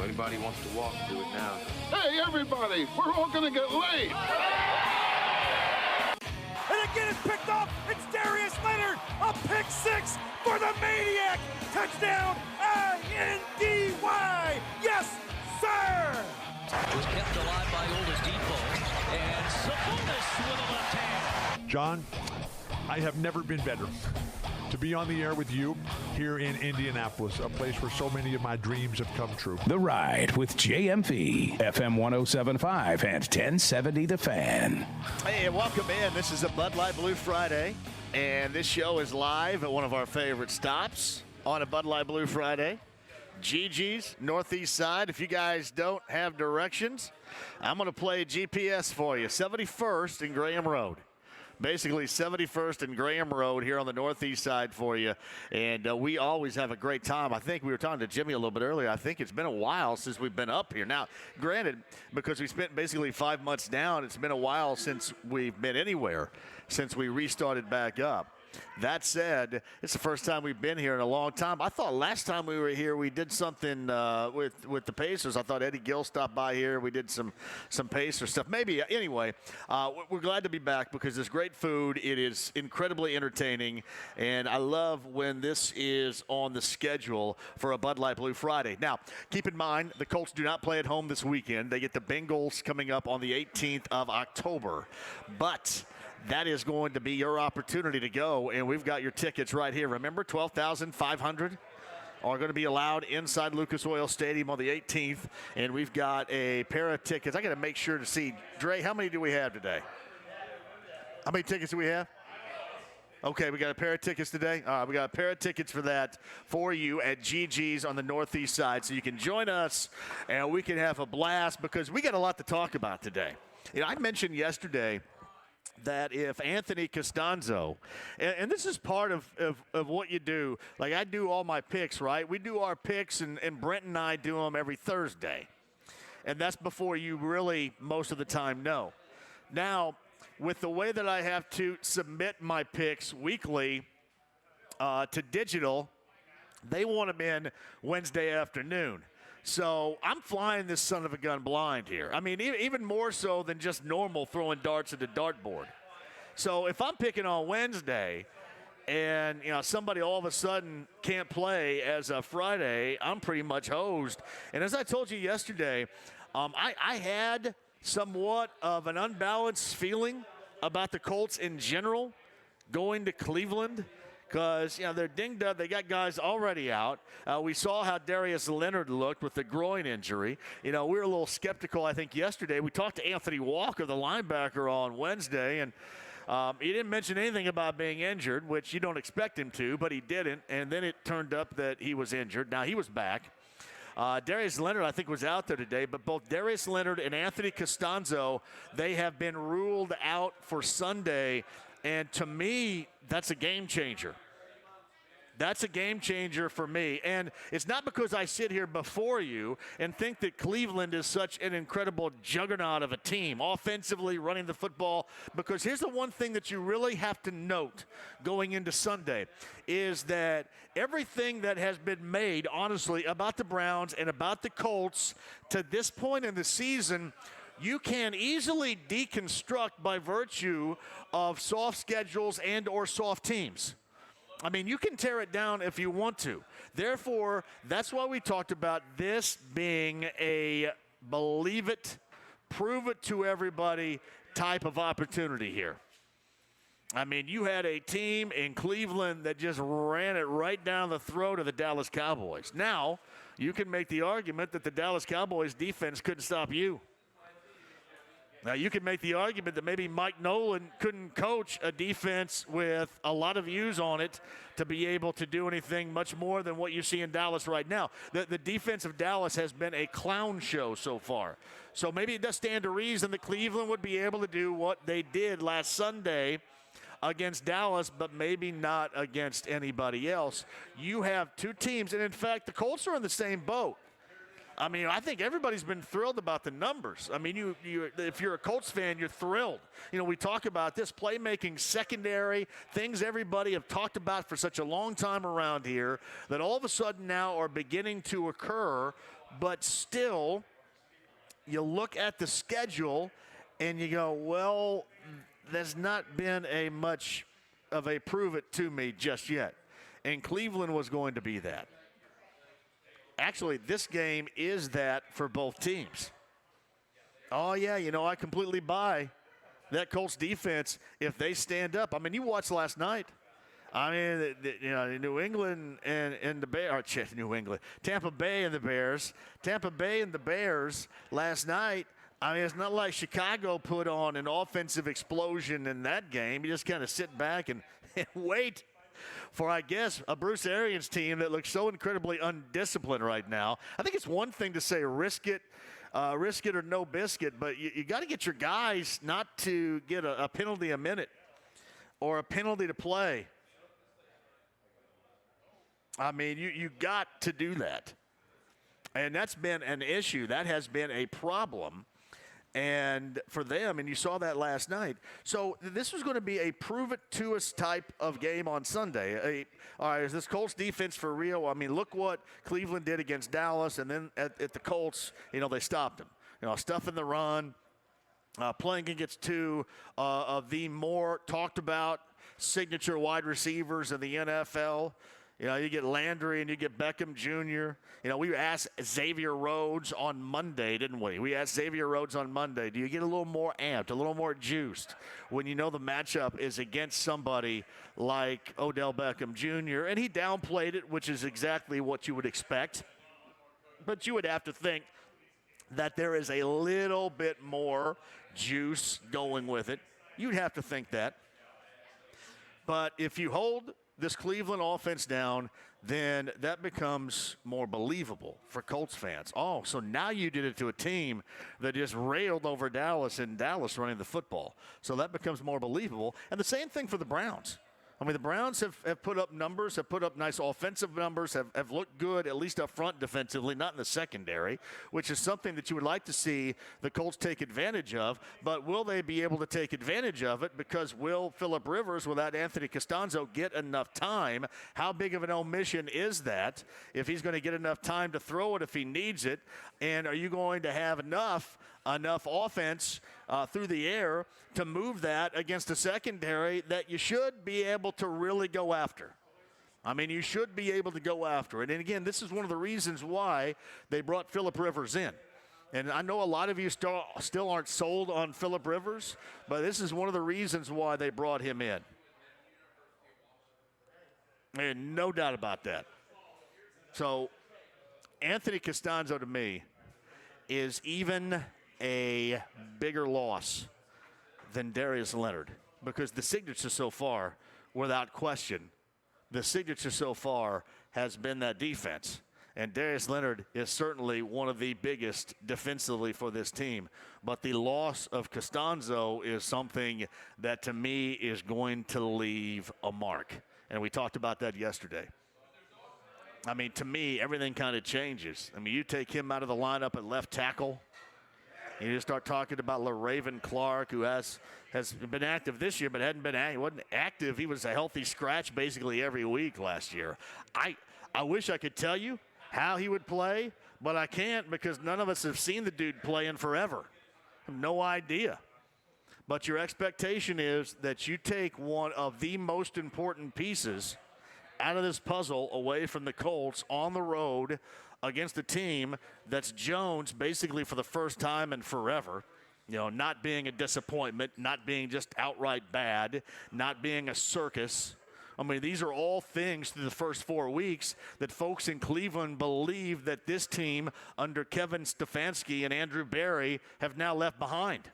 anybody wants to walk, do it now. Hey, everybody, we're all going to get laid. And again, it's picked off. It's Darius Leonard. A pick six for the Maniac. Touchdown, I-N-D-Y. Yes, sir. Was kept alive by Oldest Depot. And Sabonis with a left hand. John, I have never been better to be on the air with you here in Indianapolis, a place where so many of my dreams have come true. The Ride with JMV, FM 107.5 and 1070 The Fan. Hey, and welcome in. This is a Bud Light Blue Friday, and this show is live at one of our favorite stops on a Bud Light Blue Friday, Gigi's Northeast Side. If you guys don't have directions, I'm going to play GPS for you. 71st and Graham Road. Basically 71st and Graham Road here on the northeast side for you. And we always have a great time. I think we were talking to Jimmy a little bit earlier. I think it's been a while since we've been up here. Now, granted, because we spent basically 5 months down, it's been a while since we've been anywhere, since we restarted back up. That said, it's the first time we've been here in a long time. I thought last time we were here we did something with the Pacers. I thought Eddie Gill stopped by here. We did some Pacer stuff. Maybe. Anyway, we're glad to be back because there's great food. It is incredibly entertaining, and I love when this is on the schedule for a Bud Light Blue Friday. Now, keep in mind, the Colts do not play at home this weekend. They get the Bengals coming up on the 18th of October. But that is going to be your opportunity to go, and we've got your tickets right here. Remember, 12,500 are going to be allowed inside Lucas Oil Stadium on the 18th, and we've got a pair of tickets. I got to make sure to see. Dre, how many do we have today? How many tickets do we have? Okay, we got a pair of tickets today. All right, we got a pair of tickets for that for you at GG's on the northeast side, so you can join us, and we can have a blast because we got a lot to talk about today. You know, I mentioned yesterday that if Anthony Costanzo, and this is part of what you do, like I do all my picks, right? We do our picks, and Brent and I do them every Thursday. And that's before you really, most of the time, know. Now, with the way that I have to submit my picks weekly to digital, they want them in Wednesday afternoon. So I'm flying this son of a gun blind here. I mean, even more so than just normal throwing darts at the dartboard. So if I'm picking on Wednesday and, you know, somebody all of a sudden can't play as a Friday, I'm pretty much hosed. And as I told you yesterday, I had somewhat of an unbalanced feeling about the Colts in general going to Cleveland. Because, you know, they're dinged up. They got guys already out. We saw how Darius Leonard looked with the groin injury. You know, we were a little skeptical, I think, yesterday. We talked to Anthony Walker, the linebacker, on Wednesday, and he didn't mention anything about being injured, which you don't expect him to, but he didn't. And then it turned up that he was injured. Now, he was back. Darius Leonard, I think, was out there today, but both Darius Leonard and Anthony Costanzo, they have been ruled out for Sunday. And to me, that's a game changer. That's a game changer for me. And it's not because I sit here before you and think that Cleveland is such an incredible juggernaut of a team, offensively running the football. Because here's the one thing that you really have to note going into Sunday is that everything that has been made, honestly, about the Browns and about the Colts to this point in the season, you can easily deconstruct by virtue of soft schedules and or soft teams. I mean, you can tear it down if you want to. Therefore, that's why we talked about this being a believe it, prove it to everybody type of opportunity here. I mean, you had a team in Cleveland that just ran it right down the throat of the Dallas Cowboys. Now, you can make the argument that the Dallas Cowboys defense couldn't stop you. Now, you can make the argument that maybe Mike Nolan couldn't coach a defense with a lot of views on it to be able to do anything much more than what you see in Dallas right now. The defense of Dallas has been a clown show so far. So maybe it does stand to reason that Cleveland would be able to do what they did last Sunday against Dallas, but maybe not against anybody else. You have two teams, and in fact, the Colts are in the same boat. I mean, I think everybody's been thrilled about the numbers. I mean, if you're a Colts fan, you're thrilled. You know, we talk about this playmaking secondary, things everybody have talked about for such a long time around here that all of a sudden now are beginning to occur But still, you look at the schedule and you go, well, there's not been a much of a prove it to me just yet. And Cleveland was going to be that. Actually, this game is that for both teams. Oh, yeah, I completely buy that Colts defense if they stand up. I mean, you watched last night. I mean, New England and the Bears, New England, Tampa Bay and the Bears. Tampa Bay and the Bears last night, I mean, it's not like Chicago put on an offensive explosion in that game. You just kind of sit back and wait for, I guess, a Bruce Arians team that looks so incredibly undisciplined right now. I think it's one thing to say risk it or no biscuit, but you got to get your guys not to get a penalty a minute or a penalty to play. I mean, you got to do that. And that's been an issue. That has been a problem. And for them, and you saw that last night. So this was going to be a prove-it-to-us type of game on Sunday. All right, is this Colts defense for real? I mean, look what Cleveland did against Dallas, and then at the Colts, they stopped them. Stuffing the run, playing against two of the more talked-about signature wide receivers in the NFL. You get Landry and you get Beckham Jr. We asked Xavier Rhodes on Monday, didn't we? We asked Xavier Rhodes on Monday, do you get a little more amped, a little more juiced when you know the matchup is against somebody like Odell Beckham Jr.? And he downplayed it, which is exactly what you would expect. But you would have to think that there is a little bit more juice going with it. You'd have to think that. But if you hold this Cleveland offense down, then that becomes more believable for Colts fans. Oh, so now you did it to a team that just railed over Dallas and Dallas running the football. So that becomes more believable. And the same thing for the Browns. I mean, the Browns have put up numbers, have put up nice offensive numbers, have looked good, at least up front defensively, not in the secondary, which is something that you would like to see the Colts take advantage of. But will they be able to take advantage of it? Because will Phillip Rivers, without Anthony Costanzo, get enough time? How big of an omission is that if he's going to get enough time to throw it if he needs it? And are you going to have enough offense through the air to move that against a secondary that you should be able to really go after? I mean, you should be able to go after it. And again, this is one of the reasons why they brought Phillip Rivers in. And I know a lot of you still aren't sold on Phillip Rivers, but this is one of the reasons why they brought him in. And no doubt about that. So Anthony Costanzo, to me, is even a bigger loss than Darius Leonard, because the signature so far, without question, the signature so far has been that defense. And Darius Leonard is certainly one of the biggest defensively for this team. But the loss of Costanzo is something that, to me, is going to leave a mark. And we talked about that yesterday. I mean, to me, everything kind of changes. I mean, you take him out of the lineup at left tackle, and you start talking about LaRaven Clark, who has been active this year, but he wasn't active. He was a healthy scratch basically every week last year. I wish I could tell you how he would play, but I can't, because none of us have seen the dude play in forever. I have no idea. But your expectation is that you take one of the most important pieces out of this puzzle away from the Colts on the road against a team that's Jones basically for the first time in forever. Not being a disappointment, not being just outright bad, not being a circus. I mean, these are all things through the first 4 weeks that folks in Cleveland believe that this team under Kevin Stefanski and Andrew Berry have now left behind.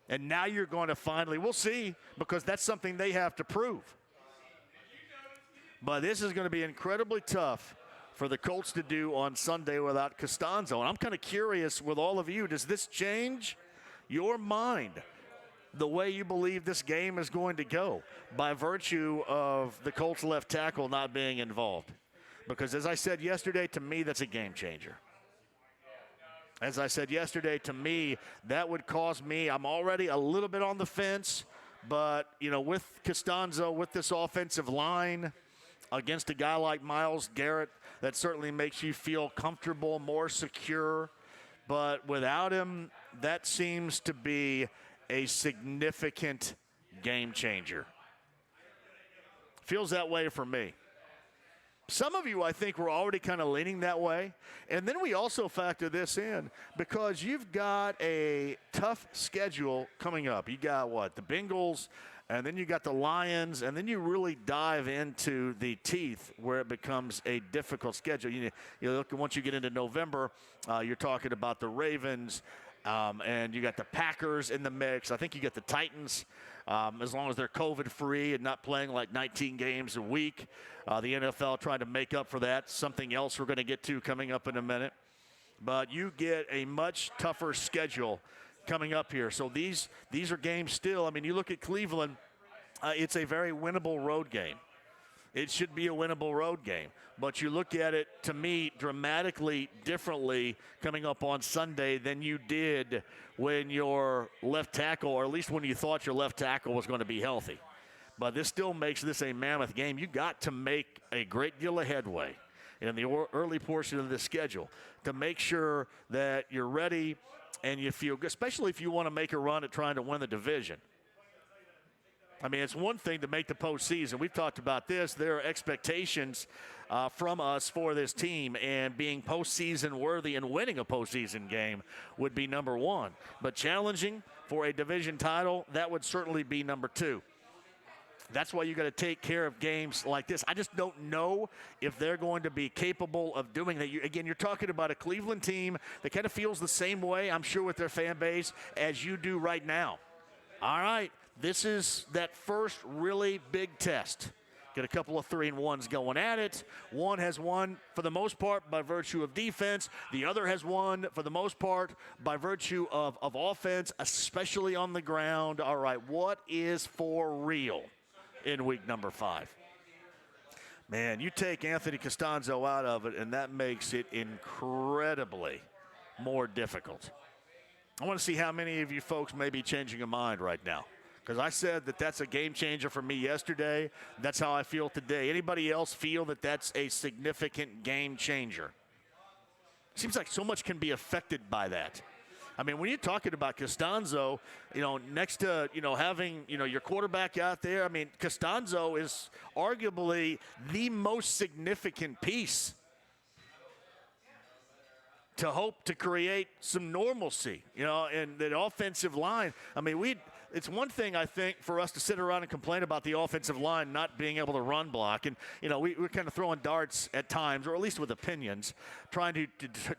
And now you're going to finally, we'll see, because that's something they have to prove. But this is going to be incredibly tough for the Colts to do on Sunday without Costanzo. And I'm kind of curious with all of you, does this change your mind, the way you believe this game is going to go, by virtue of the Colts left tackle not being involved? Because as I said yesterday, to me, that's a game changer. As I said yesterday, to me, that would cause me, I'm already a little bit on the fence, but, with Costanzo, with this offensive line, against a guy like Myles Garrett, that certainly makes you feel comfortable, more secure. But without him, that seems to be a significant game changer. Feels that way for me. Some of you, I think, were already kind of leaning that way. And then we also factor this in because you've got a tough schedule coming up. You got what? The Bengals, and then you got the Lions, and then you really dive into the teeth where it becomes a difficult schedule. You look, once you get into November, you're talking about the Ravens, and you got the Packers in the mix. I think you got the Titans, as long as they're COVID-free and not playing like 19 games a week. The NFL trying to make up for that, something else we're going to get to coming up in a minute. But you get a much tougher schedule coming up here. So these are games still. I mean, you look at Cleveland, it's a very winnable road game. It should be a winnable road game. But you look at it, to me, dramatically differently coming up on Sunday than you did when your left tackle, or at least when you thought your left tackle was going to be healthy. But this still makes this a mammoth game. You got to make a great deal of headway in the early portion of the schedule to make sure that you're ready and you feel good, especially if you want to make a run at trying to win the division. I mean, it's one thing to make the postseason. We've talked about this. There are expectations from us for this team, and being postseason worthy and winning a postseason game would be number one. But challenging for a division title, that would certainly be number two. That's why you got to take care of games like this. I just don't know if they're going to be capable of doing that. You're talking about a Cleveland team that kind of feels the same way, I'm sure, with their fan base as you do right now. All right, this is that first really big test. Get a couple of 3-1s going at it. One has won for the most part by virtue of defense. The other has won for the most part by virtue of offense, especially on the ground. All right, what is for real in week number 5? Man, you take Anthony Costanzo out of it, and that makes it incredibly more difficult. I want to see how many of you folks may be changing your mind right now, because I said that that's a game changer for me yesterday. That's how I feel today. Anybody else feel that that's a significant game changer? Seems like so much can be affected by that. I mean, when you're talking about Costanzo, next to, having, your quarterback out there, I mean, Costanzo is arguably the most significant piece to hope to create some normalcy, in the offensive line. I mean, it's one thing, I think, for us to sit around and complain about the offensive line not being able to run block. And, we're kind of throwing darts at times, or at least with opinions, trying to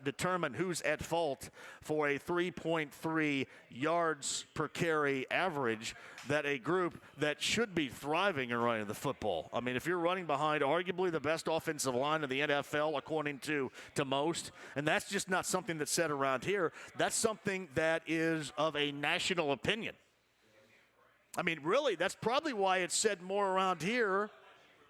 determine who's at fault for a 3.3 yards per carry average that a group that should be thriving in running the football. I mean, if you're running behind arguably the best offensive line in the NFL, according to most, and that's just not something that's said around here, that's something that is of a national opinion. I mean, really, that's probably why it's said more around here,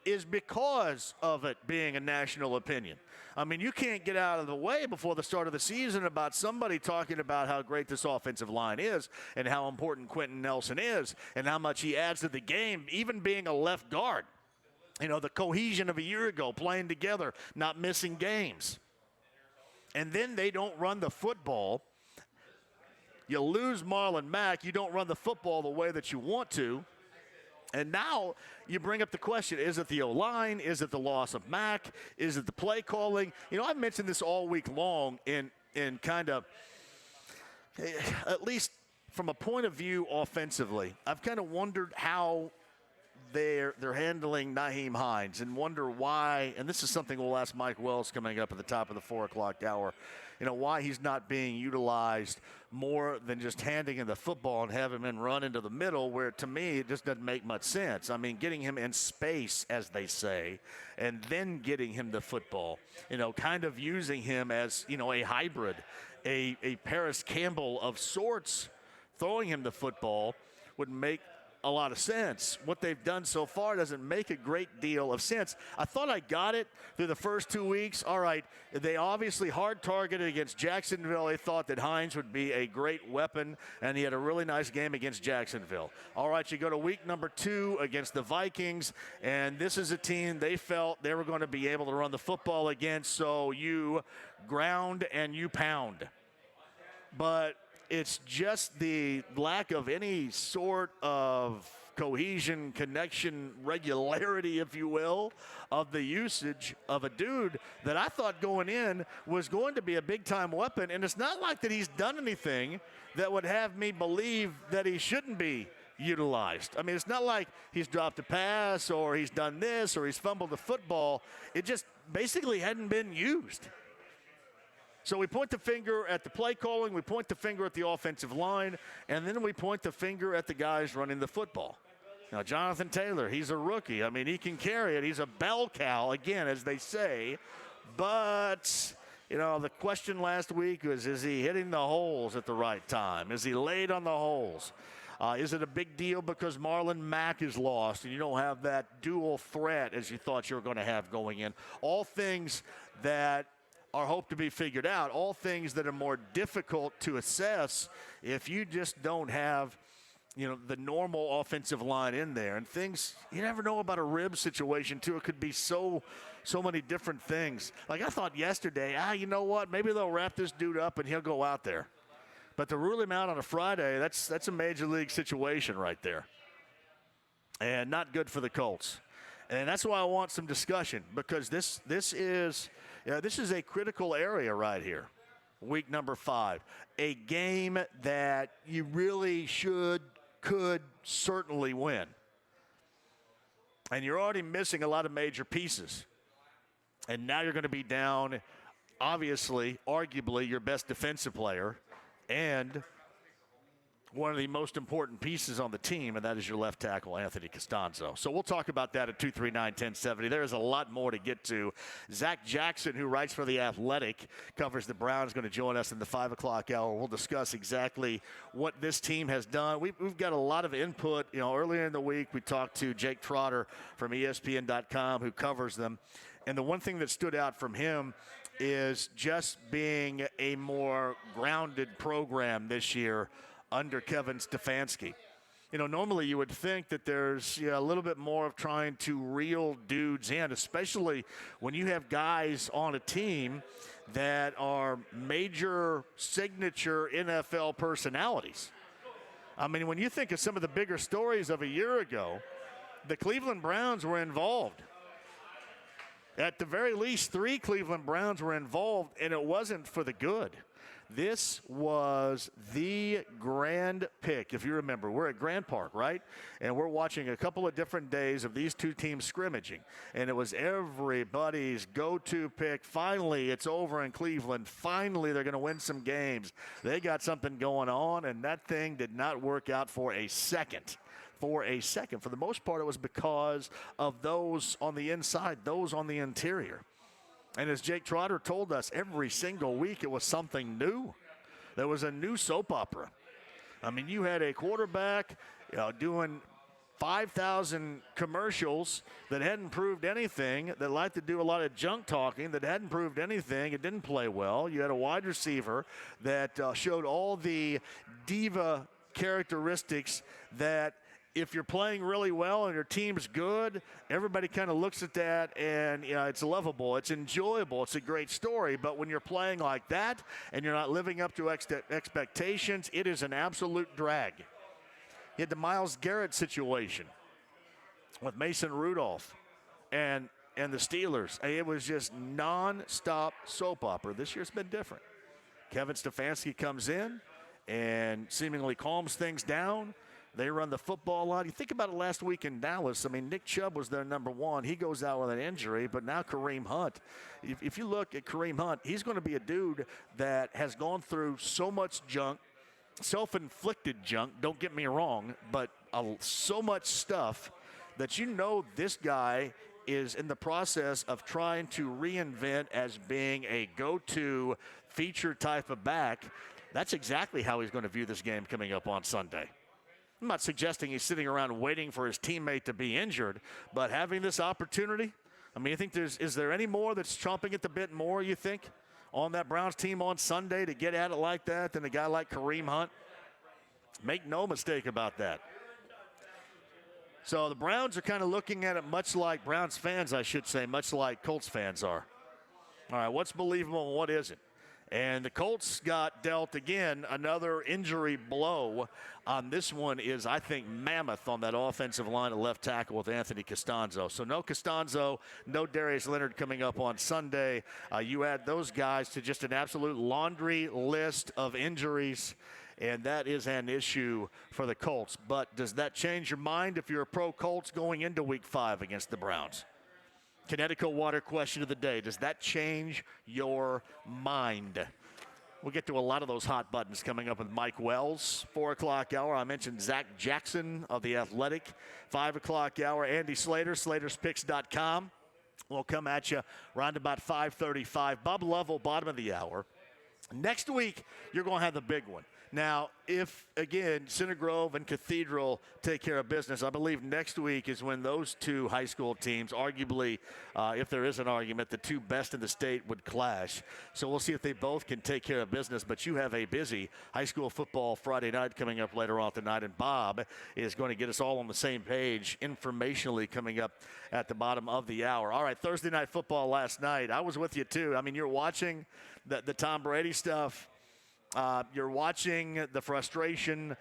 is because of it being a national opinion. I mean, you can't get out of the way before the start of the season about somebody talking about how great this offensive line is and how important Quentin Nelson is and how much he adds to the game, even being a left guard. The cohesion of a year ago, playing together, not missing games. And then they don't run the football. You lose Marlon Mack. You don't run the football the way that you want to. And now you bring up the question, is it the O-line? Is it the loss of Mack? Is it the play calling? I've mentioned this all week long in kind of, at least from a point of view offensively, I've kind of wondered how they're handling Nyheim Hines and wonder why, and this is something we'll ask Mike Wells coming up at the top of the 4 o'clock hour, why he's not being utilized more than just handing him the football and having him run into the middle, where to me it just doesn't make much sense. I mean, getting him in space, as they say, and then getting him the football, kind of using him as, a hybrid, a Paris Campbell of sorts, throwing him the football would make a lot of sense. What they've done so far doesn't make a great deal of sense. I thought I got it through the first 2 weeks. All right, they obviously hard targeted against Jacksonville. They thought that Hines would be a great weapon, and he had a really nice game against Jacksonville. All right, you go to week number 2 against the Vikings, and this is a team they felt they were going to be able to run the football against, so you ground and you pound. But it's just the lack of any sort of cohesion, connection, regularity, if you will, of the usage of a dude that I thought going in was going to be a big-time weapon. And it's not like that he's done anything that would have me believe that he shouldn't be utilized. I mean, it's not like he's dropped a pass or he's done this or he's fumbled the football. It just basically hadn't been used. So we point the finger at the play calling, we point the finger at the offensive line, and then we point the finger at the guys running the football. Now, Jonathan Taylor, he's a rookie. I mean, he can carry it. He's a bell cow, again, as they say. But, you know, the question last week was, is he hitting the holes at the right time? Is he late on the holes? Is it a big deal because Marlon Mack is lost and you don't have that dual threat as you thought you were going to have going in? All things that are hoped to be figured out, all things that are more difficult to assess if you just don't have, you know, the normal offensive line in there. And things, you never know about a rib situation, too. It could be so many different things. Like I thought yesterday, you know what, maybe they'll wrap this dude up and he'll go out there. But to rule him out on a Friday, that's a major league situation right there. And not good for the Colts. And that's why I want some discussion, because this is a critical area right here. Week number 5. A game that you really could certainly win. And you're already missing a lot of major pieces. And now you're going to be down, obviously, arguably, your best defensive player and one of the most important pieces on the team, and that is your left tackle, Anthony Costanzo. So we'll talk about that at 239-1070. There is a lot more to get to. Zach Jackson, who writes for The Athletic, covers the Browns, going to join us in the 5 o'clock hour. We'll discuss exactly what this team has done. We've got a lot of input. You know, earlier in the week, we talked to Jake Trotter from ESPN.com, who covers them. And the one thing that stood out from him is just being a more grounded program this year under Kevin Stefanski. You know, normally you would think that there's a little bit more of trying to reel dudes in, especially when you have guys on a team that are major signature NFL personalities. I mean, when you think of some of the bigger stories of a year ago, the Cleveland Browns were involved. At the very least, 3 Cleveland Browns were involved, and it wasn't for the good. This was the grand pick. If you remember, we're at Grand Park, right? And we're watching a couple of different days of these two teams scrimmaging. And it was everybody's go-to pick. Finally, it's over in Cleveland. Finally, they're going to win some games. They got something going on, and that thing did not work out for a second. For the most part, it was because of those on the inside, those on the interior. And as Jake Trotter told us, every single week it was something new. There was a new soap opera. I mean, you had a quarterback doing 5,000 commercials that hadn't proved anything, that liked to do a lot of junk talking, that hadn't proved anything. It didn't play well. You had a wide receiver that showed all the diva characteristics that if you're playing really well and your team's good, everybody kind of looks at that and, it's lovable, it's enjoyable, it's a great story. But when you're playing like that and you're not living up to expectations, it is an absolute drag. You had the Myles Garrett situation with Mason Rudolph and the Steelers. It was just nonstop soap opera. This year's been different. Kevin Stefanski comes in and seemingly calms things down. They run the football a lot. You think about it last week in Dallas. I mean, Nick Chubb was their number one. He goes out with an injury, but now Kareem Hunt. If you look at Kareem Hunt, he's going to be a dude that has gone through so much junk, self-inflicted junk, don't get me wrong, but so much stuff that this guy is in the process of trying to reinvent as being a go-to feature type of back. That's exactly how he's going to view this game coming up on Sunday. I'm not suggesting he's sitting around waiting for his teammate to be injured, but having this opportunity, I mean, I think is there any more that's chomping at the bit more, you think, on that Browns team on Sunday to get at it like that than a guy like Kareem Hunt? Make no mistake about that. So the Browns are kind of looking at it much like Browns fans, I should say, much like Colts fans are. All right, what's believable and what isn't? And the Colts got dealt, again, another injury blow. This one is, I think, mammoth on that offensive line of left tackle with Anthony Costanzo. So no Costanzo, no Darius Leonard coming up on Sunday. You add those guys to just an absolute laundry list of injuries, and that is an issue for the Colts. But does that change your mind if you're a pro Colts going into Week 5 against the Browns? Connecticut water question of the day. Does that change your mind? We'll get to a lot of those hot buttons coming up with Mike Wells, 4 o'clock hour. I mentioned Zach Jackson of The Athletic, 5 o'clock hour. Andy Slater, slaterspicks.com. We'll come at you around about 5:35. Bob Lovell, bottom of the hour. Next week, you're going to have the big one. Now, if, again, Center Grove and Cathedral take care of business, I believe next week is when those two high school teams, arguably, if there is an argument, the two best in the state would clash. So we'll see if they both can take care of business. But you have a busy high school football Friday night coming up later on tonight, and Bob is going to get us all on the same page informationally coming up at the bottom of the hour. All right, Thursday night football last night. I was with you, too. I mean, you're watching the Tom Brady stuff. You're watching the frustration.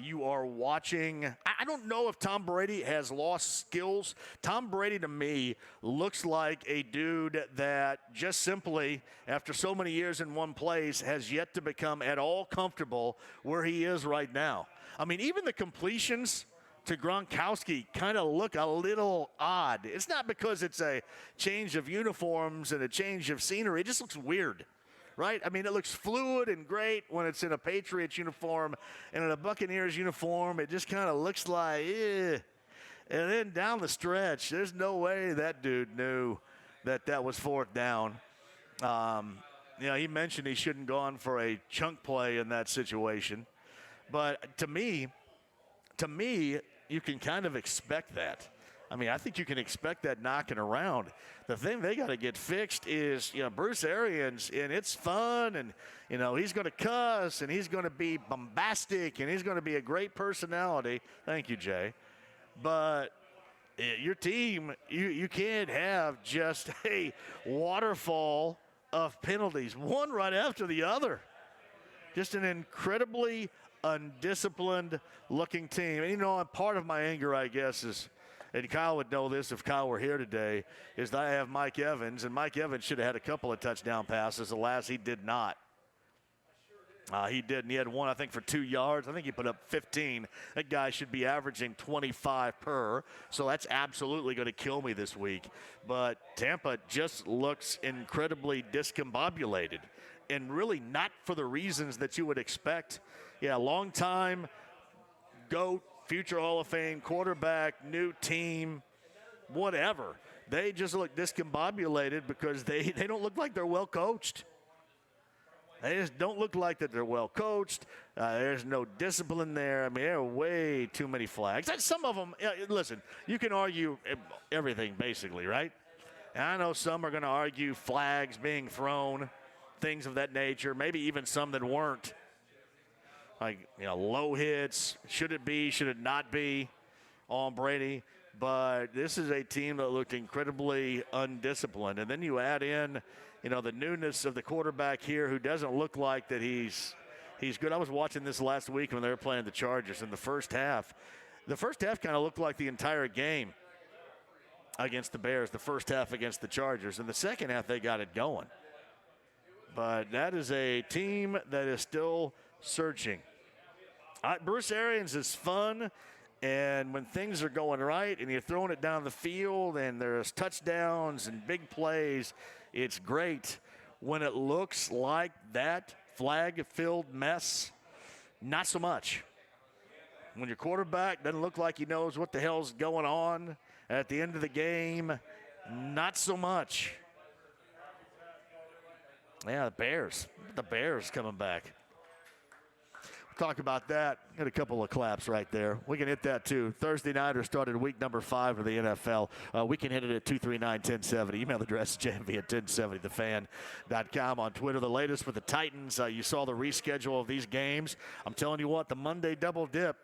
You are watching. I don't know if Tom Brady has lost skills. Tom Brady, to me, looks like a dude that just simply, after so many years in one place, has yet to become at all comfortable where he is right now. I mean, even the completions to Gronkowski kind of look a little odd. It's not because it's a change of uniforms and a change of scenery. It just looks weird. Right? I mean, it looks fluid and great when it's in a Patriots uniform, and in a Buccaneers uniform, it just kind of looks like, eh. And then down the stretch, there's no way that dude knew that was fourth down. He mentioned he shouldn't have gone for a chunk play in that situation. But to me, you can kind of expect that. I mean, I think you can expect that knocking around. The thing they got to get fixed is, Bruce Arians, and it's fun, and, he's going to cuss, and he's going to be bombastic, and he's going to be a great personality. Thank you, Jay. But your team, you can't have just a waterfall of penalties, one right after the other. Just an incredibly undisciplined-looking team. And, part of my anger, I guess, is, and Kyle would know this if Kyle were here today, is that I have Mike Evans, and Mike Evans should have had a couple of touchdown passes. Alas, he did not. He did, and he had one, I think, for 2 yards. I think he put up 15. That guy should be averaging 25 per, so that's absolutely going to kill me this week. But Tampa just looks incredibly discombobulated, and really not for the reasons that you would expect. Yeah, long time, GOAT, future Hall of Fame quarterback, new team, whatever. They just look discombobulated because they don't look like they're well coached. They just don't look like that they're well coached. There's no discipline there. I mean, there are way too many flags. And some of them, listen, you can argue everything basically, right? And I know some are going to argue flags being thrown, things of that nature, maybe even some that weren't. Like, low hits, should it be, should it not be on Brady? But this is a team that looked incredibly undisciplined. And then you add in, the newness of the quarterback here who doesn't look like that he's good. I was watching this last week when they were playing the Chargers in the first half. The first half kind of looked like the entire game against the Bears, the first half against the Chargers. In the second half, they got it going. But that is a team that is still searching. Bruce Arians is fun, and when things are going right and you're throwing it down the field and there's touchdowns and big plays, it's great. When it looks like that flag-filled mess, not so much. When your quarterback doesn't look like he knows what the hell's going on at the end of the game, not so much. Yeah, the Bears coming back. talk about that. Hit a couple of claps right there. We can hit that too. Thursday nighter started week number 5 of the NFL. We can hit it at 239-1070. Email address JMV at 1070thefan.com. On Twitter, the latest with the Titans. You saw the reschedule of these games. I'm telling you what, the Monday double dip,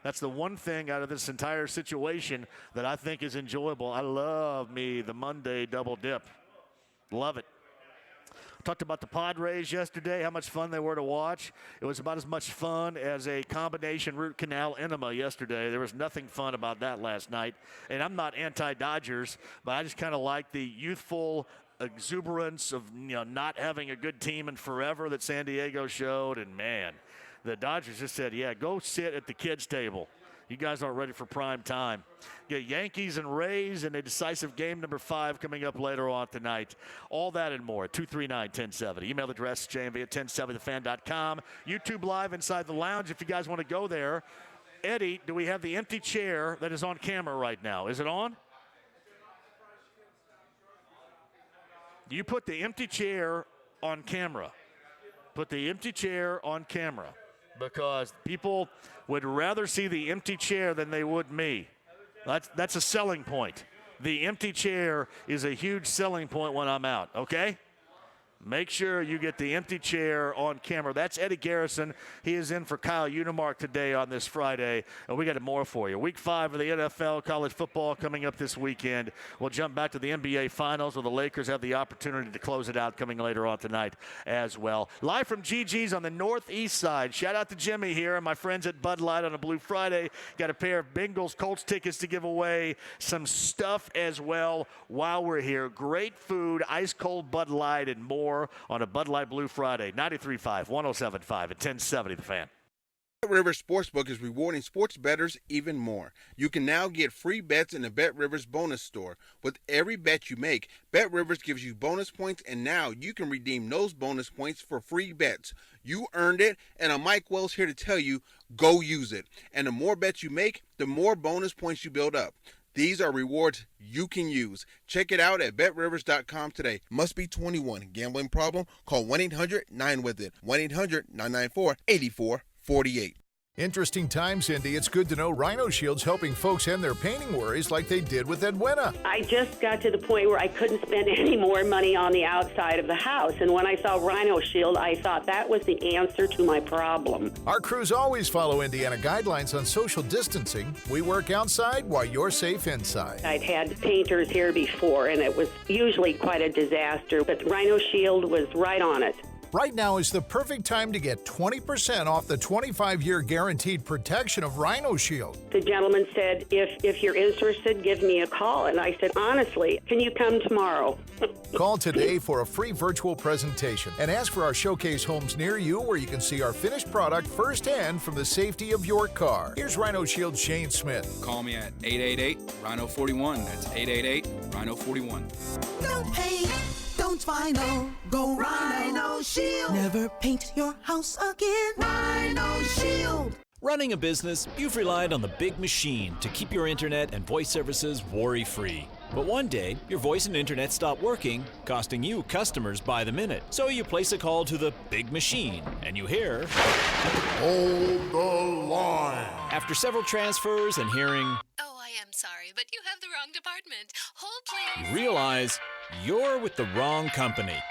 that's the one thing out of this entire situation that I think is enjoyable. I love me the Monday double dip. Love it. Talked about the Padres yesterday, how much fun they were to watch. It was about as much fun as a combination root canal enema yesterday. There was nothing fun about that last night. And I'm not anti-Dodgers, but I just kind of like the youthful exuberance of not having a good team in forever that San Diego showed. And, man, the Dodgers just said, yeah, go sit at the kids' table. You guys aren't ready for prime time. Get Yankees and Rays in a decisive game number 5 coming up later on tonight. All that and more at 239-1070. Email address JMV at 1070thefan.com. YouTube Live inside the lounge if you guys want to go there. Eddie, do we have the empty chair that is on camera right now? Is it on? You put the empty chair on camera. Put the empty chair on camera. Because people would rather see the empty chair than they would me. That's a selling point. The empty chair is a huge selling point when I'm out, okay? Make sure you get the empty chair on camera. That's Eddie Garrison. He is in for Kyle Unimark today on this Friday, and we got more for you. Week 5 of the NFL college football coming up this weekend. We'll jump back to the NBA Finals where the Lakers have the opportunity to close it out coming later on tonight as well. Live from GG's on the northeast side. Shout out to Jimmy here and my friends at Bud Light on a Blue Friday. Got a pair of Bengals Colts tickets to give away. Some stuff as well while we're here. Great food, ice cold Bud Light, and more on a Bud Light Blue Friday. 93.5, 107.5 at 1070 The Fan. Bet Rivers Sportsbook is rewarding sports bettors even more. You can now get free bets in the Bet Rivers bonus store. With every bet you make, Bet Rivers gives you bonus points, and now you can redeem those bonus points for free bets. You earned it, and I'm Mike Wells here to tell you, go use it. And the more bets you make, the more bonus points you build up. These are rewards you can use. Check it out at BetRivers.com today. Must be 21. Gambling problem? Call 1-800-9-WITH-IT. 1-800-994-8448. Interesting times, Cindy. It's good to know Rhino Shield's helping folks end their painting worries like they did with Edwina. I just got to the point where I couldn't spend any more money on the outside of the house. And when I saw Rhino Shield, I thought that was the answer to my problem. Our crews always follow Indiana guidelines on social distancing. We work outside while you're safe inside. I'd had painters here before, and it was usually quite a disaster. But Rhino Shield was right on it. Right now is the perfect time to get 20% off the 25-year guaranteed protection of Rhino Shield. The gentleman said, if you're interested, give me a call. And I said, honestly, can you come tomorrow? Call today for a free virtual presentation and ask for our showcase homes near you where you can see our finished product firsthand from the safety of your car. Here's Rhino Shield Shane Smith. Call me at 888-RHINO-41. That's 888-RHINO-41. Don't paint, don't vinyl, go Rhino Shield. Never paint your house again. Rhino Shield. Running a business, you've relied on the big machine to keep your internet and voice services worry-free. But one day, your voice and internet stop working, costing you customers by the minute. So you place a call to the big machine, and you hear, Hold the line. After several transfers and hearing, Oh, I am sorry, but you have the wrong department. Hold, please. you realize you're with the wrong company.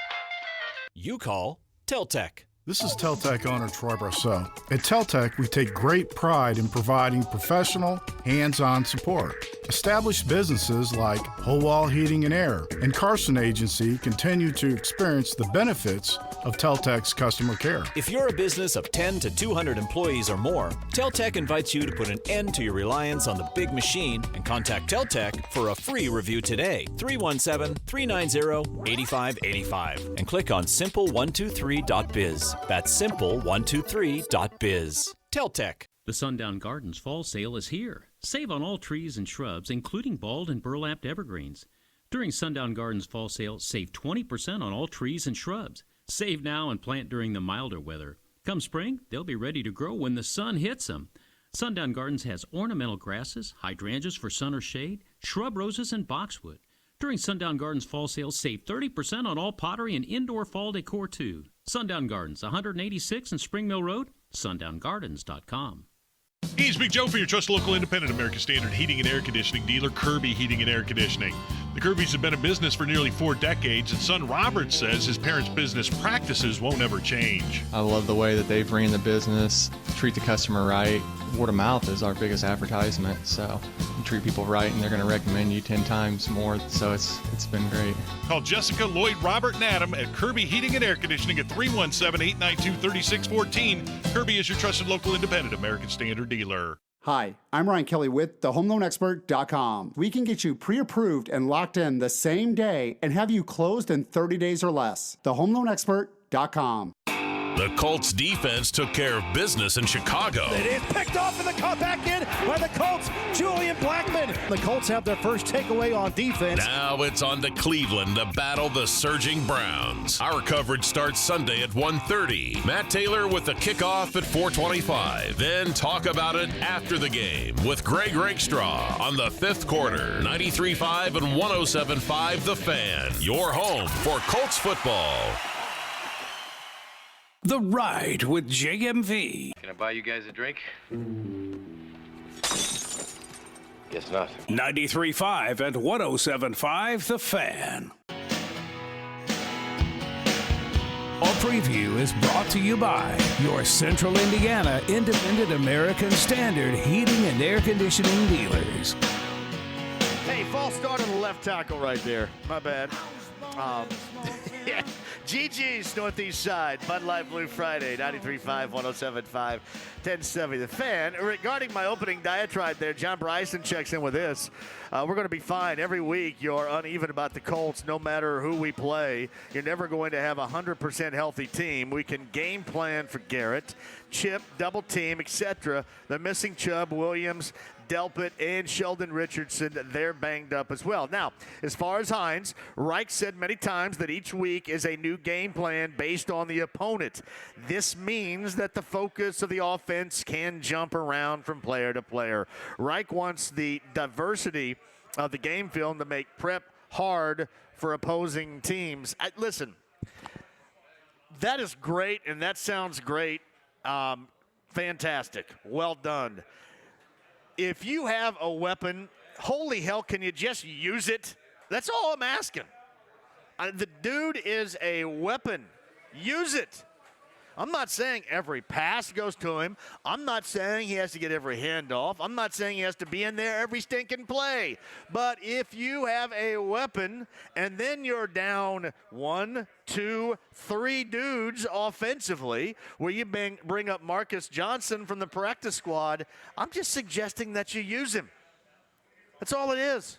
You call Teltec. This is Teltec owner Troy Brasseau. At Teltec, we take great pride in providing professional, hands-on support. Established businesses like Whole Wall Heating and Air and Carson Agency continue to experience the benefits of Teltec's customer care. If you're a business of 10 to 200 employees or more, Teltec invites you to put an end to your reliance on the big machine and contact Teltec for a free review today. 317-390-8585 and click on simple123.biz. That's simple123.biz. Teltec. The Sundown Gardens Fall Sale is here. Save on all trees and shrubs, including bald and burlapped evergreens. During Sundown Gardens Fall Sale, save 20% on all trees and shrubs. Save now and plant during the milder weather. Come spring, they'll be ready to grow when the sun hits them. Sundown Gardens has ornamental grasses, hydrangeas for sun or shade, shrub roses, and boxwood. During Sundown Gardens fall sale, save 30% on all pottery and indoor fall decor too. Sundown Gardens, 186 and Spring Mill Road, sundown.gardens.com. He's Big Joe for your trusted local independent American Standard heating and air conditioning dealer, Kirby Heating and Air Conditioning. The Kirbys have been in business for nearly 4 decades, and son Robert says his parents' business practices won't ever change. I love the way that they've ran the business, treat the customer right. Word of mouth is our biggest advertisement, so you treat people right and they're going to recommend you 10 times more, so it's been great. Call Jessica, Lloyd, Robert, and Adam at Kirby Heating and Air Conditioning at 317-892-3614. Kirby is your trusted local independent American Standard dealer. Hi, I'm Ryan Kelly with thehomeloanexpert.com. We can get you pre-approved and locked in the same day and have you closed in 30 days or less. Thehomeloanexpert.com. The Colts defense took care of business in Chicago. It is picked off in the comeback in by the Colts, Julian Blackmon. The Colts have their first takeaway on defense. Now it's on to Cleveland to battle the surging Browns. Our coverage starts Sunday at 1:30. Matt Taylor with the kickoff at 4:25. Then talk about it after the game with Greg Rakestraw on the fifth quarter. 93.5 and 107.5 The Fan. Your home for Colts football. The Ride with JMV. Can I buy you guys a drink? Guess not. 93.5 and 107.5 The Fan. Our preview is brought to you by your Central Indiana Independent American Standard Heating and Air Conditioning dealers. Hey, false start on the left tackle right there. My bad. Yeah. GG's Northeast Side, Bud Light Blue Friday, 93.5, 107.5, 1070 The Fan. Regarding my opening diatribe there, John Bryson checks in with this. We're going to be fine. Every week you're uneven about the Colts no matter who we play. You're never going to have a 100% healthy team. We can game plan for Garrett, Chip, double team, etc. They're missing Chubb, Williams, Delpit, and Sheldon Richardson. They're banged up as well. Now, as far as Hines, Reich said many times that each week is a new game plan based on the opponent. This means that the focus of the offense can jump around from player to player. Reich wants the diversity of the game film to make prep hard for opposing teams. Listen, that is great, and that sounds great. Fantastic. Well done. If you have a weapon, holy hell, can you just use it? That's all I'm asking. The dude is a weapon. Use it. I'm not saying every pass goes to him. I'm not saying he has to get every handoff. I'm not saying he has to be in there every stinking play. But if you have a weapon and then you're down 1, 2, 3 dudes offensively, where you bring up Marcus Johnson from the practice squad, I'm just suggesting that you use him. That's all it is.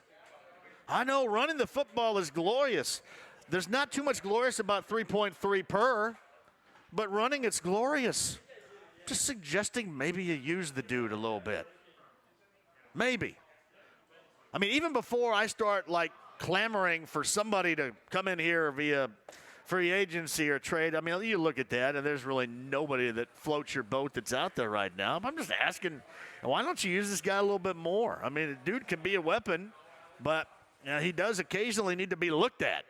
I know running the football is glorious. There's not too much glorious about 3.3 per. But running, it's glorious. Just suggesting maybe you use the dude a little bit. Maybe. I mean, even before I start, clamoring for somebody to come in here via free agency or trade, I mean, you look at that, and there's really nobody that floats your boat that's out there right now. I'm just asking, why don't you use this guy a little bit more? I mean, the dude can be a weapon, but he does occasionally need to be looked at.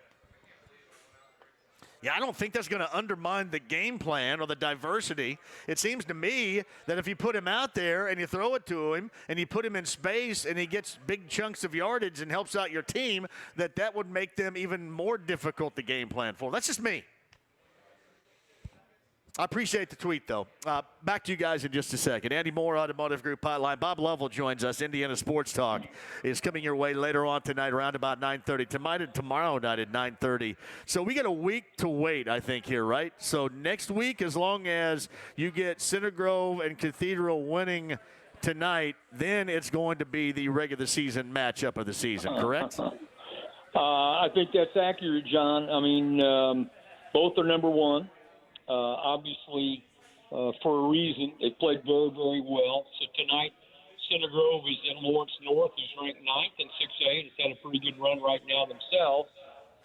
Yeah, I don't think that's going to undermine the game plan or the diversity. It seems to me that if you put him out there and you throw it to him and you put him in space and he gets big chunks of yardage and helps out your team, that would make them even more difficult to game plan for. That's just me. I appreciate the tweet, though. Back to you guys in just a second. Andy Moore, Automotive Group Hotline. Bob Lovell joins us. Indiana Sports Talk is coming your way later on tonight around about 9:30. Tomorrow night at 9:30. So we got a week to wait, I think, here, right? So next week, as long as you get Center Grove and Cathedral winning tonight, then it's going to be the regular season matchup of the season, correct? I think that's accurate, John. I mean, both are number one. Obviously, for a reason, they played very, very well. So tonight, Center Grove is in Lawrence North, who's ranked 9th in 6A. It's had a pretty good run right now themselves.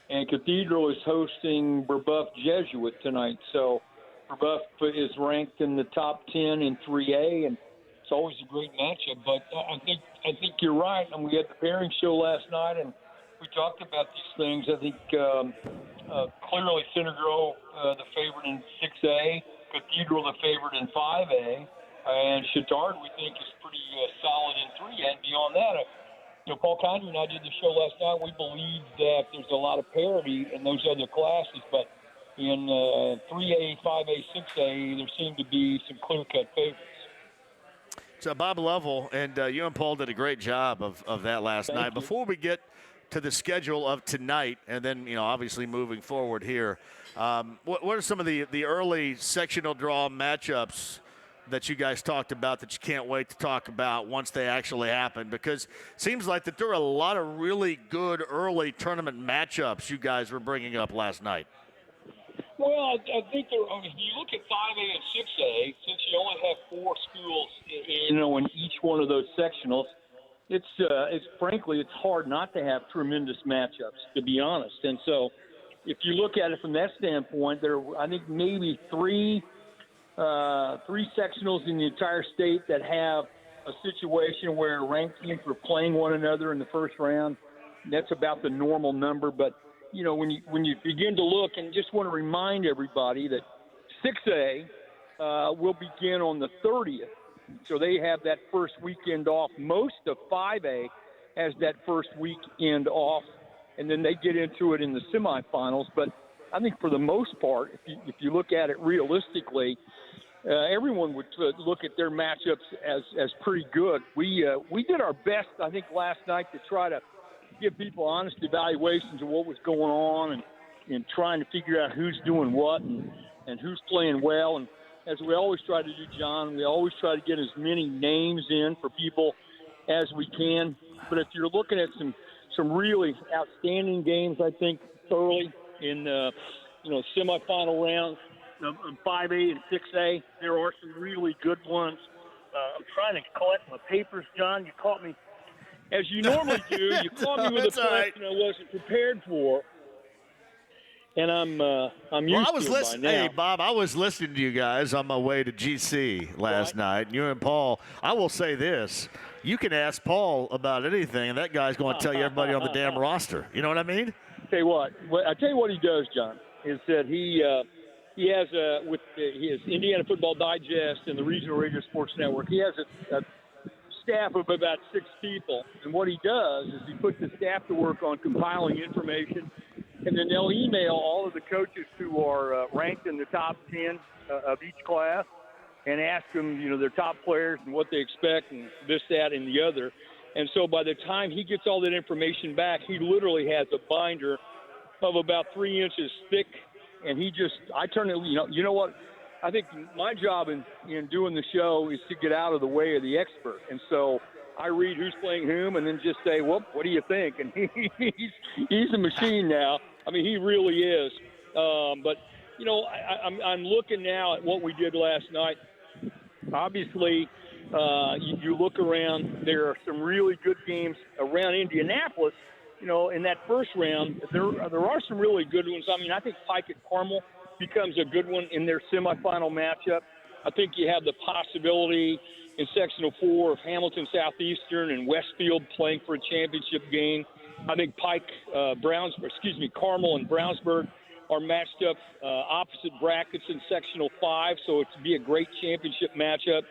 And Cathedral is hosting Brebeuf Jesuit tonight. So Brebeuf is ranked in the top 10 in 3A, and it's always a great matchup. But I think you're right. And we had the pairing show last night, and we talked about these things. I think clearly Center Grove, the favorite in 6A, Cathedral, the favorite in 5A, and Chittard, we think, is pretty solid in 3A. And beyond that, Paul Condry and I did the show last night. We believe that there's a lot of parity in those other classes, but in 3A, 5A, 6A, there seem to be some clear-cut favorites. So Bob Lovell and you and Paul did a great job of that last night. Before we get to the schedule of tonight, and then obviously moving forward here, what are some of the early sectional draw matchups that you guys talked about that you can't wait to talk about once they actually happen? Because it seems like that there are a lot of really good early tournament matchups you guys were bringing up last night. Well, I think if you look at 5A and 6A, since you only have 4 schools, in each one of those sectionals, it's frankly it's hard not to have tremendous matchups, to be honest. And so, if you look at it from that standpoint, there are, I think, maybe three sectionals in the entire state that have a situation where ranked teams are playing one another in the first round. That's about the normal number, but when you begin to look, and just want to remind everybody that 6A will begin on the 30th, so they have that first weekend off. Most of 5A has that first weekend off, and then they get into it in the semifinals. But I think for the most part, if you look at it realistically, everyone would look at their matchups as pretty good. We did our best, I think, last night to try to give people honest evaluations of what was going on and trying to figure out who's doing what and who's playing well. And as we always try to do, John, we always try to get as many names in for people as we can. But if you're looking at some really outstanding games, I think, early in semifinal rounds of 5A and 6A, there are some really good ones. I'm trying to collect my papers, John. You caught me. As you normally do, you caught me with a question I wasn't prepared for, and I'm used to it by now. Hey, Bob, I was listening to you guys on my way to GC last night. You and Paul, I will say this. You can ask Paul about anything, and that guy's going to tell you everybody on the damn roster. You know what I mean? Tell you what he does, John, is that he has with his Indiana Football Digest and the Regional Radio Sports Network, he has a staff of about 6 people, and what he does is he puts the staff to work on compiling information, and then they'll email all of the coaches who are ranked in the top 10 of each class and ask them, their top players and what they expect and this, that, and the other. And so by the time he gets all that information back, he literally has a binder of about 3 inches thick, and I turn it, you know what? I think my job in doing the show is to get out of the way of the expert. And so I read who's playing whom and then just say, well, what do you think? And he's a machine now. I mean, he really is. But, I'm looking now at what we did last night. Obviously, you look around, there are some really good games around Indianapolis. In that first round, there are some really good ones. I mean, I think Pike at Carmel becomes a good one in their semifinal matchup. I think you have the possibility in Sectional 4 of Hamilton Southeastern and Westfield playing for a championship game. I think Carmel and Brownsburg are matched up opposite brackets in Sectional 5, so it would be a great championship matchup.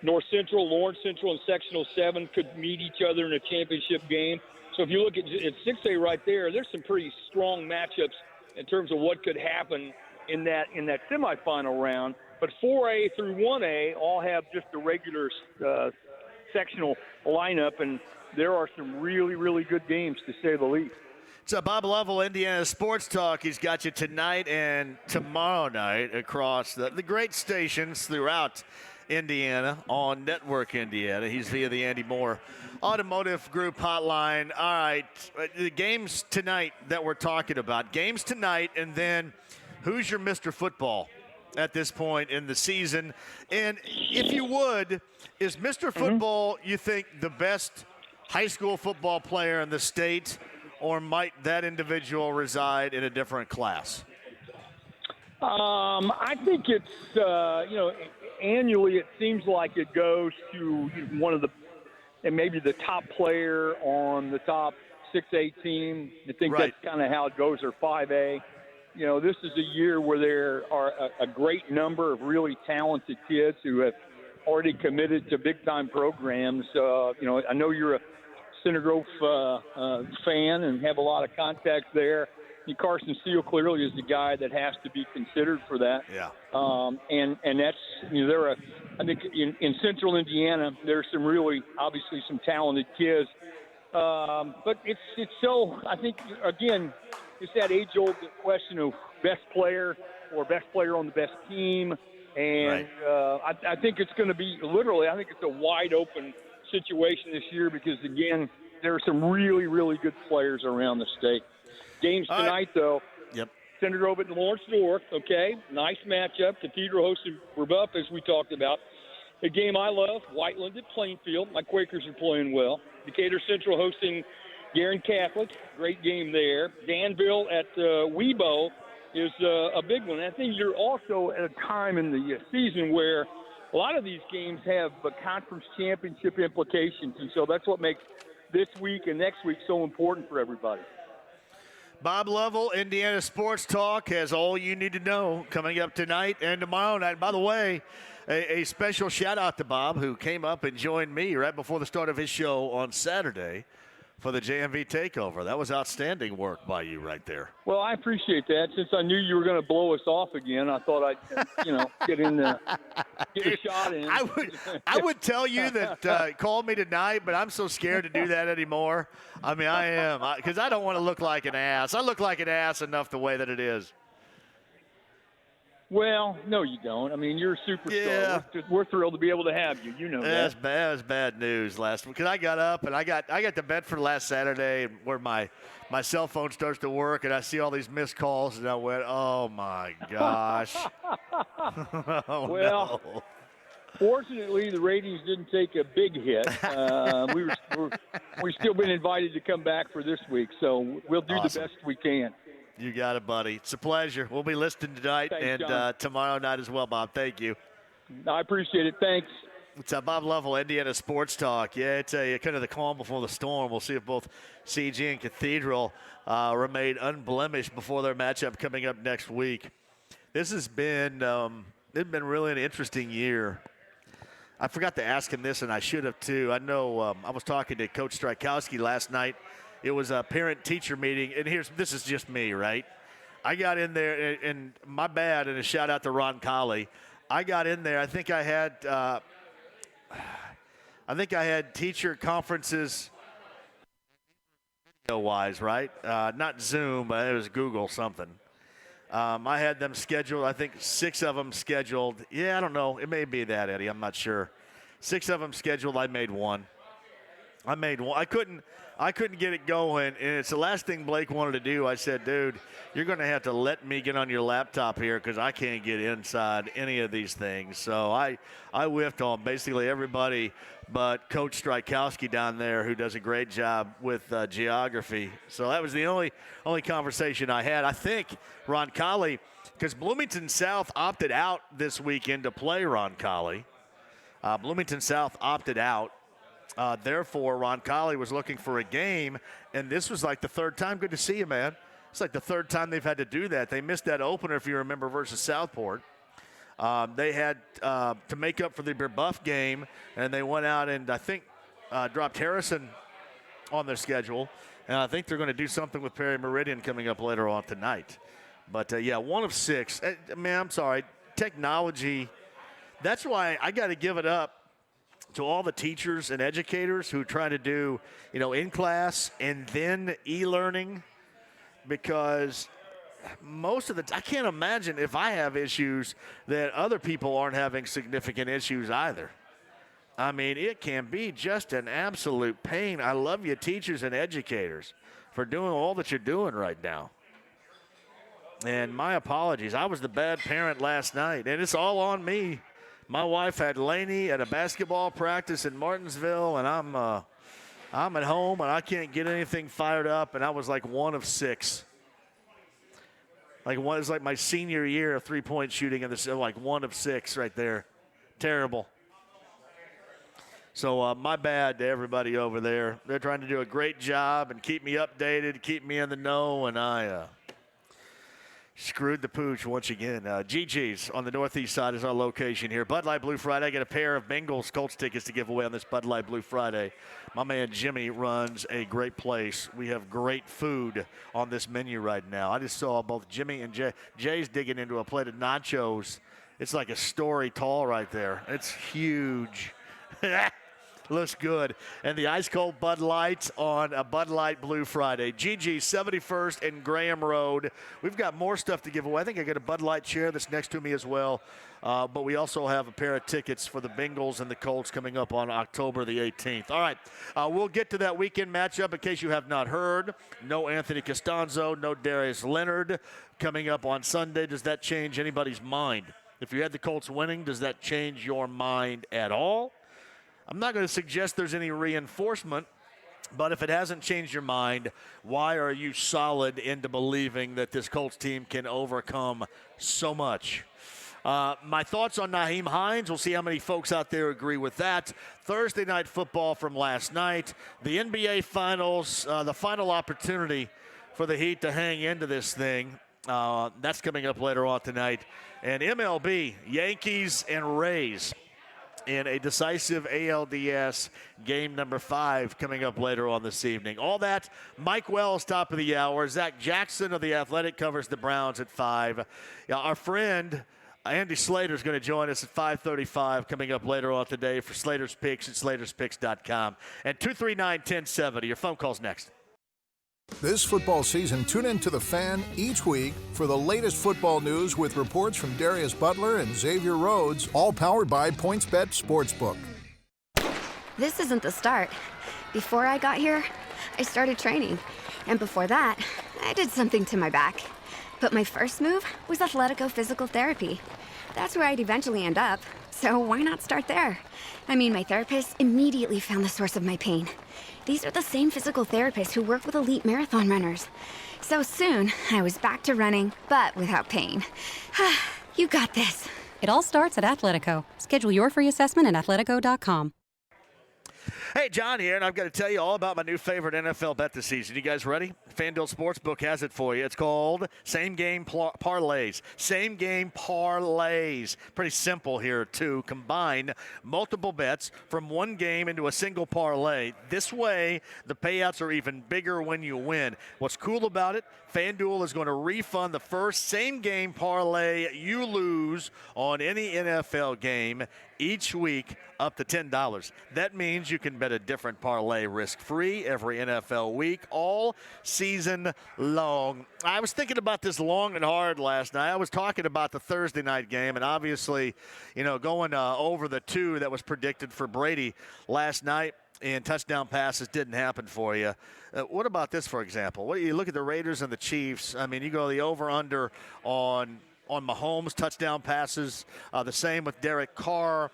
North Central, Lawrence Central, and Sectional 7 could meet each other in a championship game. So if you look at 6A right there, there's some pretty strong matchups in terms of what could happen in that semifinal round. But 4A through 1A all have just a regular sectional lineup, and there are some really, really good games, to say the least. So Bob Lovell, Indiana Sports Talk. He's got you tonight and tomorrow night across the great stations throughout Indiana on Network Indiana. He's via the Andy Moore Automotive Group hotline. All right, the games tonight that we're talking about. Games tonight, and then who's your Mr. Football at this point in the season? And if you would, is Mr. Football, you think, the best high school football player in the state, or might that individual reside in a different class? I think it's, annually it seems like it goes to one of the, and maybe the top player on the top 6A team. I think Right. that's kind of how it goes, or 5A. You know, this is a year where there are a great number of really talented kids who have already committed to big-time programs. You know, I know you're a Center Grove fan and have a lot of contacts there. And Carson Steele clearly is the guy that has to be considered for that. Yeah. And that's, you know, I think in Central Indiana, there's some really, obviously, some talented kids. But it's so, I think, again, it's that age-old question of best player or best player on the best team. And I think it's going to be literally, I think it's a wide-open situation this year because, again, there are some really, really good players around the state. Games tonight, though. Yep. Center Grove at Lawrence North, okay. Nice matchup. Cathedral hosted Rebuff, as we talked about. A game I love, Whiteland at Plainfield. My Quakers are playing well. Decatur Central hosting Guerin Catholic. Great game there. Danville at Webo is a big one. I think you're also at a time in the season where a lot of these games have conference championship implications, and so that's what makes this week and next week so important for everybody. Bob Lovell, Indiana Sports Talk, has all you need to know coming up tonight and tomorrow night. By the way, a special shout-out to Bob, who came up and joined me right before the start of his show on Saturday for the JMV takeover. That was outstanding work by you right there. Well, I appreciate that. Since I knew you were going to blow us off again, I thought I'd, get a shot in. I would tell you that call me tonight, but I'm so scared to do that anymore. I mean, I am, because I don't want to look like an ass. I look like an ass enough the way that it is. Well, no, you don't. I mean, you're a superstar. Yeah. We're thrilled to be able to have you. You know that. That was bad news last week. Because I got up and I got to Bedford last Saturday, where my cell phone starts to work, and I see all these missed calls, and I went, "Oh my gosh!" Well, no. Fortunately, the ratings didn't take a big hit. We've still been invited to come back for this week, so we'll do the best we can. You got it, buddy. It's a pleasure. We'll be listening tonight. Thanks, and tomorrow night as well, Bob. Thank you. I appreciate it. Thanks. It's Bob Lovell, Indiana Sports Talk. Yeah, it's kind of the calm before the storm. We'll see if both CG and Cathedral remain unblemished before their matchup coming up next week. This has been really an interesting year. I forgot to ask him this, and I should have too. I know I was talking to Coach Strykowski last night. It was a parent-teacher meeting, and this is just me, right? I got in there, and my bad, and a shout-out to Ron Colley. I got in there. I think I had teacher conferences video-wise, right? Not Zoom, but it was Google something. I had them scheduled. I think 6 of them scheduled. Yeah, I don't know. It may be that, Eddie. I'm not sure. 6 of them scheduled. I made one. I couldn't get it going, and it's the last thing Blake wanted to do. I said, dude, you're going to have to let me get on your laptop here because I can't get inside any of these things. So I whiffed on basically everybody but Coach Strykowski down there, who does a great job with geography. So that was the only conversation I had. I think Ron Colley, because Bloomington South opted out this weekend to play Ron Colley. Bloomington South opted out. Therefore, Ron Colley was looking for a game, and this was like the third time. Good to see you, man. It's like the third time they've had to do that. They missed that opener, if you remember, versus Southport. They had to make up for the Rebuff game, and they went out and I think dropped Harrison on their schedule. And I think they're going to do something with Perry Meridian coming up later on tonight. But, 1 of 6. Man, I'm sorry. Technology, that's why I got to give it up to all the teachers and educators who try to do, in class and then e-learning, because most of I can't imagine if I have issues that other people aren't having significant issues either. I mean, it can be just an absolute pain. I love you, teachers and educators, for doing all that you're doing right now. And my apologies. I was the bad parent last night, and it's all on me. My wife had Laney at a basketball practice in Martinsville, and I'm at home, and I can't get anything fired up, and I was like 1 of 6. It's like my senior year of three-point shooting, and this like 1 of 6 right there. Terrible. So my bad to everybody over there. They're trying to do a great job and keep me updated, keep me in the know, and I screwed the pooch once again. GG's on the northeast side is our location here. Bud Light Blue Friday. I got a pair of Bengals Colts tickets to give away on this Bud Light Blue Friday. My man Jimmy runs a great place. We have great food on this menu right now. I just saw both Jimmy and Jay. Jay's digging into a plate of nachos. It's like a story tall right there. It's huge. Looks good. And the ice cold Bud Lights on a Bud Light Blue Friday. GG 71st and Graham Road. We've got more stuff to give away. I think I got a Bud Light chair that's next to me as well. But we also have a pair of tickets for the Bengals and the Colts coming up on October the 18th. All right, we'll get to that weekend matchup in case you have not heard. No Anthony Costanzo, no Darius Leonard coming up on Sunday. Does that change anybody's mind? If you had the Colts winning, does that change your mind at all? I'm not going to suggest there's any reinforcement, but if it hasn't changed your mind, why are you solid into believing that this Colts team can overcome so much? My thoughts on Nyheim Hines. We'll see how many folks out there agree with that. Thursday night football from last night. The NBA Finals, the final opportunity for the Heat to hang into this thing. That's coming up later on tonight. And MLB, Yankees and Rays in a decisive ALDS game number 5 coming up later on this evening. All that, Mike Wells, top of the hour. Zach Jackson of The Athletic covers the Browns at 5. Our friend Andy Slater is going to join us at 5:35 coming up later on today for Slater's Picks at slaterspicks.com. And 239-1070. Your phone call's next. This football season, tune in to The Fan each week for the latest football news with reports from Darius Butler and Xavier Rhodes, all powered by PointsBet Sportsbook. This isn't the start. Before I got here, I started training. And before that, I did something to my back. But my first move was Athletico Physical Therapy. That's where I'd eventually end up. So why not start there? I mean, my therapist immediately found the source of my pain. These are the same physical therapists who work with elite marathon runners. So soon, I was back to running, but without pain. You got this. It all starts at Athletico. Schedule your free assessment at athletico.com. Hey, John here, and I've got to tell you all about my new favorite NFL bet this season. You guys ready? FanDuel Sportsbook has it for you. It's called Same Game Parlays. Same Game Parlays. Pretty simple here, too. Combine multiple bets from one game into a single parlay. This way, the payouts are even bigger when you win. What's cool about it? FanDuel is going to refund the first same-game parlay you lose on any NFL game each week up to $10. That means you can bet a different parlay risk-free every NFL week, all season long. I was thinking about this long and hard last night. I was talking about the Thursday night game, and obviously, going over the 2 that was predicted for Brady last night. And touchdown passes didn't happen for you. What about this, for example? You look at the Raiders and the Chiefs. I mean, you go the over-under on Mahomes' touchdown passes. The same with Derek Carr.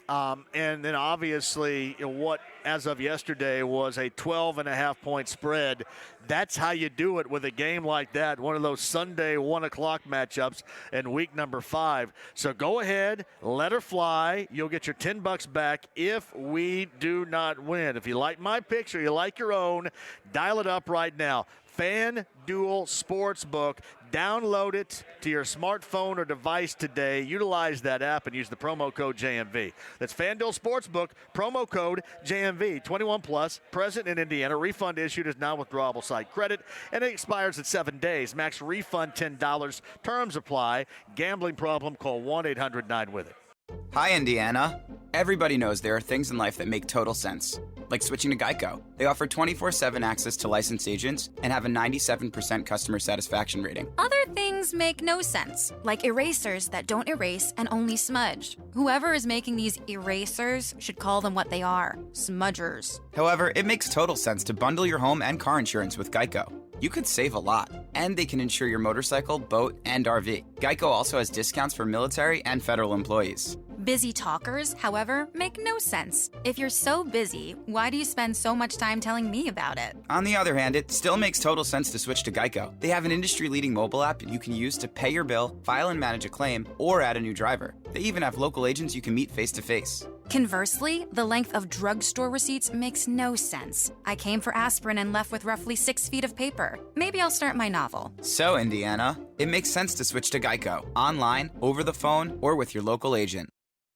And then obviously what, as of yesterday, was a 12.5-point spread. That's how you do it with a game like that, one of those Sunday 1 o'clock matchups in week number 5. So go ahead, let her fly. You'll get your $10 back if we do not win. If you like my picks or you like your own, dial it up right now. FanDuel Sportsbook. Download it to your smartphone or device today. Utilize that app and use the promo code JMV. That's FanDuel Sportsbook, promo code JMV. 21 plus, present in Indiana. Refund issued is non-withdrawable site credit, and it expires in 7 days. Max refund $10. Terms apply. Gambling problem? Call 1-800-9-WITH-IT. Hi, Indiana. Everybody knows there are things in life that make total sense, like switching to Geico. They offer 24/7 access to licensed agents and have a 97% customer satisfaction rating. Other things make no sense, like erasers that don't erase and only smudge. Whoever is making these erasers should call them what they are, smudgers. However, it makes total sense to bundle your home and car insurance with Geico. You could save a lot, and they can insure your motorcycle, boat, and RV. Geico also has discounts for military and federal employees. Busy talkers, however, make no sense. If you're so busy, why do you spend so much time telling me about it? On the other hand, it still makes total sense to switch to Geico. They have an industry-leading mobile app you can use to pay your bill, file and manage a claim, or add a new driver. They even have local agents you can meet face-to-face. Conversely, the length of drugstore receipts makes no sense. I came for aspirin and left with roughly 6 feet of paper. Maybe I'll start my novel. So, Indiana, it makes sense to switch to Geico. Online, over the phone, or with your local agent.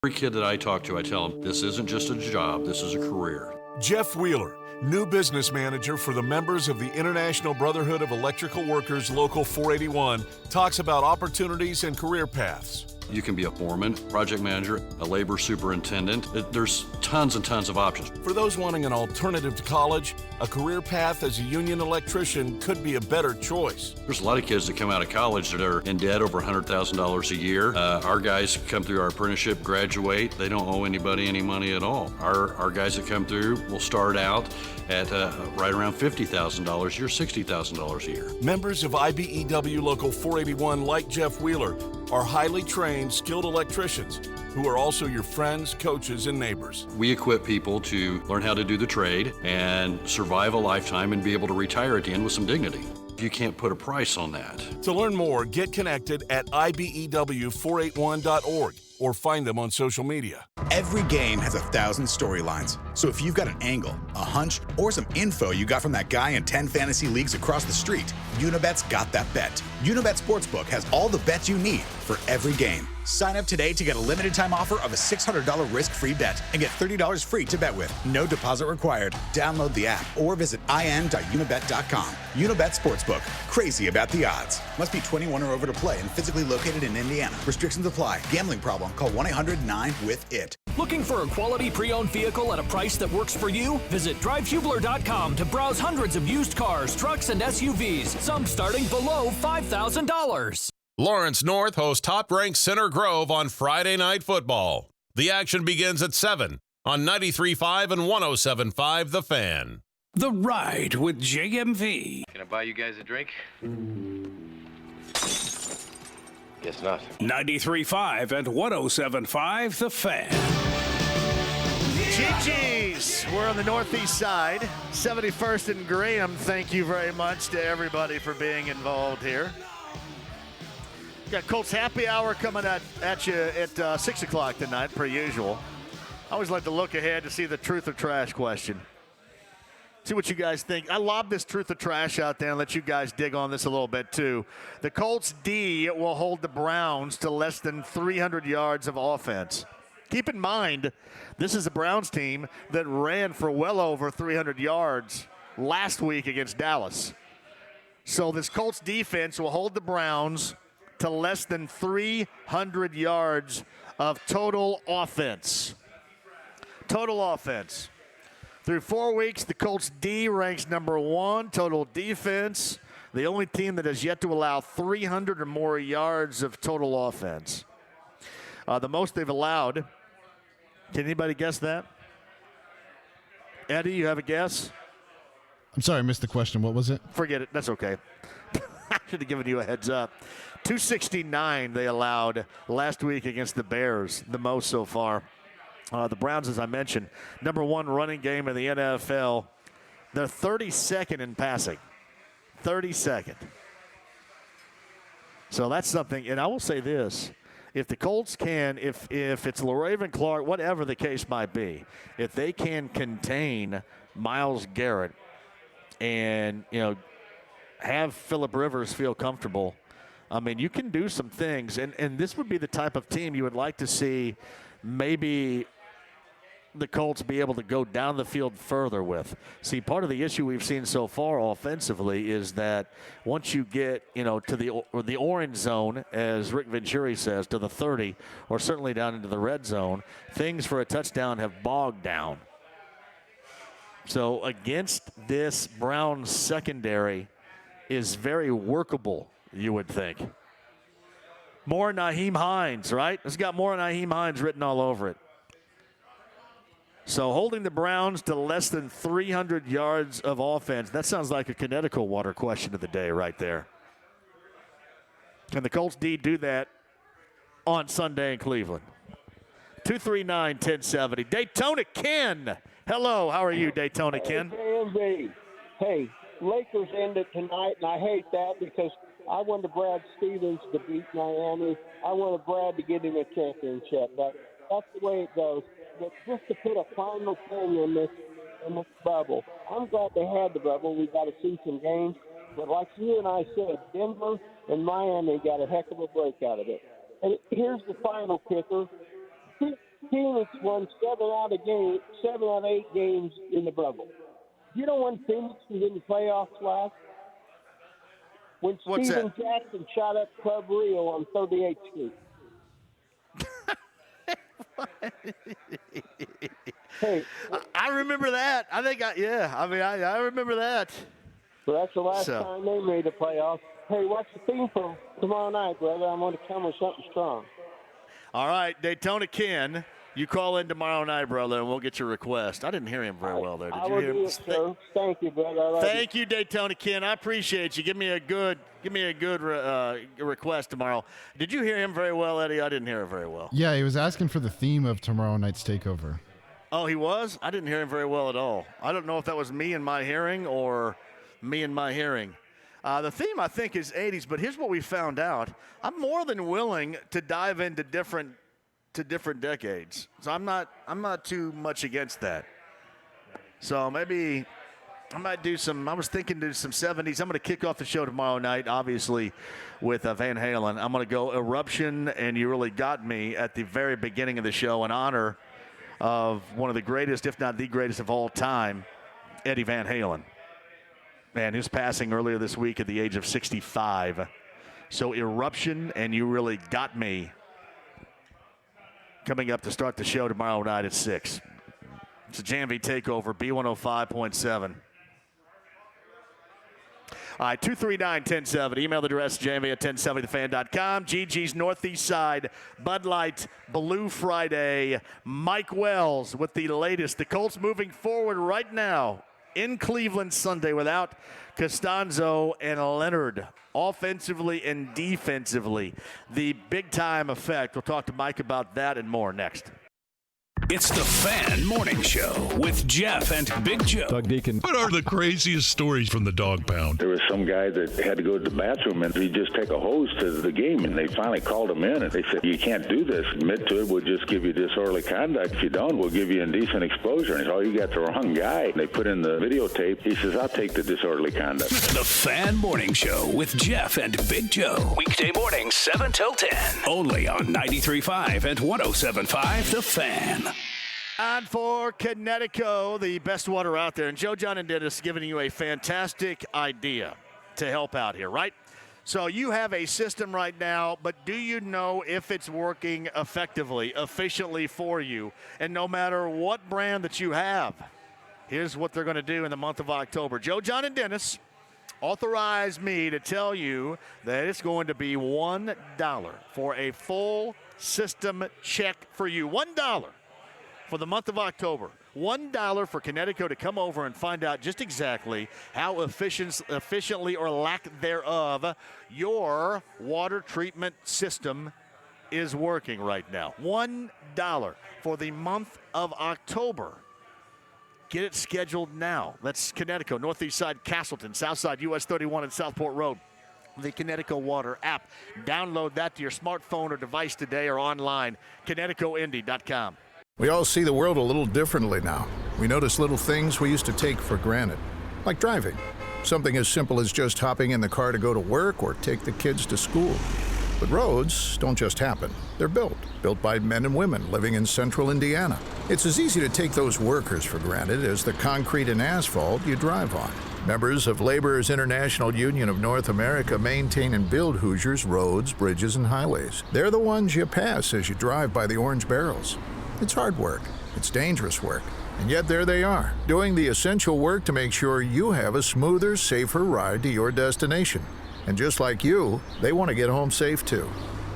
Every kid that I talk to, I tell them, this isn't just a job, this is a career. Jeff Wheeler, new business manager for the members of the International Brotherhood of Electrical Workers Local 481, talks about opportunities and career paths. You can be a foreman, project manager, a labor superintendent. There's tons and tons of options. For those wanting an alternative to college, a career path as a union electrician could be a better choice. There's a lot of kids that come out of college that are in debt over $100,000 a year. Our guys come through our apprenticeship, graduate. They don't owe anybody any money at all. Our guys that come through will start out at right around $50,000 a year, $60,000 a year. Members of IBEW Local 481, like Jeff Wheeler, are highly trained, skilled electricians who are also your friends, coaches, and neighbors. We equip people to learn how to do the trade and survive a lifetime and be able to retire at the end with some dignity. You can't put a price on that. To learn more, get connected at IBEW481.org or find them on social media. Every game has 1,000 storylines. So if you've got an angle, a hunch, or some info you got from that guy in 10 fantasy leagues across the street, Unibet's got that bet. Unibet Sportsbook has all the bets you need for every game. Sign up today to get a limited time offer of a $600 risk-free bet and get $30 free to bet with. No deposit required. Download the app or visit in.unibet.com. Unibet Sportsbook. Crazy about the odds. Must be 21 or over to play and physically located in Indiana. Restrictions apply. Gambling problem? Call 1-800-9-WITH-IT. Looking for a quality pre-owned vehicle at a price that works for you? Visit drivehubler.com to browse hundreds of used cars, trucks, and SUVs, some starting below $5,000. Lawrence North hosts top-ranked Center Grove on Friday Night Football. The action begins at 7 on 93.5 and 107.5 The Fan. The Ride with JMV. Can I buy you guys a drink? Guess not. 93.5 and 107.5 The Fan. GG's. We're on the northeast side, 71st and Graham. Thank you very much to everybody for being involved here. Got Colts Happy Hour coming at you at 6 o'clock tonight, per usual. I always like to look ahead to see the truth or trash question. See what you guys think. I lob this truth or trash out there and let you guys dig on this a little bit, too. The Colts D will hold the Browns to less than 300 yards of offense. Keep in mind, this is a Browns team that ran for well over 300 yards last week against Dallas. So this Colts defense will hold the Browns to less than 300 yards of total offense. Total offense. Through 4 weeks, the Colts D ranks number 1 total defense. The only team that has yet to allow 300 or more yards of total offense. The most they've allowed. Can anybody guess that? Eddie, you have a guess? I'm sorry, I missed the question. What was it? Forget it. That's okay. I should have given you a heads up. 269 they allowed last week against the Bears, the most so far. The Browns, as I mentioned, number 1 running game in the NFL. They're 32nd in passing. 32nd. So that's something. And I will say this. If the Colts can, if it's LaRaven Clark, whatever the case might be, if they can contain Myles Garrett and, have Phillip Rivers feel comfortable, I mean, you can do some things. And this would be the type of team you would like to see maybe the Colts be able to go down the field further with. See, part of the issue we've seen so far offensively is that once you get, to the orange zone, as Rick Venturi says, to the 30, or certainly down into the red zone, things for a touchdown have bogged down. So against this Browns secondary is very workable, you would think. More Nyheim Hines, right? It's got more Nyheim Hines written all over it. So holding the Browns to less than 300 yards of offense, that sounds like a Connecticut water question of the day right there. Can the Colts D do that on Sunday in Cleveland? 239-1070. Daytona Ken. Hello, how are you, Daytona Ken? JMV. Hey, Lakers ended tonight, and I hate that because I wanted Brad Stevens to beat Miami. I wanted Brad to get him a championship, but that's the way it goes. But just to put a final thing in this bubble, I'm glad they had the bubble. We got to see some games. But like you and I said, Denver and Miami got a heck of a break out of it. And here's the final kicker. Phoenix won 7 out of 8 games in the bubble. You know when Phoenix was in the playoffs last? When Steven Jackson shot up Club Rio on 38th Street. Hey, I remember that. I remember that. So that's the last time they made the playoffs. Hey, what's the theme for tomorrow night, brother? I'm going to come with something strong. All right, Daytona Ken, you call in tomorrow night, brother, and we'll get your request. I didn't hear him very well there. Did you hear him? Sir. Thank you, brother. Thank you, Daytona Ken. I appreciate you. Give me a good request tomorrow. Did you hear him very well, Eddie? I didn't hear it very well. Yeah, he was asking for the theme of tomorrow night's takeover. Oh, he was? I didn't hear him very well at all. I don't know if that was me and my hearing or me and my hearing. The theme, I think, is 80s, but here's what we found out. I'm more than willing to dive into different decades. So I'm not too much against that. So maybe I might do some, I was thinking do some 70s. I'm going to kick off the show tomorrow night, obviously, with Van Halen. I'm going to go Eruption and You Really Got Me at the very beginning of the show in honor of one of the greatest, if not the greatest of all time, Eddie Van Halen. Man, his passing earlier this week at the age of 65. So Eruption and You Really Got Me coming up to start the show tomorrow night at 6. It's a JMV Takeover, B105.7. All right, 239-1070. Email address, JMV at 1070thefan.com. GG's Northeast Side, Bud Light, Blue Friday. Mike Wells with the latest. The Colts moving forward right now in Cleveland Sunday without Costanzo and Leonard. Offensively and defensively, the big-time effect. We'll talk to Mike about that and more next. It's the Fan Morning Show with Jeff and Big Joe. Doug Deacon. What are the craziest stories from the dog pound? There was some guy that had to go to the bathroom, and he'd just take a hose to the game, and they finally called him in, and they said, you can't do this. Admit to it, we'll just give you disorderly conduct. If you don't, we'll give you indecent exposure. And he said, oh, you got the wrong guy. And they put in the videotape. He says, I'll take the disorderly conduct. The Fan Morning Show with Jeff and Big Joe. Weekday mornings, 7 till 10. Only on 93.5 and 107.5 The Fan. And for Connecticut, the best water out there. And Joe, John, and Dennis giving you a fantastic idea to help out here, right? So you have a system right now, but do you know if it's working effectively, efficiently for you? And no matter what brand that you have, here's what they're going to do in the month of October. Joe, John, and Dennis authorize me to tell you that it's going to be $1 for a full system check for you. $1 for the month of October. $1 for Connecticut to come over and find out just exactly how efficiently or lack thereof your water treatment system is working right now. $1 for the month of October. Get it scheduled now. That's Connecticut, Northeast Side, Castleton, South Side, US 31 and Southport Road. The Connecticut Water app. Download that to your smartphone or device today or online, ConnecticutIndy.com. We all see the world a little differently now. We notice little things we used to take for granted, like driving. Something as simple as just hopping in the car to go to work or take the kids to school. But roads don't just happen. They're built by men and women living in central Indiana. It's as easy to take those workers for granted as the concrete and asphalt you drive on. Members of Laborers International Union of North America maintain and build Hoosiers roads, bridges, and highways. They're the ones you pass as you drive by the orange barrels. It's hard work. It's dangerous work. And yet there they are, doing the essential work to make sure you have a smoother, safer ride to your destination. And just like you, they want to get home safe too.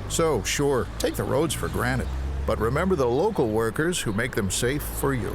So, sure, take the roads for granted. But remember the local workers who make them safe for you.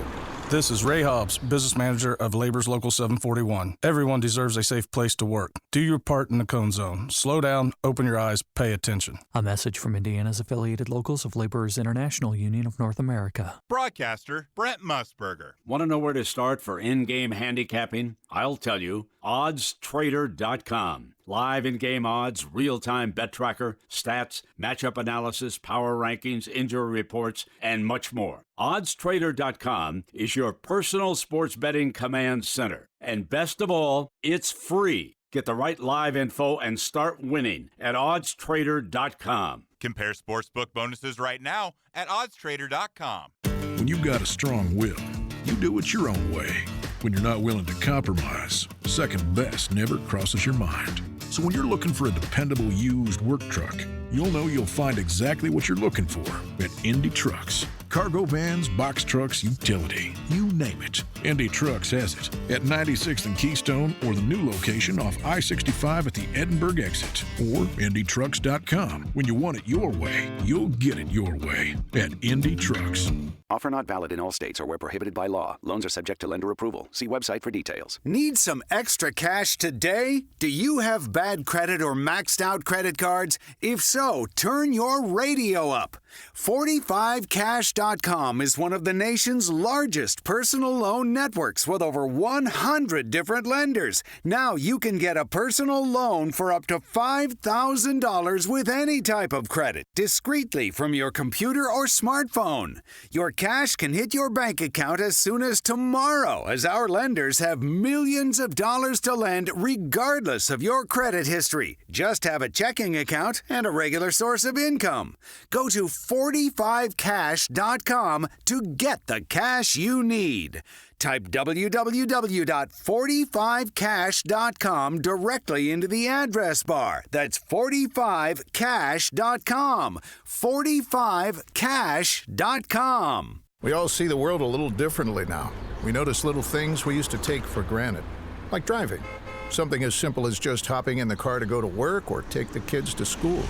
This is Ray Hobbs, business manager of Labor's Local 741. Everyone deserves a safe place to work. Do your part in the cone zone. Slow down, open your eyes, pay attention. A message from Indiana's affiliated locals of Laborers International Union of North America. Broadcaster Brent Musburger. Want to know where to start for in-game handicapping? I'll tell you, oddstrader.com. Live in-game odds, real-time bet tracker, stats, matchup analysis, power rankings, injury reports, and much more. oddstrader.com is your personal sports betting command center. And best of all, it's free. Get the right live info and start winning at oddstrader.com. Compare sportsbook bonuses right now at oddstrader.com. When you've got a strong will, you do it your own way. When you're not willing to compromise, second best never crosses your mind. So when you're looking for a dependable used work truck, you'll know you'll find exactly what you're looking for at Indy Trucks. Cargo vans, box trucks, utility, you name it. Indy Trucks has it at 96th and Keystone or the new location off I-65 at the Edinburgh exit or IndyTrucks.com. When you want it your way, you'll get it your way at Indy Trucks. Offer not valid in all states or where prohibited by law. Loans are subject to lender approval. See website for details. Need some extra cash today? Do you have bad credit or maxed out credit cards? If so, turn your radio up. 45cash.com is one of the nation's largest personal loan networks with over 100 different lenders. Now you can get a personal loan for up to $5,000 with any type of credit, discreetly from your computer or smartphone. Your cash can hit your bank account as soon as tomorrow, as our lenders have millions of dollars to lend regardless of your credit history. Just have a checking account and a regular source of income. Go to 45cash.com to get the cash you need. Type www.45cash.com directly into the address bar. That's 45cash.com. 45cash.com. We all see the world a little differently now. We notice little things we used to take for granted, like driving. Something as simple as just hopping in the car to go to work or take the kids to school.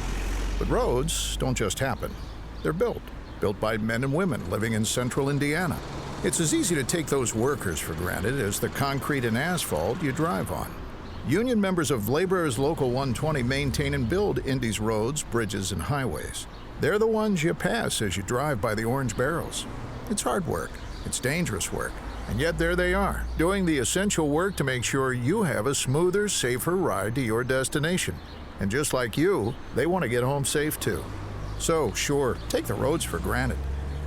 But roads don't just happen. They're built by men and women living in central Indiana. It's as easy to take those workers for granted as the concrete and asphalt you drive on. Union members of Laborers Local 120 maintain and build Indy's roads, bridges, and highways. They're the ones you pass as you drive by the orange barrels. It's hard work. It's dangerous work. And yet there they are, doing the essential work to make sure you have a smoother, safer ride to your destination. And just like you, they want to get home safe too. So, sure, take the roads for granted,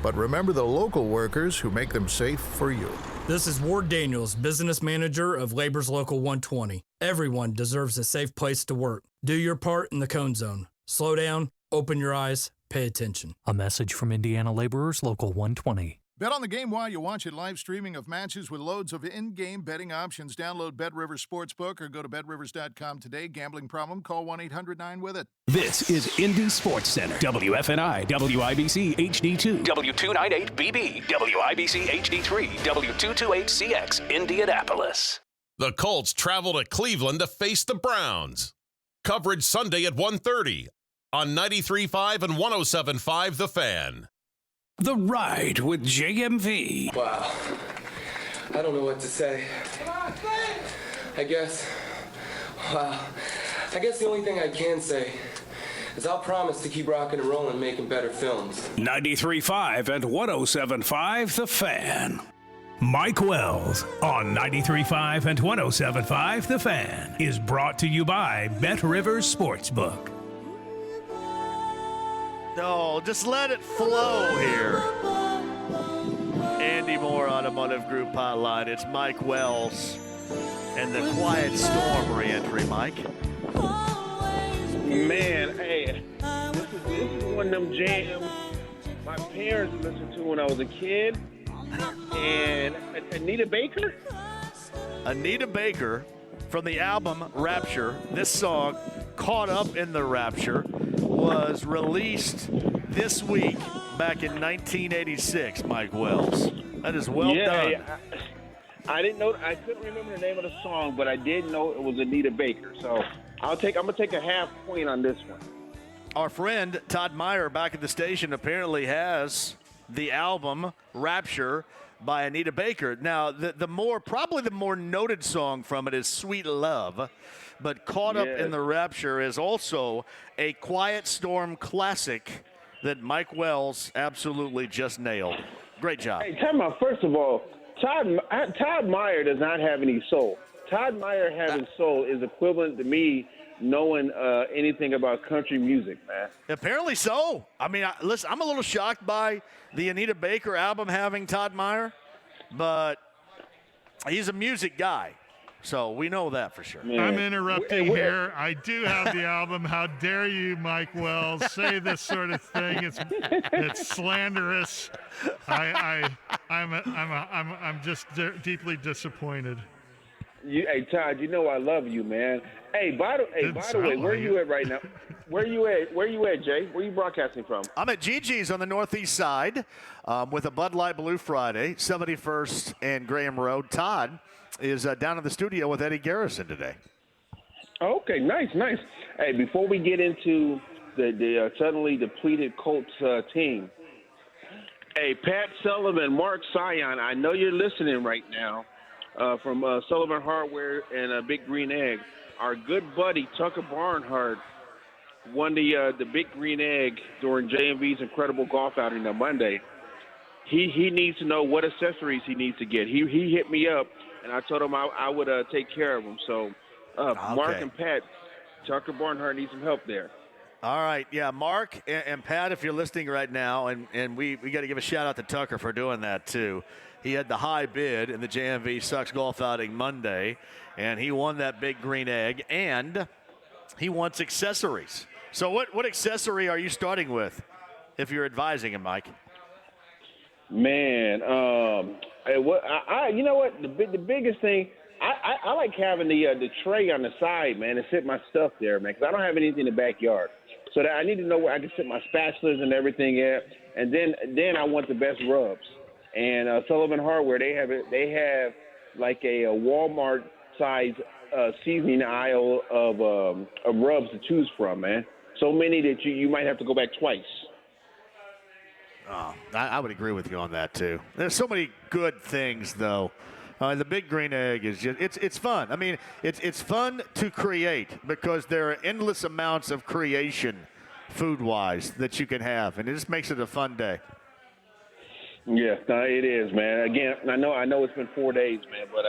but remember the local workers who make them safe for you. This is Ward Daniels, business manager of Labor's Local 120. Everyone deserves a safe place to work. Do your part in the cone zone. Slow down, open your eyes, pay attention. A message from Indiana Laborers Local 120. Bet on the game while you watch it. Live streaming of matches with loads of in-game betting options. Download BetRivers Sportsbook or go to BetRivers.com today. Gambling problem? Call 1-800-9-WITH-IT. This is Indy Sports Center. WFNI, WIBC HD2, W298BB, WIBC HD3, W228CX, Indianapolis. The Colts travel to Cleveland to face the Browns. Coverage Sunday at 1:30 on 93.5 and 107.5 The Fan. The Ride with JMV. Wow. I don't know what to say. I guess the only thing I can say is I'll promise to keep rocking and rolling, making better films. 93.5 and 107.5 The Fan. Mike Wells on 93.5 and 107.5 The Fan is brought to you by BetRivers Sportsbook. No, just let it flow here. Andy Moore Automotive Group Hotline. It's Mike Wells and the Quiet Storm re-entry, Mike. Man, hey, this is one of them jams my parents listened to when I was a kid. And Anita Baker? Anita Baker from the album Rapture. This song, Caught Up in the Rapture, was released this week back in 1986, Mike Wells. That is well done. Yeah, I didn't know. I couldn't remember the name of the song, but I did know it was Anita Baker. So I'm gonna take a half point on this one. Our friend Todd Meyer back at the station apparently has the album Rapture by Anita Baker. Now, probably the more noted song from it is Sweet Love, but Caught Up in the Rapture is also a Quiet Storm classic that Mike Wells absolutely just nailed. Great job. Hey, time out. First of all, Todd Meyer does not have any soul. Todd Meyer having soul is equivalent to me knowing anything about country music, man. Apparently so. I mean, listen, I'm a little shocked by the Anita Baker album having Todd Meyer, but he's a music guy, so we know that for sure. Man. I'm interrupting here. I do have the album. How dare you, Mike Wells, say this sort of thing? It's slanderous. I'm just deeply disappointed. Hey, Todd, you know I love you, man. Hey, by the way, where are you at right now? Where you at, Jay? Where are you broadcasting from? I'm at GG's on the northeast side with a Bud Light Blue Friday, 71st and Graham Road. Todd is down in the studio with Eddie Garrison today. Okay, nice. Hey, before we get into the suddenly depleted Colts team, hey, Pat Sullivan, Mark Sion, I know you're listening right now. From Sullivan Hardware and Big Green Egg. Our good buddy Tucker Barnhart won the Big Green Egg during JMV's incredible golf outing on Monday. He needs to know what accessories he needs to get. He hit me up, and I told him I would take care of him. So Mark and Pat, Tucker Barnhart needs some help there. All right, yeah, Mark and Pat, if you're listening right now, and we got to give a shout-out to Tucker for doing that, too. He had the high bid in the JMV Sucks Golf outing Monday, and he won that Big Green Egg, and he wants accessories. So what accessory are you starting with if you're advising him, Mike? Man, you know what? The biggest thing, I like having the tray on the side, man, and sit my stuff there, man, because I don't have anything in the backyard. So that I need to know where I can sit my spatulas and everything at, and then I want the best rubs. And Sullivan Hardware, they have like a Walmart size seasoning aisle of rubs to choose from, man. So many that you might have to go back twice. Oh, I would agree with you on that too. There's so many good things though. The Big Green Egg is just it's fun. I mean, it's fun to create because there are endless amounts of creation food-wise that you can have, and it just makes it a fun day. Yeah, it is, man. Again, I know it's been 4 days, man, but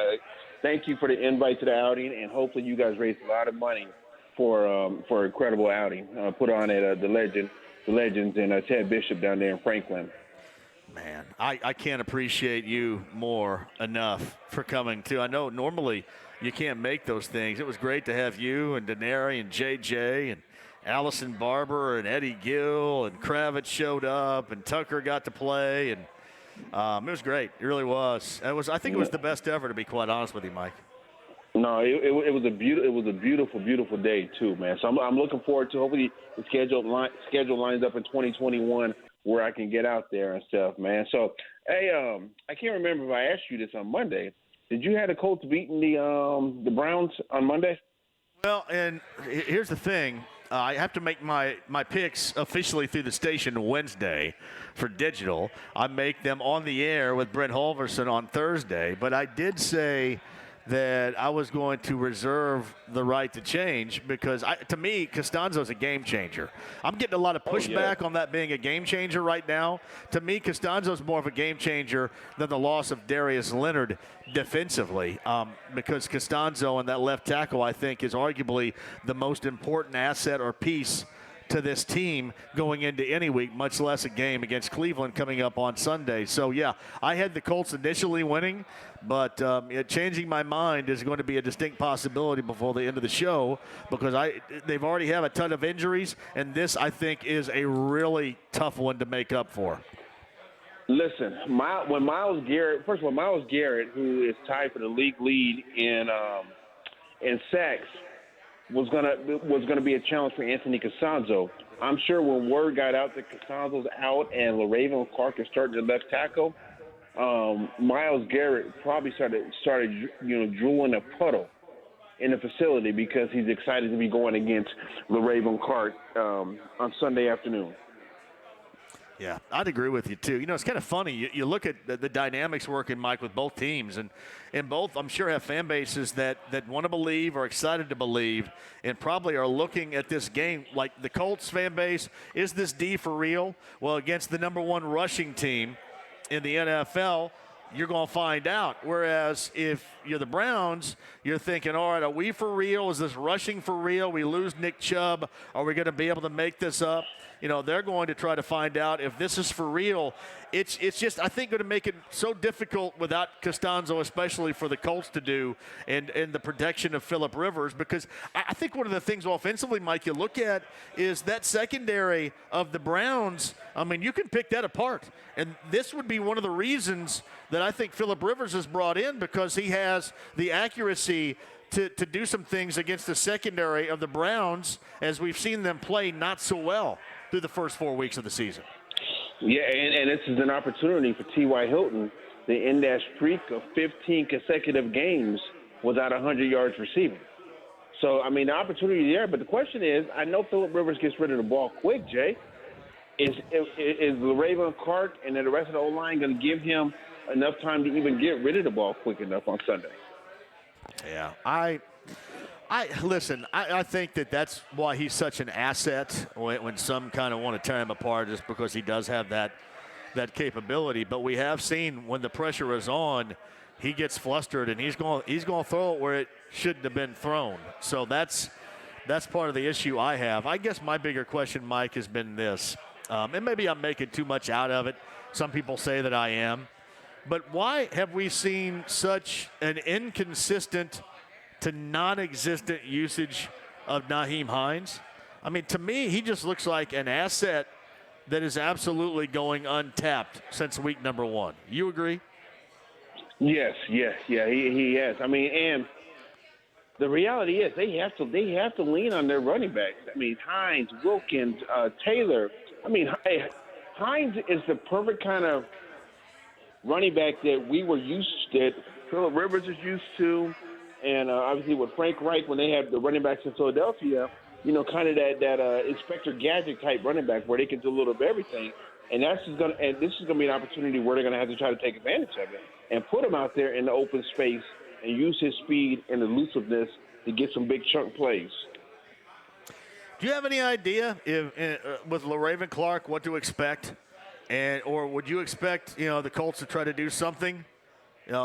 thank you for the invite to the outing, and hopefully you guys raised a lot of money for an incredible outing put on at the Legends and Ted Bishop down there in Franklin. Man, I can't appreciate you more enough for coming too. I know normally you can't make those things. It was great to have you and Denary and JJ and Allison Barber and Eddie Gill and Kravitz showed up and Tucker got to play and it was great. It really was. I think it was the best ever, to be quite honest with you, Mike. No, it was a beautiful day too, man. So I'm looking forward to hopefully the schedule lines up in 2021 where I can get out there and stuff, man. So hey, I can't remember if I asked you this on Monday. Did you have the Colts beating the Browns on Monday? Well, and here's the thing. I have to make my picks officially through the station Wednesday for digital. I make them on the air with Brent Holverson on Thursday. But I did say that I was going to reserve the right to change because, to me, Costanzo's a game changer. I'm getting a lot of pushback on that being a game changer right now. To me, Costanzo's more of a game changer than the loss of Darius Leonard defensively because Costanzo and that left tackle, I think, is arguably the most important asset or piece to this team going into any week, much less a game against Cleveland coming up on Sunday. So, yeah, I had the Colts initially winning, but changing my mind is going to be a distinct possibility before the end of the show because they've already have a ton of injuries, and this, I think, is a really tough one to make up for. Listen, when Myles Garrett, who is tied for the league lead in sacks, was gonna be a challenge for Anthony Costanzo. I'm sure when word got out that Costanzo's out and LaRaven Clark is starting to left tackle, Myles Garrett probably started drooling a puddle in the facility because he's excited to be going against LaRaven Clark on Sunday afternoon. Yeah, I'd agree with you, too. You know, it's kind of funny. You look at the dynamics working, Mike, with both teams, and both, I'm sure, have fan bases that want to believe or excited to believe and probably are looking at this game like the Colts fan base. Is this D for real? Well, against the number one rushing team in the NFL, you're going to find out. Whereas if you're the Browns, you're thinking, all right, are we for real? Is this rushing for real? We lose Nick Chubb. Are we going to be able to make this up? You know, they're going to try to find out if this is for real. It's just, I think, going to make it so difficult without Costanzo, especially for the Colts to do, and the protection of Phillip Rivers. Because I think one of the things offensively, Mike, you look at is that secondary of the Browns. I mean, you can pick that apart. And this would be one of the reasons that I think Phillip Rivers is brought in, because he has the accuracy to do some things against the secondary of the Browns, as we've seen them play not so well through the first 4 weeks of the season. Yeah, and this is an opportunity for T.Y. Hilton to end that streak of 15 consecutive games without 100 yards receiving. So, I mean, the opportunity there. But the question is, I know Phillip Rivers gets rid of the ball quick, Jay. Is Raven Clark and then the rest of the O-line going to give him enough time to even get rid of the ball quick enough on Sunday? Yeah, I think that's why he's such an asset when some kind of want to tear him apart, just because he does have that capability. But we have seen when the pressure is on, he gets flustered and he's going to throw it where it shouldn't have been thrown. So that's part of the issue I have. I guess my bigger question, Mike, has been this, and maybe I'm making too much out of it. Some people say that I am. But why have we seen such an inconsistent to non-existent usage of Nyheim Hines? I mean, to me, he just looks like an asset that is absolutely going untapped since week number 1. You agree? Yes, he has. I mean, and the reality is they have to lean on their running backs. I mean, Hines, Wilkins, Taylor. I mean, Hines is the perfect kind of running back that we were used to, that Phillip Rivers is used to, and obviously with Frank Reich, when they had the running backs in Philadelphia, you know, kind of that Inspector Gadget type running back where they can do a little of everything. And this is going to be an opportunity where they're going to have to try to take advantage of it and put him out there in the open space and use his speed and elusiveness to get some big chunk plays. Do you have any idea with LaRaven Clark what to expect? Or would you expect, the Colts to try to do something,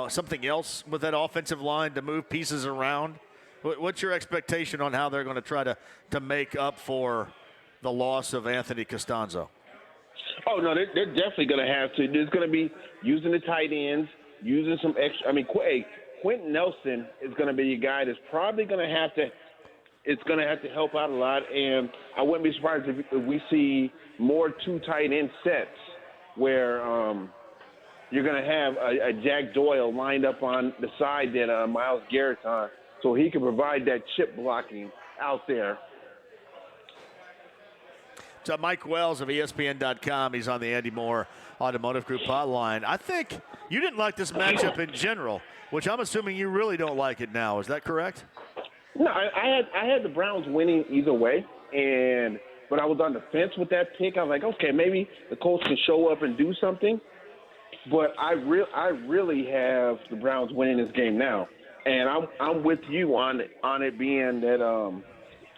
something else with that offensive line to move pieces around? What's your expectation on how they're going to try to make up for the loss of Anthony Costanzo? Oh, no, they're definitely going to have to. There's going to be using the tight ends, using some extra. I mean, Quentin Nelson is going to be a guy that's probably going to have to – it's going to have to help out a lot. And I wouldn't be surprised if we see more two tight end sets where you're going to have a Jack Doyle lined up on the side that Myles Garrett's on, so he can provide that chip blocking out there. So Mike Wells of ESPN.com, he's on the Andy Moore Automotive Group hotline. I think you didn't like this matchup in general, which I'm assuming you really don't like it now. Is that correct? No, I had the Browns winning either way, but I was on the fence with that pick. I was like, okay, maybe the Colts can show up and do something. But I really have the Browns winning this game now, and I'm with you on it being that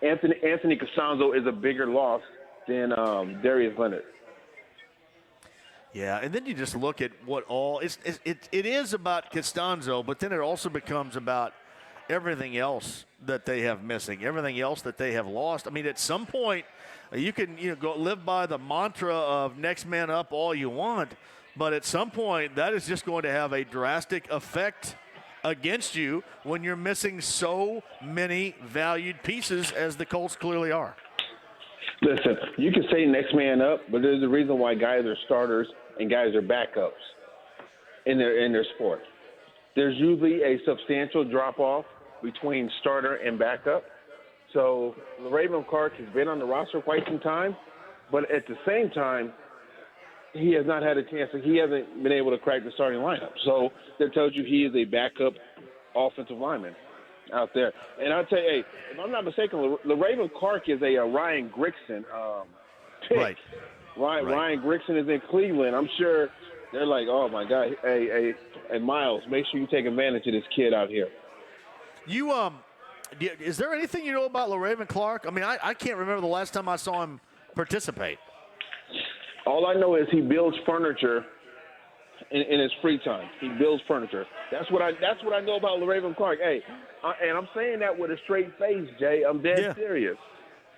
Anthony Costanzo is a bigger loss than Darius Leonard. Yeah, and then you just look at what it is about Costanzo, but then it also becomes about everything else that they have missing, everything else that they have lost. I mean, at some point, you can go live by the mantra of next man up all you want, but at some point, that is just going to have a drastic effect against you when you're missing so many valued pieces as the Colts clearly are. Listen, you can say next man up, but there's a reason why guys are starters and guys are backups in their sport. There's usually a substantial drop-off between starter and backup. So LaRaven Clark has been on the roster quite some time, but at the same time, he has not had a chance. He hasn't been able to crack the starting lineup. So that tells you he is a backup offensive lineman out there. And I'll tell you, hey, if I'm not mistaken, LaRaven Clark is a Ryan Grigson pick. Right. Ryan Grigson is in Cleveland. I'm sure they're like, oh, my God, hey, Miles, make sure you take advantage of this kid out here. Is there anything you know about LaRaven Clark? I mean, I can't remember the last time I saw him participate. All I know is he builds furniture in his free time. He builds furniture. That's what I know about LaRaven Clark. Hey, and I'm saying that with a straight face, Jay. I'm dead serious.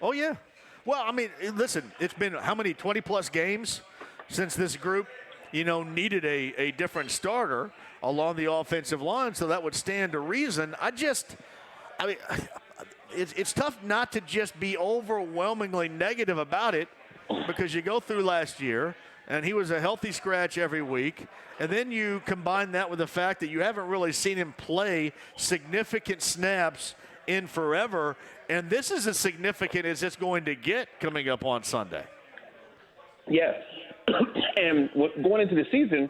Oh, yeah. Well, I mean, listen, it's been how many, 20-plus games since this group, needed a different starter along the offensive line, so that would stand to reason. It's tough not to just be overwhelmingly negative about it because you go through last year, and he was a healthy scratch every week, and then you combine that with the fact that you haven't really seen him play significant snaps in forever, and this is as significant as it's going to get coming up on Sunday. Yes. And going into the season,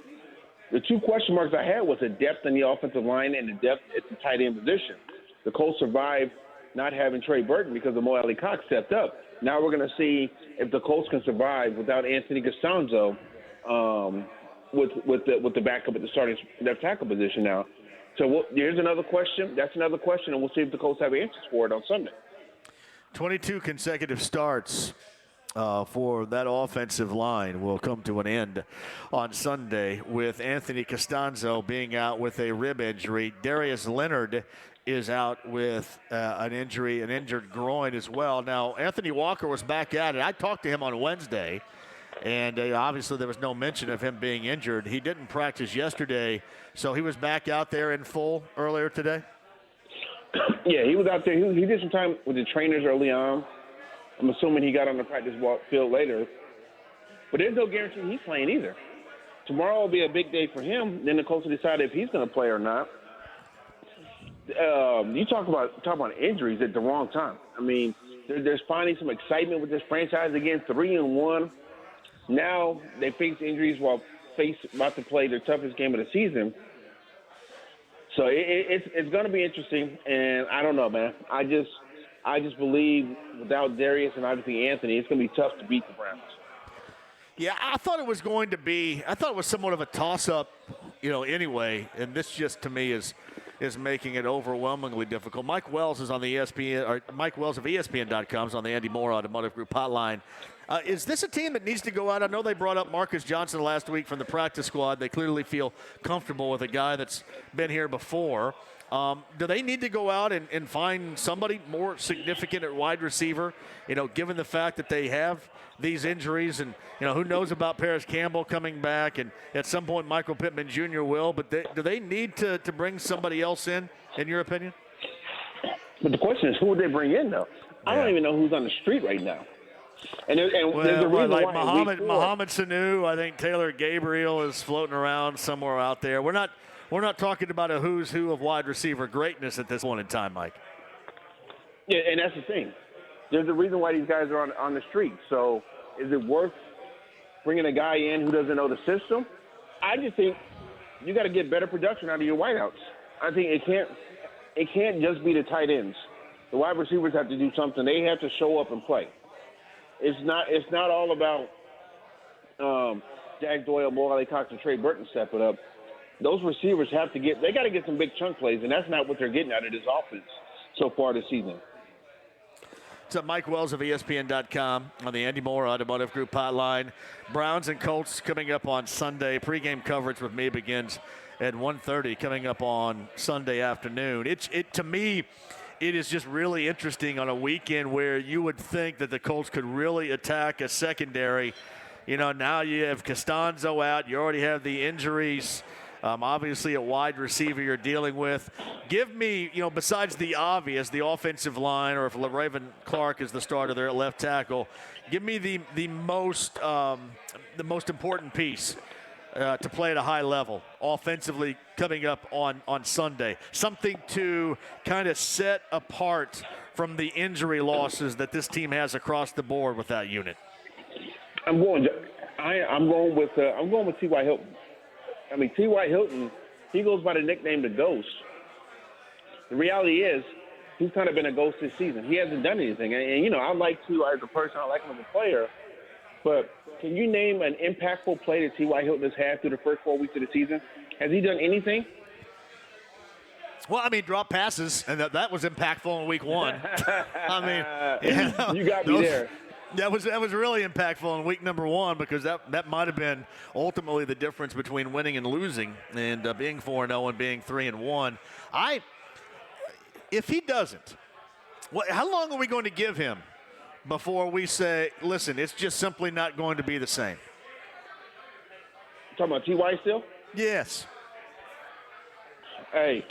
the two question marks I had was the depth in the offensive line and the depth at the tight end position. The Colts survived not having Trey Burton because of Mo Alley Cox stepped up. Now we're going to see if the Colts can survive without Anthony Costanzo with the backup at the starting left tackle position now. So here's another question. That's another question, and we'll see if the Colts have answers for it on Sunday. 22 consecutive starts for that offensive line will come to an end on Sunday with Anthony Costanzo being out with a rib injury. Darius Leonard is out with an injured groin as well. Now, Anthony Walker was back at it. I talked to him on Wednesday, and obviously there was no mention of him being injured. He didn't practice yesterday, so he was back out there in full earlier today? Yeah, he was out there. He did some time with the trainers early on. I'm assuming he got on the practice field later. But there's no guarantee he's playing either. Tomorrow will be a big day for him. Then the Colts will decide if he's going to play or not. You talk about injuries at the wrong time. I mean, there's finally some excitement with this franchise again, 3-1. Now they face injuries while about to play their toughest game of the season. So it's going to be interesting, and I don't know, man. I just believe without Darius and obviously Anthony, it's going to be tough to beat the Browns. Yeah, I thought it was somewhat of a toss-up, anyway, and this just to me is making it overwhelmingly difficult. Mike Wells is on the ESPN, or Mike Wells of ESPN.com is on the Andy Moore Automotive Group hotline. Is this a team that needs to go out? I know they brought up Marcus Johnson last week from the practice squad. They clearly feel comfortable with a guy that's been here before. Do they need to go out and find somebody more significant at wide receiver, given the fact that they have these injuries and, who knows about Paris Campbell coming back, and at some point Michael Pittman Jr. will, but do they need to bring somebody else in your opinion? But the question is, who would they bring in, though? I don't even know who's on the street right now. And there's a reason like why. Mohamed Sanu, I think Taylor Gabriel is floating around somewhere out there. We're not talking about a who's who of wide receiver greatness at this point in time, Mike. Yeah, and that's the thing. There's a reason why these guys are on the street. So is it worth bringing a guy in who doesn't know the system? I just think you got to get better production out of your wideouts. I think it can't just be the tight ends. The wide receivers have to do something. They have to show up and play. It's not all about Jack Doyle, Mo Alley Cox, and Trey Burton stepping up. Those receivers got to get some big chunk plays, and that's not what they're getting out of this offense so far this season. It's Mike Wells of ESPN.com on the Andy Moore Automotive Group hotline. Browns and Colts coming up on Sunday. Pre-game coverage with me begins at 1:30 coming up on Sunday afternoon. To me, it is just really interesting on a weekend where you would think that the Colts could really attack a secondary. Now you have Costanzo out. You already have the injuries. Obviously, a wide receiver you're dealing with. Give me, besides the obvious, the offensive line, or if LaRaven Clark is the starter there at left tackle, give me the most important piece to play at a high level offensively coming up on Sunday. Something to kind of set apart from the injury losses that this team has across the board with that unit. I'm going with T.Y. Hilton. I mean, T.Y. Hilton, he goes by the nickname the Ghost. The reality is, he's kind of been a ghost this season. He hasn't done anything. And I like T.Y. as a person. I like him as a player. But can you name an impactful play that T.Y. Hilton has had through the first 4 weeks of the season? Has he done anything? Well, I mean, drop passes, and that was impactful in week 1. I mean, you got me there. That was really impactful in week number 1 because that might have been ultimately the difference between winning and losing, and being 4-0 and being 3-1. If he doesn't, how long are we going to give him before we say, listen, it's just simply not going to be the same? Talking about T.Y. still? Yes. Hey,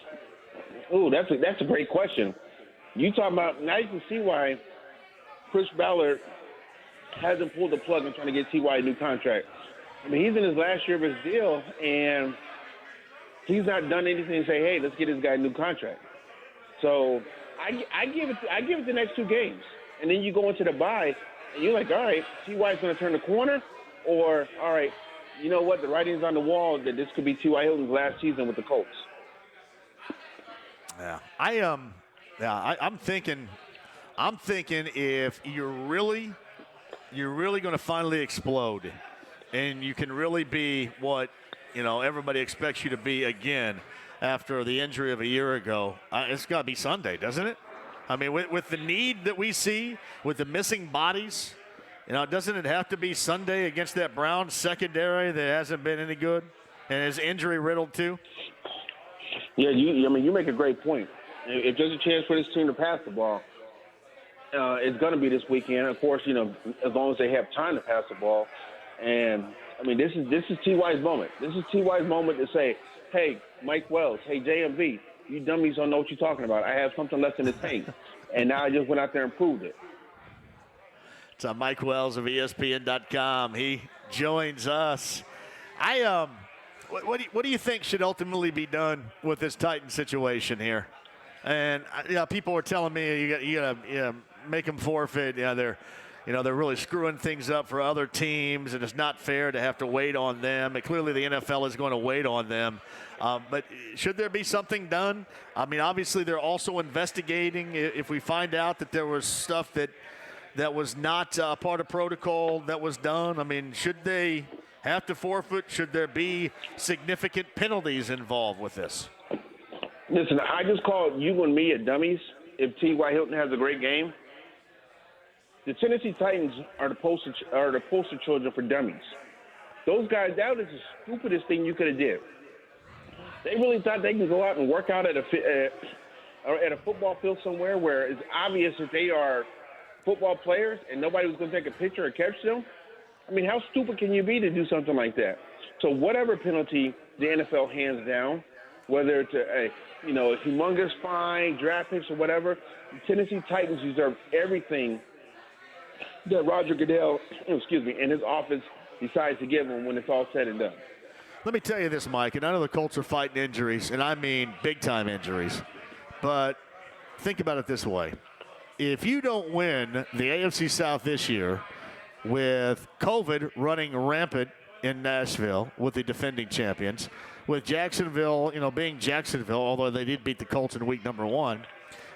that's a great question. You talking about, now you can see why Chris Ballard hasn't pulled the plug and trying to get T.Y. a new contract. I mean, he's in his last year of his deal, and he's not done anything to say, hey, let's get this guy a new contract. So I give it the next 2 games. And then you go into the bye, and you're like, all right, T.Y.'s going to turn the corner, or, all right, you know what, the writing's on the wall that this could be T.Y. Hilton's last season with the Colts. Yeah, I'm thinking if you're really going to finally explode, and you can really be what everybody expects you to be again after the injury of a year ago, it's got to be Sunday, doesn't it? I mean, with the need that we see, with the missing bodies, doesn't it have to be Sunday against that Browns secondary that hasn't been any good and is injury riddled too? Yeah, you make a great point. If there's a chance for this team to pass the ball, it's going to be this weekend. Of course, as long as they have time to pass the ball. And I mean, this is T.Y.'s moment. This is T.Y.'s moment to say, hey, Mike Wells, hey, JMV, you dummies don't know what you're talking about. I have something left in the tank. And now I just went out there and proved it. It's Mike Wells of ESPN.com. He joins us. What do you think should ultimately be done with this Titan situation here? And people are telling me you gotta make them forfeit. They're really screwing things up for other teams, and it's not fair to have to wait on them. And clearly, the NFL is going to wait on them. But should there be something done? I mean, obviously, they're also investigating if we find out that there was stuff that was not part of protocol that was done. I mean, should they have to forfeit? Should there be significant penalties involved with this? Listen, I just called you and me dummies if T.Y. Hilton has a great game. The Tennessee Titans are the poster children for dummies. Those guys, that was the stupidest thing you could have did. They really thought they can go out and work out at a football field somewhere where it's obvious that they are football players and nobody was going to take a picture or catch them. I mean, how stupid can you be to do something like that? So whatever penalty the NFL hands down, whether it's a humongous fine, draft picks, or whatever, the Tennessee Titans deserve everything that Roger Goodell, and his office decides to give them when it's all said and done. Let me tell you this, Mike, and I know the Colts are fighting injuries, and I mean big-time injuries, but think about it this way. If you don't win the AFC South this year with COVID running rampant in Nashville with the defending champions, with Jacksonville, being Jacksonville, although they did beat the Colts in week number 1,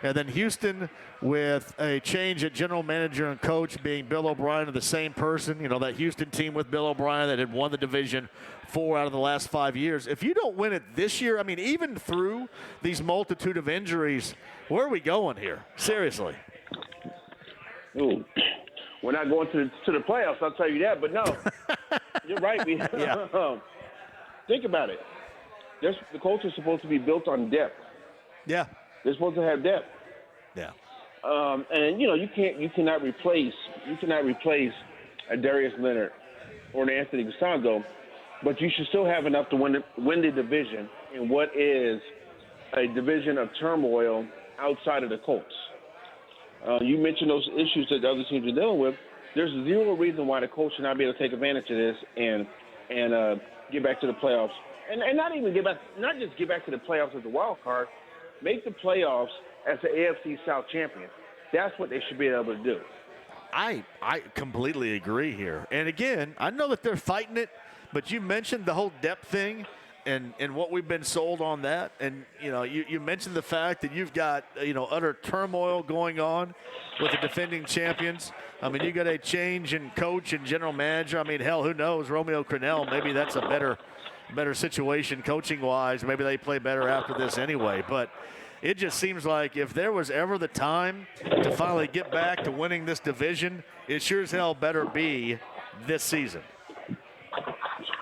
and then Houston with a change at general manager and coach being Bill O'Brien of the same person, that Houston team with Bill O'Brien that had won the division 4 out of the last 5 years. If you don't win it this year, I mean, even through these multitude of injuries, where are we going here? Seriously. Ooh. We're not going to the playoffs, I'll tell you that. But no, you're right. Think about it. The Colts are supposed to be built on depth. Yeah. They're supposed to have depth. Yeah. And you cannot replace a Darius Leonard or an Anthony Costanzo, but you should still have enough to win the division in what is a division of turmoil outside of the Colts. You mentioned those issues that the other teams are dealing with. There's zero reason why the Colts should not be able to take advantage of this and get back to the playoffs, and not just get back to the playoffs as a wild card. Make the playoffs as the AFC South champion. That's what they should be able to do. I completely agree here. And again, I know that they're fighting it, but you mentioned the whole depth thing. and what we've been sold on that. And, you mentioned the fact that you've got, utter turmoil going on with the defending champions. I mean, you got a change in coach and general manager. I mean, hell, who knows? Romeo Crennel, maybe that's a better situation coaching-wise. Maybe they play better after this anyway. But it just seems like if there was ever the time to finally get back to winning this division, it sure as hell better be this season.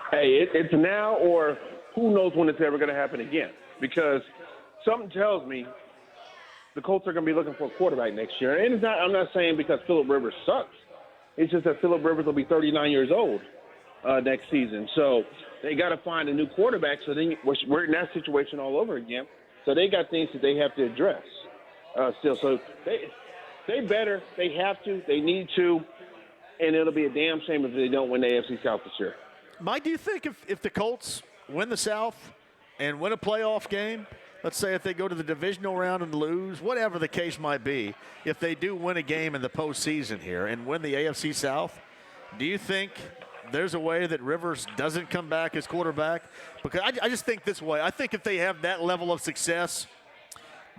Hey, it's now, or who knows when it's ever going to happen again. Because something tells me the Colts are going to be looking for a quarterback next year. And I'm not saying because Phillip Rivers sucks. It's just that Phillip Rivers will be 39 years old next season. So they got to find a new quarterback. So then we're in that situation all over again. So they got things that they have to address still. So they better, they have to, they need to, and it'll be a damn shame if they don't win the AFC South this year. Mike, do you think if the Colts win the South and win a playoff game, let's say if they go to the divisional round and lose, whatever the case might be, if they do win a game in the postseason here and win the AFC South, do you think there's a way that Rivers doesn't come back as quarterback? Because I just think this way. I think if they have that level of success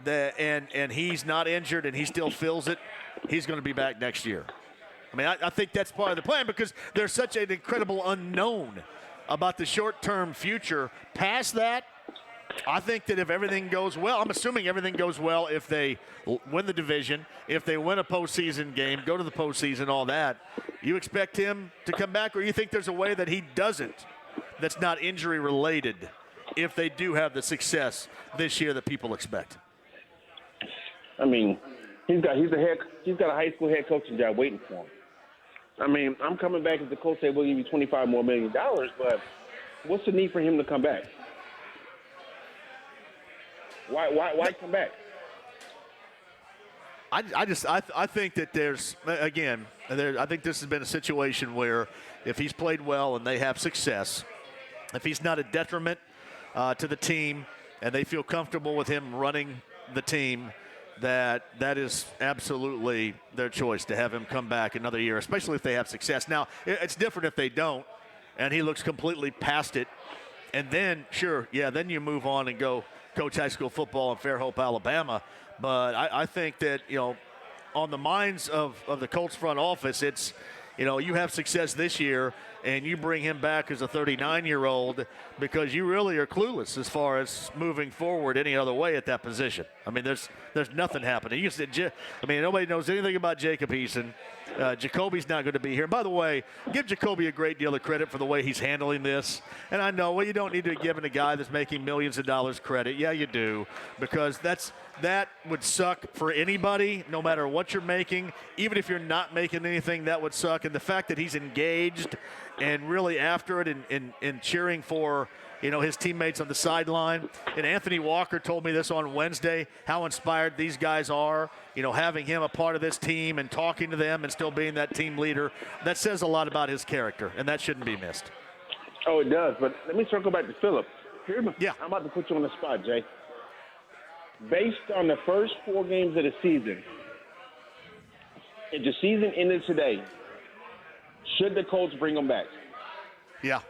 and he's not injured and he still feels it, he's going to be back next year. I mean, I think that's part of the plan because there's such an incredible unknown about the short-term future. Past that, I think that if everything goes well, I'm assuming everything goes well if they win the division, if they win a postseason game, go to the postseason, all that, you expect him to come back, or you think there's a way that he doesn't that's not injury-related if they do have the success this year that people expect? I mean, he's got a high school head coaching job waiting for him. I mean, I'm coming back if the coach say we'll give you $25 more million, but what's the need for him to come back? Why come back? I think that there's, again, I think this has been a situation where if he's played well and they have success, if he's not a detriment to the team and they feel comfortable with him running the team, that is absolutely their choice to have him come back another year, especially if they have success. Now, it's different if they don't and he looks completely past it. And then, sure, yeah, then you move on and go coach high school football in Fairhope, Alabama. But I think that, on the minds of the Colts front office, it's, you have success this year and you bring him back as a 39-year-old because you really are clueless as far as moving forward any other way at that position. I mean, there's nothing happening. You said, nobody knows anything about Jacob Eason. Jacoby's not going to be here. By the way, give Jacoby a great deal of credit for the way he's handling this. And I know, you don't need to be giving a guy that's making millions of dollars credit. Yeah, you do, because that would suck for anybody, no matter what you're making. Even if you're not making anything, that would suck. And the fact that he's engaged and really after it and cheering for, his teammates on the sideline. And Anthony Walker told me this on Wednesday, how inspired these guys are, having him a part of this team and talking to them and still being that team leader. That says a lot about his character, and that shouldn't be missed. Oh, it does. But let me circle back to Phillip. Yeah. I'm about to put you on the spot, Jay. Based on the first 4 games of the season, if the season ended today, should the Colts bring them back? Yeah,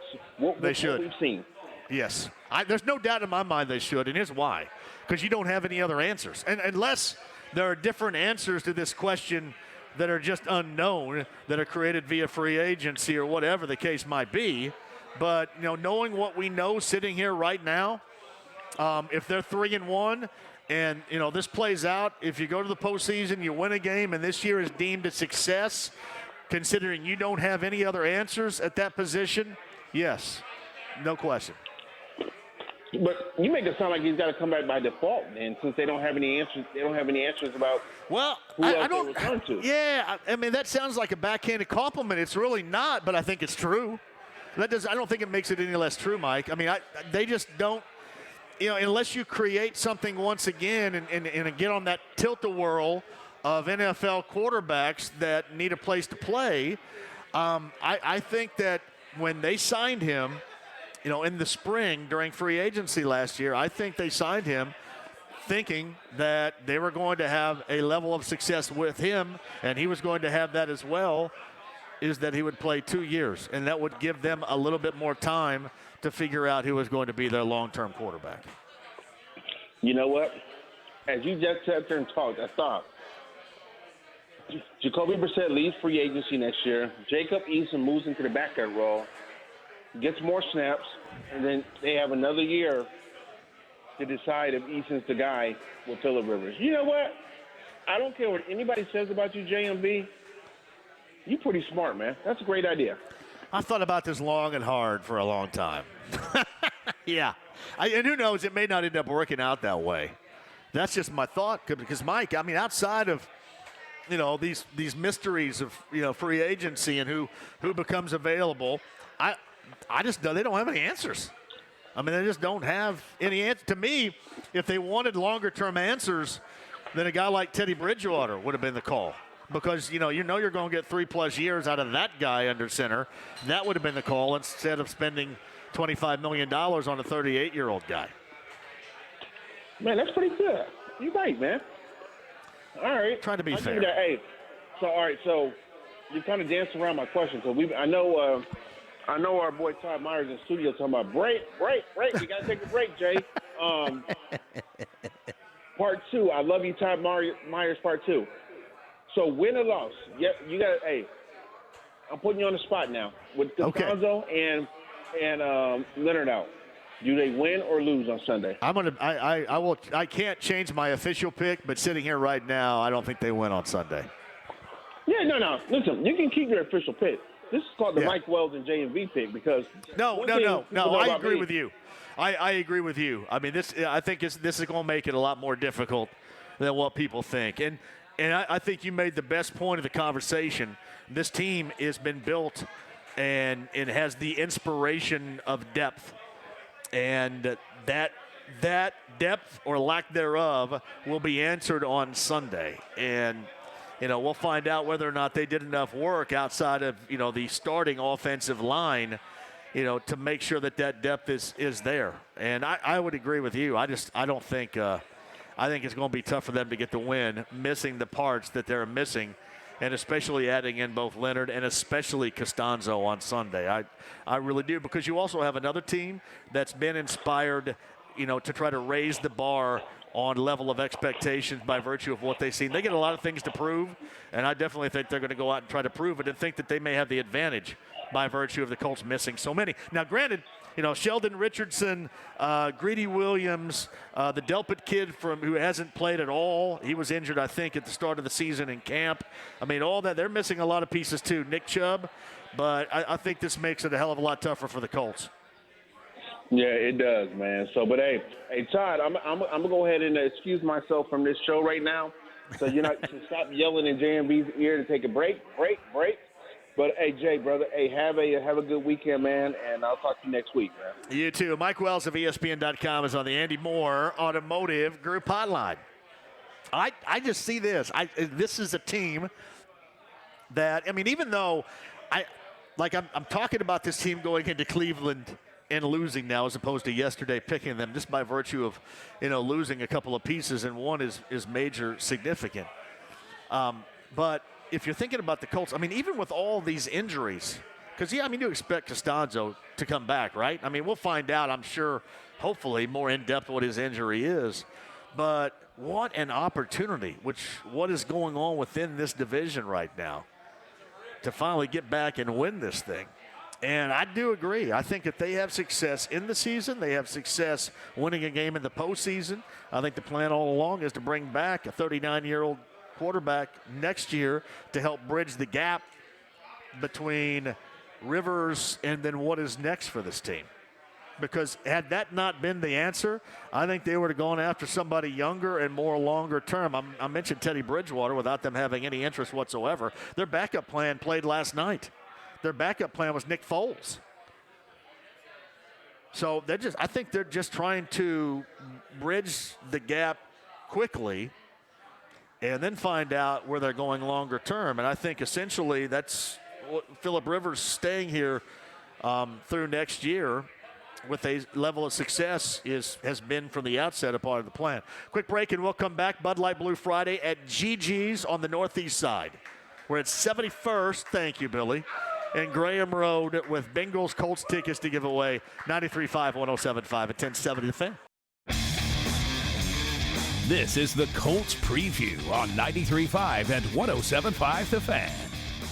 they should. What we've seen. Yes. There's no doubt in my mind they should, and here's why. Because you don't have any other answers. And unless there are different answers to this question that are just unknown, that are created via free agency or whatever the case might be. But, knowing what we know sitting here right now, if they're 3-1 and, this plays out, if you go to the postseason, you win a game, and this year is deemed a success, considering you don't have any other answers at that position, yes, no question. But you make it sound like he's got to come back by default, and since they don't have any answers, about who else they return to. Yeah, I mean that sounds like a backhanded compliment. It's really not, but I think it's true. I don't think it makes it any less true, Mike. I mean, they just don't. Unless you create something once again and get on that tilt-a-whirl of NFL quarterbacks that need a place to play, I think that when they signed him, in the spring during free agency last year, I think they signed him thinking that they were going to have a level of success with him, and he was going to have that as well. is that he would play 2 years, and that would give them a little bit more time to figure out who was going to be their long-term quarterback. You know what? As you just sat there and talked, I thought Jacoby Brissett leaves free agency next year. Jacob Eason moves into the backup role, gets more snaps, and then they have another year to decide if Eason's the guy with Phillip Rivers. You know what? I don't care what anybody says about you, JMV. You're pretty smart, man. That's a great idea. I've thought about this long and hard for a long time. Yeah. And who knows, it may not end up working out that way. That's just my thought. Because, Mike, I mean, outside of, these mysteries of, free agency and who becomes available, I just know they don't have any answers. I mean, they just don't have any answers. To me, if they wanted longer-term answers, then a guy like Teddy Bridgewater would have been the call. Because, you're going to get 3+ years out of that guy under center. That would have been the call instead of spending $25 million on a 38-year-old guy. Man, that's pretty good. You're right, man. All right. Trying to be fair. Hey, so you kind of danced around my question. So I know our boy Todd Myers in the studio talking about break. We got to take a break, Jay. Part 2. I love you, Todd Myers, part 2. So win or loss. Yep, you got. Hey, I'm putting you on the spot now with Costanzo and Leonard out. Do they win or lose on Sunday? I can't change my official pick, but sitting here right now, I don't think they win on Sunday. Yeah, no. Listen, you can keep your official pick. This is called the Mike Wells and JMV pick because no. I agree with you. I agree with you. I mean, I think this is going to make it a lot more difficult than what people think. And I think you made the best point of the conversation. This team has been built and it has the inspiration of depth. And that depth or lack thereof will be answered on Sunday. And, we'll find out whether or not they did enough work outside of, the starting offensive line, to make sure that depth is there. And I would agree with you. I don't think I think it's going to be tough for them to get the win, missing the parts that they're missing, and especially adding in both Leonard and especially Costanzo on Sunday. I really do, because you also have another team that's been inspired, to try to raise the bar on level of expectations by virtue of what they've seen. They get a lot of things to prove, and I definitely think they're going to go out and try to prove it and think that they may have the advantage by virtue of the Colts missing so many. Now, granted, Sheldon Richardson, Greedy Williams, the Delpit kid who hasn't played at all. He was injured, I think, at the start of the season in camp. I mean, all that. They're missing a lot of pieces, too. Nick Chubb. But I think this makes it a hell of a lot tougher for the Colts. Yeah, it does, man. So, but hey, Todd, I'm gonna go ahead and excuse myself from this show right now. So you stop yelling in JMV's ear to take a break. But hey, Jay, brother, have a good weekend, man, and I'll talk to you next week, man. You too. Mike Wells of ESPN.com is on the Andy Moore Automotive Group Hotline. I just see this. This is a team that, even though I'm talking about this team going into Cleveland and losing now as opposed to yesterday picking them just by virtue of, losing a couple of pieces, and one is major significant. But if you're thinking about the Colts, even with all these injuries, because, you expect Costanzo to come back, right? We'll find out, I'm sure, hopefully, more in-depth what his injury is. But what an opportunity, what is going on within this division right now to finally get back and win this thing. And I do agree. I think if they have success in the season, they have success winning a game in the postseason. I think the plan all along is to bring back a 39-year-old quarterback next year to help bridge the gap between Rivers and then what is next for this team. Because had that not been the answer, I think they would have gone after somebody younger and more longer term. I mentioned Teddy Bridgewater without them having any interest whatsoever. Their backup plan played last night. Their backup plan was Nick Foles. So I think they're just trying to bridge the gap quickly and then find out where they're going longer term. And I think essentially that's what Phillip Rivers staying here through next year with a level of success has been from the outset a part of the plan. Quick break and we'll come back. Bud Light Blue Friday at GG's on the Northeast side. We're at 71st. Thank you, Billy. And Graham Road with Bengals Colts tickets to give away. 93.5, 107.5 at 1070 The Fan. This is the Colts Preview on 93.5 and 107.5 The Fan.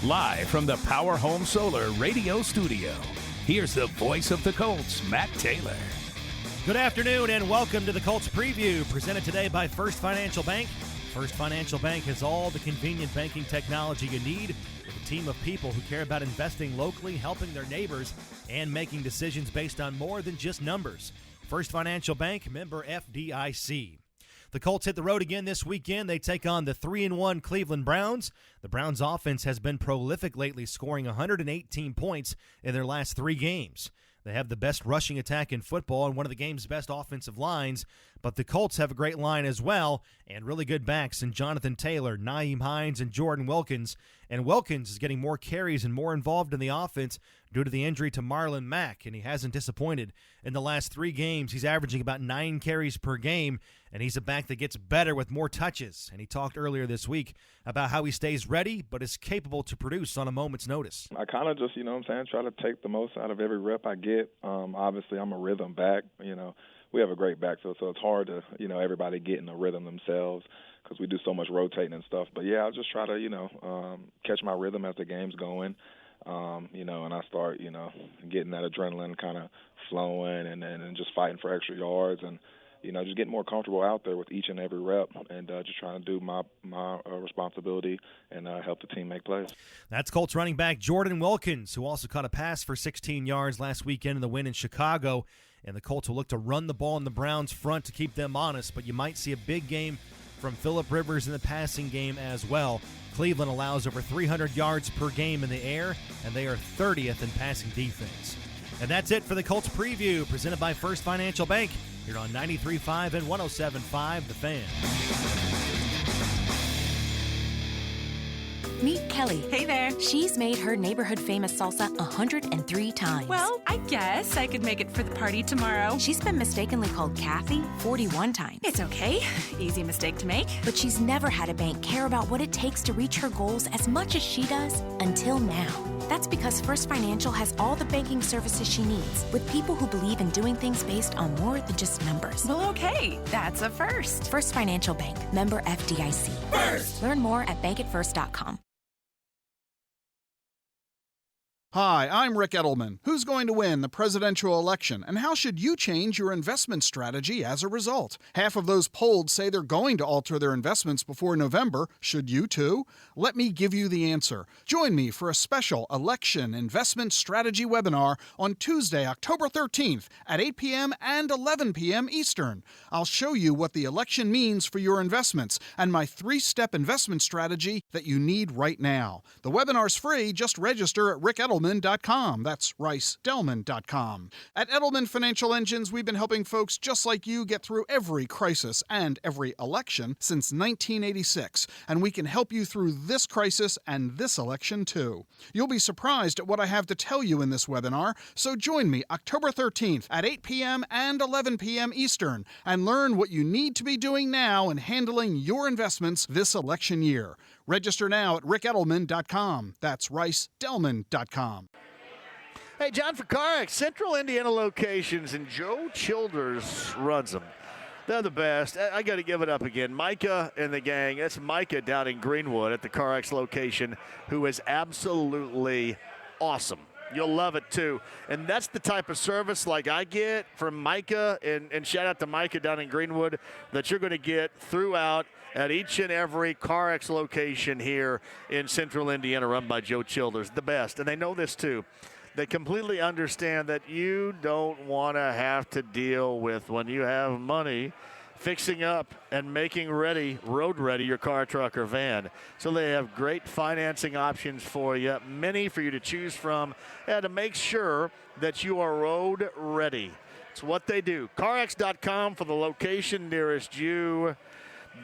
Live from the Power Home Solar Radio Studio. Here's the voice of the Colts, Matt Taylor. Good afternoon and welcome to the Colts Preview, presented today by First Financial Bank. First Financial Bank has all the convenient banking technology you need, with a team of people who care about investing locally, helping their neighbors, and making decisions based on more than just numbers. First Financial Bank, member FDIC. The Colts hit the road again this weekend. They take on the 3-1 Cleveland Browns. The Browns offense has been prolific lately, scoring 118 points in their last 3 games. They have the best rushing attack in football and one of the game's best offensive lines, but the Colts have a great line as well and really good backs in Jonathan Taylor, Nyheim Hines, and Jordan Wilkins. And Wilkins is getting more carries and more involved in the offense due to the injury to Marlon Mack, and he hasn't disappointed. In the last 3 games, he's averaging about 9 carries per game, and he's a back that gets better with more touches. And he talked earlier this week about how he stays ready but is capable to produce on a moment's notice. I kind of just, try to take the most out of every rep I get. Obviously, I'm a rhythm back. We have a great backfield, so it's hard to, everybody get in a rhythm themselves because we do so much rotating and stuff. But, yeah, I'll just try to, catch my rhythm as the game's going, and I start, getting that adrenaline kind of flowing and just fighting for extra yards and, just getting more comfortable out there with each and every rep and just trying to do my responsibility and help the team make plays. That's Colts running back Jordan Wilkins, who also caught a pass for 16 yards last weekend in the win in Chicago. And the Colts will look to run the ball in the Browns' front to keep them honest, but you might see a big game from Phillip Rivers in the passing game as well. Cleveland allows over 300 yards per game in the air, and they are 30th in passing defense. And that's it for the Colts Preview, presented by First Financial Bank, here on 93.5 and 107.5 The Fan. Meet Kelly. Hey there. She's made her neighborhood famous salsa 103 times. Well, I guess I could make it for the party tomorrow. She's been mistakenly called Kathy 41 times. It's okay. Easy mistake to make. But she's never had a bank care about what it takes to reach her goals as much as she does until now. That's because First Financial has all the banking services she needs, with people who believe in doing things based on more than just numbers. Well, okay. That's a first. First Financial Bank. Member FDIC. First! Learn more at bankatfirst.com. Hi, I'm Rick Edelman. Who's going to win the presidential election, and how should you change your investment strategy as a result? Half of those polled say they're going to alter their investments before November. Should you too? Let me give you the answer. Join me for a special election investment strategy webinar on Tuesday, October 13th at 8 p.m. and 11 p.m. Eastern. I'll show you what the election means for your investments and my 3-step investment strategy that you need right now. The webinar's free. Just register at rickedelman.com. That's ricedelman.com. At Edelman Financial Engines, we've been helping folks just like you get through every crisis and every election since 1986, and we can help you through this crisis and this election too. You'll be surprised at what I have to tell you in this webinar, so join me October 13th at 8 p.m. and 11 p.m. Eastern and learn what you need to be doing now in handling your investments this election year. Register now at rickedelman.com. That's ricedelman.com. Hey, John Ficarek, Central Indiana locations, and Joe Childers runs them. They're the best. I got to give it up again. Micah and the gang. That's Micah down in Greenwood at the CarX location, who is absolutely awesome. You'll love it, too. And that's the type of service like I get from Micah, and shout out to Micah down in Greenwood, that you're going to get throughout at each and every CarX location here in Central Indiana run by Joe Childers. The best. And they know this, too. They completely understand that you don't want to have to deal with, when you have money, fixing up and making ready, road ready, your car, truck, or van. So they have great financing options for you, many for you to choose from, and to make sure that you are road ready. It's what they do. CarX.com for the location nearest you.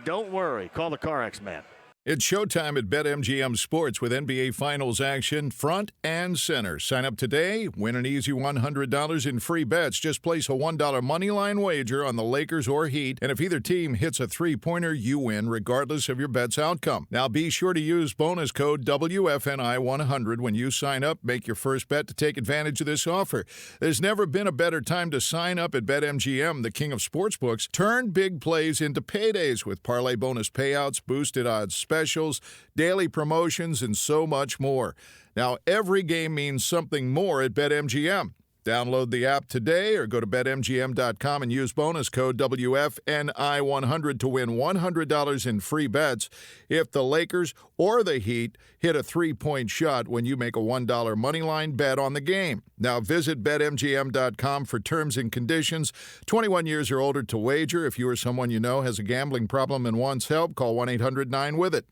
Don't worry. Call the CarX man. It's showtime at BetMGM Sports with NBA Finals action front and center. Sign up today, win an easy $100 in free bets. Just place a $1 moneyline wager on the Lakers or Heat, and if either team hits a three-pointer, you win regardless of your bet's outcome. Now be sure to use bonus code WFNI100 when you sign up. Make your first bet to take advantage of this offer. There's never been a better time to sign up at BetMGM, the king of sportsbooks. Turn big plays into paydays with parlay bonus payouts, boosted odds specials, daily promotions, and so much more. Now, every game means something more at BetMGM. Download the app today or go to BetMGM.com and use bonus code WFNI100 to win $100 in free bets if the Lakers or the Heat hit a three-point shot when you make a $1 moneyline bet on the game. Now visit BetMGM.com for terms and conditions. 21 years or older to wager. If you or someone you know has a gambling problem and wants help, call 1-800-9-WITH-IT.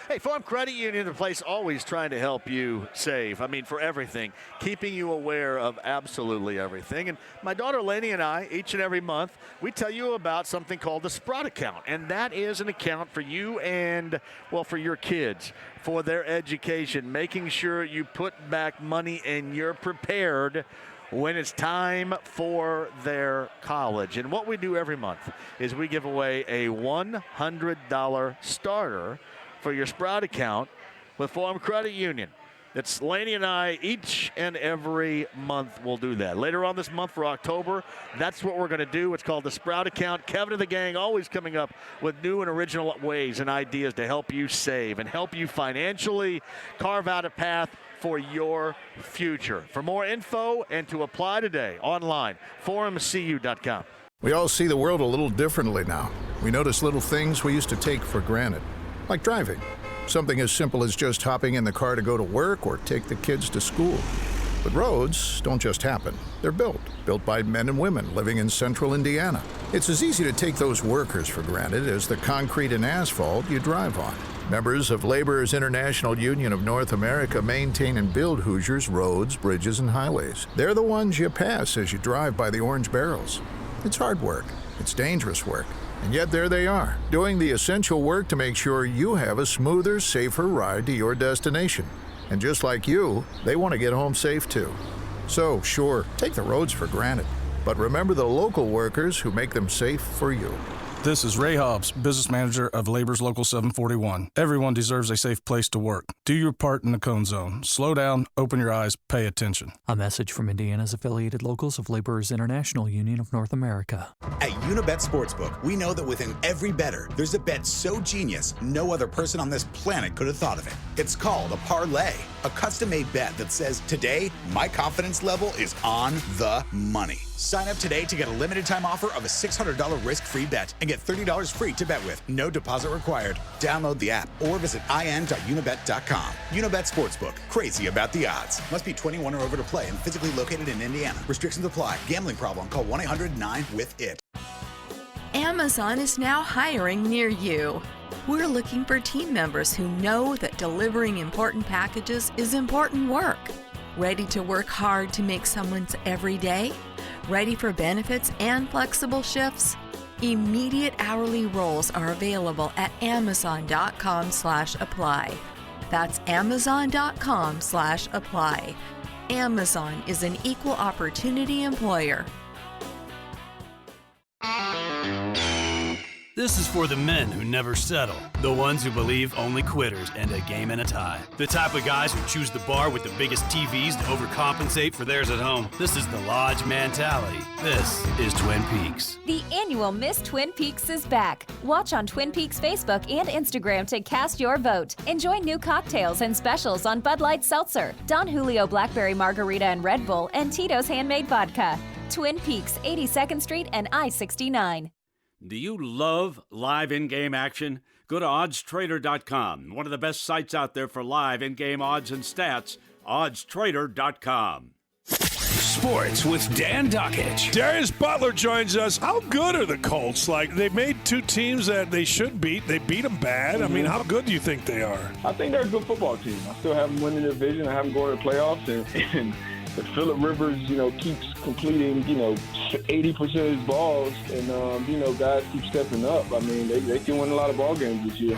Hey, Farm Credit Union, the place always trying to help you save. I mean, for everything, keeping you aware of absolutely everything. And my daughter Lainey and I, each and every month, we tell you about something called the Sprout account. And that is an account for you and, well, for your kids, for their education, making sure you put back money and you're prepared when it's time for their college. And what we do every month is we give away a $100 starter for your Sprout account with Farm Credit Union. It's Laney and I each and every month will do that. Later on this month for October, that's what we're going to do. It's called the Sprout account. Kevin and the gang always coming up with new and original ways and ideas to help you save and help you financially carve out a path for your future. For more info and to apply today online, forumcu.com. We all see the world a little differently now. We notice little things we used to take for granted. Like driving. Something as simple as just hopping in the car to go to work or take the kids to school. But roads don't just happen. They're built by men and women living in central Indiana. It's as easy to take those workers for granted as the concrete and asphalt you drive on. Members of Laborers International Union of North America maintain and build Hoosiers' roads, bridges, and highways. They're the ones you pass as you drive by the orange barrels. It's hard work. It's dangerous work. And yet there they are, doing the essential work to make sure you have a smoother, safer ride to your destination. And just like you, they want to get home safe too. So, sure, take the roads for granted, but remember the local workers who make them safe for you. This is Ray Hobbs, business manager of Labor's Local 741. Everyone deserves a safe place to work. Do your part in the cone zone. Slow down, open your eyes, pay attention. A message from Indiana's affiliated locals of Laborers International Union of North America. At Unibet Sportsbook, we know that within every bettor, there's a bet so genius, no other person on this planet could have thought of it. It's called a parlay, a custom-made bet that says, today, my confidence level is on the money. Sign up today to get a limited time offer of a $600 risk-free bet and get $30 free to bet with. No deposit required. Download the app or visit in.unibet.com. Unibet Sportsbook. Crazy about the odds. Must be 21 or over to play and physically located in Indiana. Restrictions apply. Gambling problem? Call 1-800-9-WITH-IT. Amazon is now hiring near you. We're looking for team members who know that delivering important packages is important work. Ready to work hard to make someone's every day? Ready for benefits and flexible shifts? Immediate hourly roles are available at amazon.com/apply. That's amazon.com/apply. Amazon is an equal opportunity employer. This is for the men who never settle, the ones who believe only quitters end a game and a tie, the type of guys who choose the bar with the biggest TVs to overcompensate for theirs at home. This is the Lodge mentality. This is Twin Peaks. The annual Miss Twin Peaks is back. Watch on Twin Peaks Facebook and Instagram to cast your vote. Enjoy new cocktails and specials on Bud Light Seltzer, Don Julio Blackberry Margarita and Red Bull, and Tito's Handmade Vodka. Twin Peaks, 82nd Street and I-69. Do you love live in-game action? Go to oddstrader.com, one of the best sites out there for live in-game odds and stats, oddstrader.com. Sports with Dan Duckich. Darius Butler joins us. How good are the Colts? Like, they made two teams that they should beat. They beat them bad. I mean, how good do you think they are? I think they're a good football team. I still have them winning the division. I have them going to the playoffs. And if Phillip Rivers, keeps completing, 80% of his balls, and, guys keep stepping up. I mean, they can win a lot of ball games this year.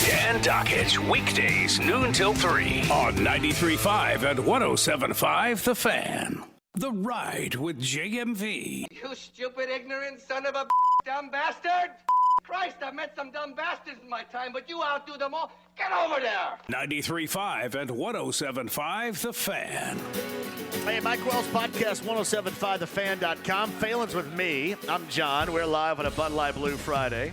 Dan Dockage, weekdays, noon till 3 on 93.5 and 107.5 The Fan. The Ride with JMV. You stupid, ignorant son of a dumb bastard! Christ, I've met some dumb bastards in my time, but you outdo them all. Get over there! 93.5 and 107.5 The Fan. Hey, Mike Wells Podcast, 1075thefan.com. Phelan's with me. I'm John. We're live on a Bud Light Blue Friday.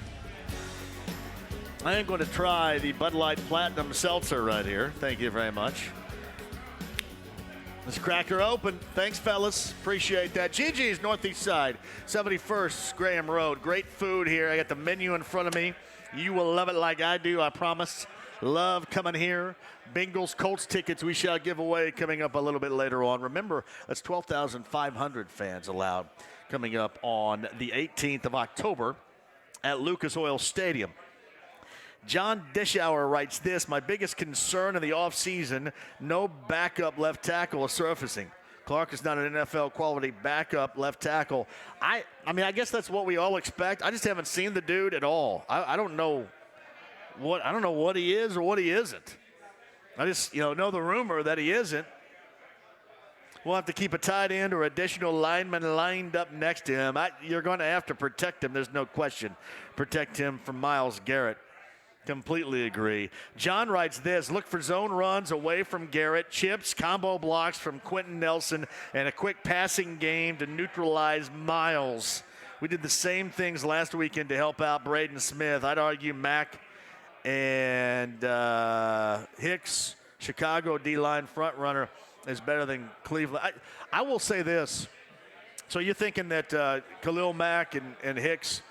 I am going to try the Bud Light Platinum Seltzer right here. Thank you very much. Let's crack her open. Thanks, fellas. Appreciate that. Gigi's Northeast Side, 71st Graham Road. Great food here. I got the menu in front of me. You will love it like I do, I promise. Love coming here. Bengals, Colts tickets we shall give away coming up a little bit later on. Remember, that's 12,500 fans allowed coming up on the 18th of October at Lucas Oil Stadium. John Dishauer writes this: my biggest concern in the offseason, no backup left tackle is surfacing. Clark is not an NFL quality backup left tackle. I mean, I guess that's what we all expect. I just haven't seen the dude at all. I don't know what he is or what he isn't. I just know the rumor that he isn't. We'll have to keep a tight end or additional lineman lined up next to him. You're going to have to protect him. There's no question. Protect him from Myles Garrett. Completely agree. John writes this: look for zone runs away from Garrett, chips, combo blocks from Quentin Nelson, and a quick passing game to neutralize Myles. We did the same things last weekend to help out Braden Smith. I'd argue Mack and Hicks, Chicago D-line front runner, is better than Cleveland. I will say this. So you're thinking that Khalil Mack and Hicks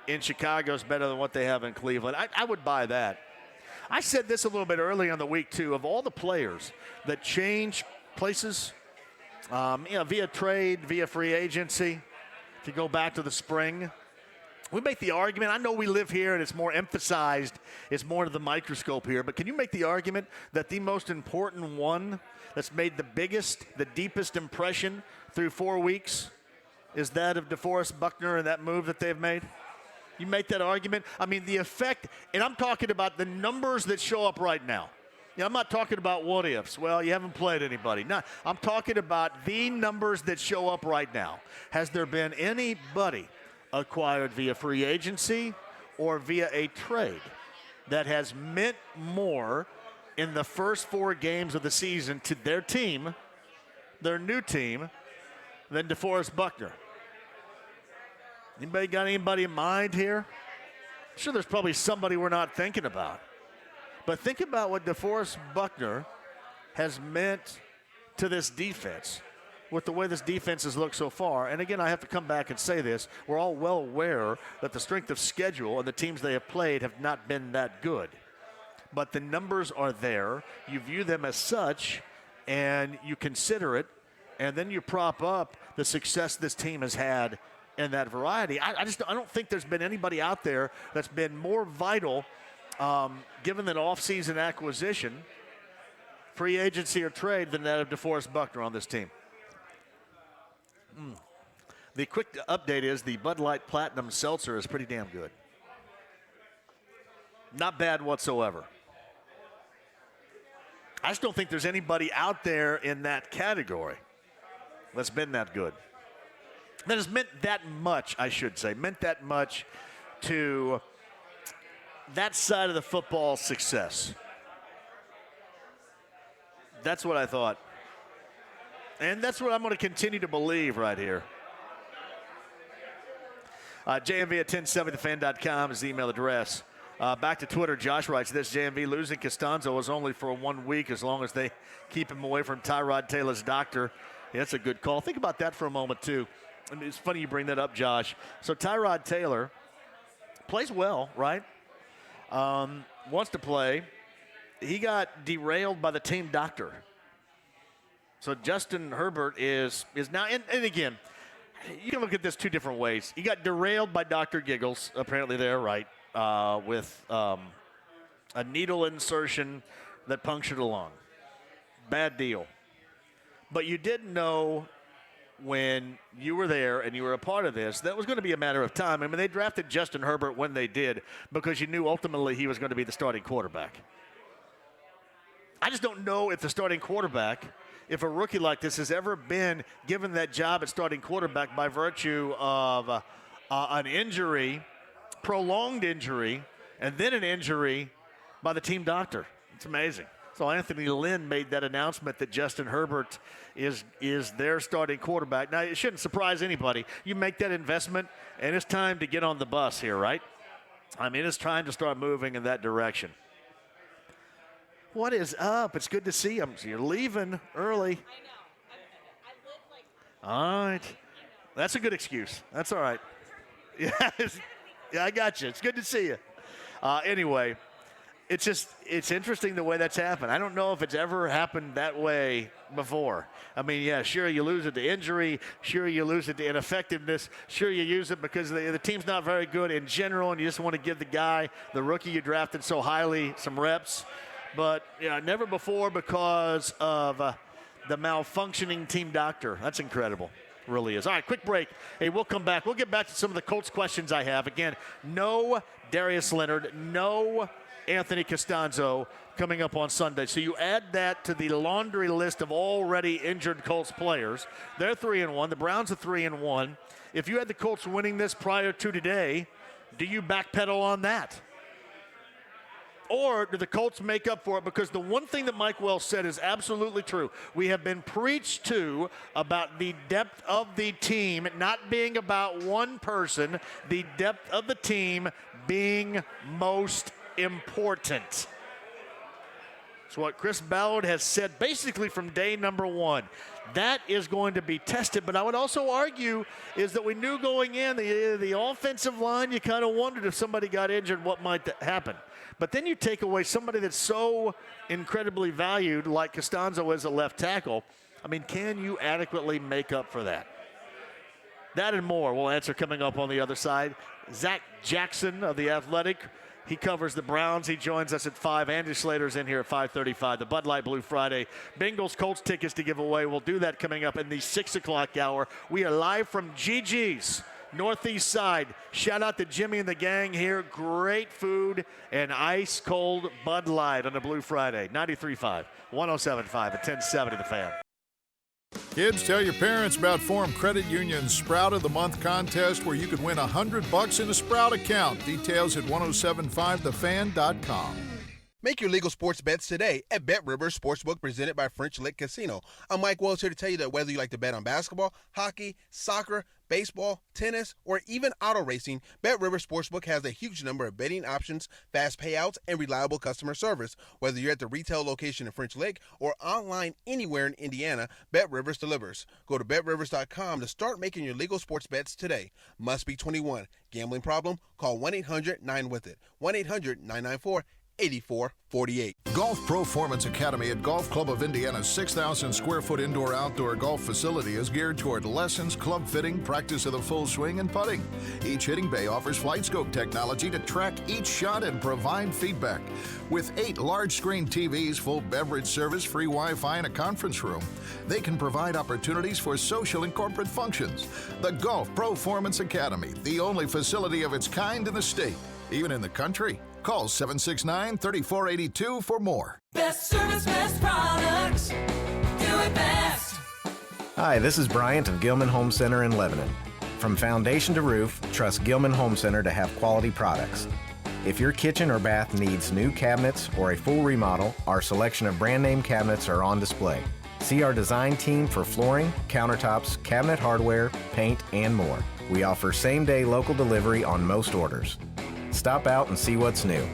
in Chicago is better than what they have in Cleveland? I would buy that. I said this a little bit early on the week, too. Of all the players that change places, via trade, via free agency, if you go back to the spring, we make the argument. I know we live here and it's more emphasized. It's more to the microscope here. But can you make the argument that the most important one that's made the biggest, the deepest impression through 4 weeks is that of DeForest Buckner and that move that they've made? You make that argument? I mean, the effect, and I'm talking about the numbers that show up right now. I'm not talking about what ifs. Well, you haven't played anybody. No, I'm talking about the numbers that show up right now. Has there been anybody acquired via free agency or via a trade that has meant more in the first 4 games of the season to their team, their new team, than DeForest Buckner? Anybody got anybody in mind here? I'm sure there's probably somebody we're not thinking about. But think about what DeForest Buckner has meant to this defense with the way this defense has looked so far. And again, I have to come back and say this. We're all well aware that the strength of schedule and the teams they have played have not been that good. But the numbers are there. You view them as such, and you consider it, and then you prop up the success this team has had in that variety. I don't think there's been anybody out there that's been more vital, given that offseason acquisition, free agency or trade, than that of DeForest Buckner on this team. The quick update is the Bud Light Platinum Seltzer is pretty damn good. Not bad whatsoever. I just don't think there's anybody out there in that category that's been that good. That has meant that much, I should say, meant that much to that side of the football success. That's what I thought. And that's what I'm going to continue to believe right here. JMV at 1070thefan.com is the email address. Back to Twitter, Josh writes this: JMV losing Costanzo was only for 1 week as long as they keep him away from Tyrod Taylor's doctor. Yeah, that's a good call. Think about that for a moment, too. I mean, it's funny you bring that up, Josh. So Tyrod Taylor plays well, right? Wants to play. He got derailed by the team doctor. So Justin Herbert is now, and again, you can look at this 2 different ways. He got derailed by Dr. Giggles, apparently there, right, with a needle insertion that punctured a lung. Bad deal. But you didn't know when you were there and you were a part of this, that was going to be a matter of time. I mean, they drafted Justin Herbert when they did because you knew ultimately he was going to be the starting quarterback. I just don't know if the starting quarterback, if a rookie like this has ever been given that job at starting quarterback by virtue of an injury, prolonged injury, and then an injury by the team doctor. It's amazing. So Anthony Lynn made that announcement that Justin Herbert is their starting quarterback. Now, it shouldn't surprise anybody. You make that investment, and it's time to get on the bus here, right? I mean, it's time to start moving in that direction. What is up? It's good to see you. So you're leaving early. All right. That's a good excuse. That's all right. Yeah, I got you. It's good to see you. Anyway, it's interesting the way that's happened. I don't know if it's ever happened that way before. I mean, yeah, sure, you lose it to injury. Sure, you lose it to ineffectiveness. Sure, you use it because the team's not very good in general, and you just want to give the guy, the rookie you drafted so highly, some reps. But yeah, never before because of the malfunctioning team doctor. That's incredible. Really is. All right, quick break. Hey, we'll come back. We'll get back to some of the Colts questions I have. Again, no Darius Leonard, no Anthony Costanzo coming up on Sunday. So you add that to the laundry list of already injured Colts players. They're 3-1. The Browns are 3-1. If you had the Colts winning this prior to today, do you backpedal on that? Or do the Colts make up for it? Because the one thing that Mike Wells said is absolutely true. We have been preached to about the depth of the team not being about one person, the depth of the team being most important. It's what Chris Ballard has said basically from day number one. That is going to be tested, but I would also argue is that we knew going in the offensive line, you kind of wondered if somebody got injured, what might happen. But then you take away somebody that's so incredibly valued like Costanzo as a left tackle. I mean, can you adequately make up for that? That and more we'll answer coming up on the other side. Zach Jackson of The Athletic. He covers the Browns. He joins us at 5. Andy Slater's in here at 5:35. The Bud Light Blue Friday. Bengals Colts tickets to give away. We'll do that coming up in the 6 o'clock hour. We are live from GG's Northeast Side. Shout out to Jimmy and the gang here. Great food and ice cold Bud Light on the Blue Friday. 93.5, 107.5 at 1070 The Fan. Kids, tell your parents about Forum Credit Union's Sprout of the Month contest where you could win $100 in a Sprout account. Details at 1075thefan.com. Make your legal sports bets today at Bet Rivers Sportsbook presented by French Lick Casino. I'm Mike Wells here to tell you that whether you like to bet on basketball, hockey, soccer, baseball, tennis, or even auto racing, Bet Rivers Sportsbook has a huge number of betting options, fast payouts, and reliable customer service. Whether you're at the retail location in French Lick or online anywhere in Indiana, Bet Rivers delivers. Go to BetRivers.com to start making your legal sports bets today. Must be 21. Gambling problem? Call 1-800-9-WITH-IT. 1-800-994-8448. Golf Performance Academy at Golf Club of Indiana's 6,000 square foot indoor-outdoor golf facility is geared toward lessons, club fitting, practice of the full swing, and putting. Each hitting bay offers flight scope technology to track each shot and provide feedback. With 8 large screen TVs, full beverage service, free Wi-Fi, and a conference room, they can provide opportunities for social and corporate functions. The Golf Performance Academy, the only facility of its kind in the state, even in the country. Call 769-3482 for more. Best service, best products. Do it best. Hi, this is Bryant of Gilman Home Center in Lebanon. From foundation to roof, trust Gilman Home Center to have quality products. If your kitchen or bath needs new cabinets or a full remodel, our selection of brand name cabinets are on display. See our design team for flooring, countertops, cabinet hardware, paint, and more. We offer same-day local delivery on most orders. Stop out and see what's new.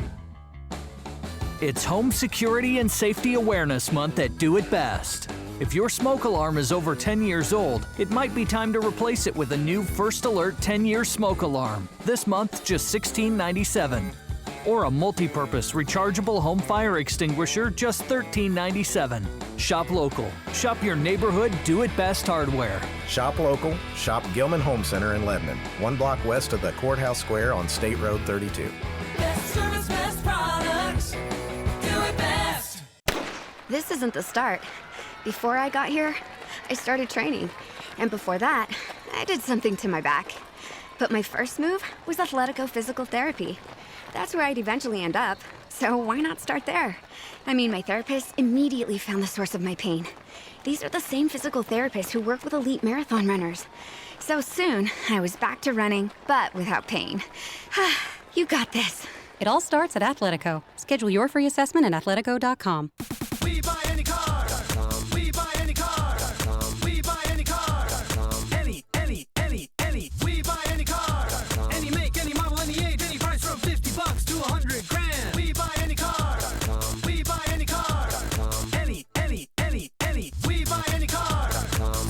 It's Home Security and Safety Awareness Month at Do It Best. If your smoke alarm is over 10 years old, it might be time to replace it with a new First Alert 10-year smoke alarm. This month, just $16.97. Or a multi-purpose rechargeable home fire extinguisher, just $13.97. Shop local. Shop your neighborhood Do It Best hardware. Shop local. Shop Gilman Home Center in Lebanon, 1 block west of the Courthouse Square on State Road 32. Best service, best products. Do it best. This isn't the start. Before I got here, I started training. And before that, I did something to my back. But my first move was Athletico Physical Therapy. That's where I'd eventually end up, so why not start there? I mean, my therapist immediately found the source of my pain. These are the same physical therapists who work with elite marathon runners. So soon, I was back to running, but without pain. You got this. It all starts at Athletico. Schedule your free assessment at athletico.com. We buy any car. We buy any car. We buy any car. Any. We buy any car. Any make, any model, any age, any price from $50 to $100,000. We buy any car. We buy any car. Any. We buy any car.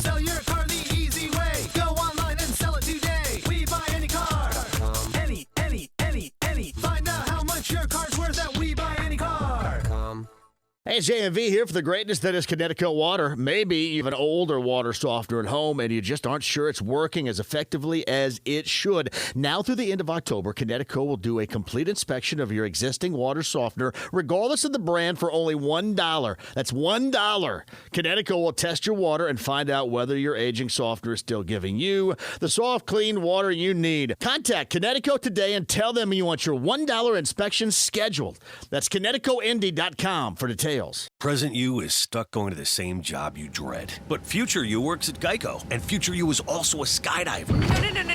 Sell your car the easy way. Go online and sell it today. We buy any car. Any. Find out how much your car's worth at We Buy Any Car. Hey, it's JMV here for the greatness that is Connecticut water. Maybe you have an older water softener at home and you just aren't sure it's working as effectively as it should. Now through the end of October, Connecticut will do a complete inspection of your existing water softener, regardless of the brand, for only $1. That's $1. Connecticut will test your water and find out whether your aging softener is still giving you the soft, clean water you need. Contact Connecticut today and tell them you want your $1 inspection scheduled. That's ConnecticutIndy.com for details. Present you is stuck going to the same job you dread. But future you works at Geico, and future you is also a skydiver.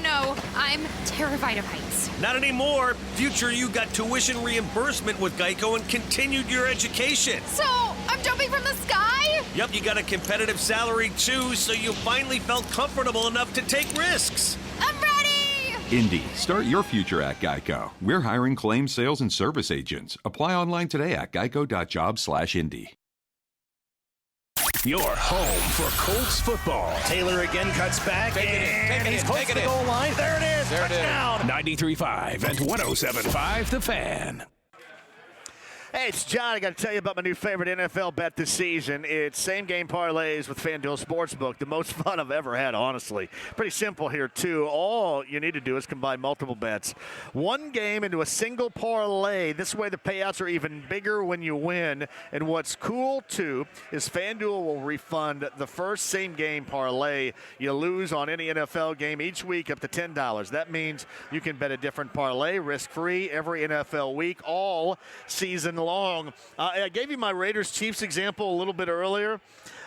No. I'm terrified of heights. Not anymore. Future you got tuition reimbursement with Geico and continued your education. So, I'm jumping from the sky? Yep, you got a competitive salary too, so you finally felt comfortable enough to take risks. I'm ready! Indy, start your future at Geico. We're hiring claims, sales, and service agents. Apply online today at geico.jobs/Indy. Your home for Colts football. Taylor again cuts back, and he's close to the goal line. There it is, touchdown. 93.5 and 107.5 The Fan. Hey, it's John. I got to tell you about my new favorite NFL bet this season. It's same-game parlays with FanDuel Sportsbook. The most fun I've ever had, honestly. Pretty simple here, too. All you need to do is combine multiple bets. One game into a single parlay. This way the payouts are even bigger when you win. And what's cool, too, is FanDuel will refund the first same-game parlay you lose on any NFL game each week up to $10. That means you can bet a different parlay risk-free every NFL week, all season long. I gave you my Raiders-Chiefs example a little bit earlier.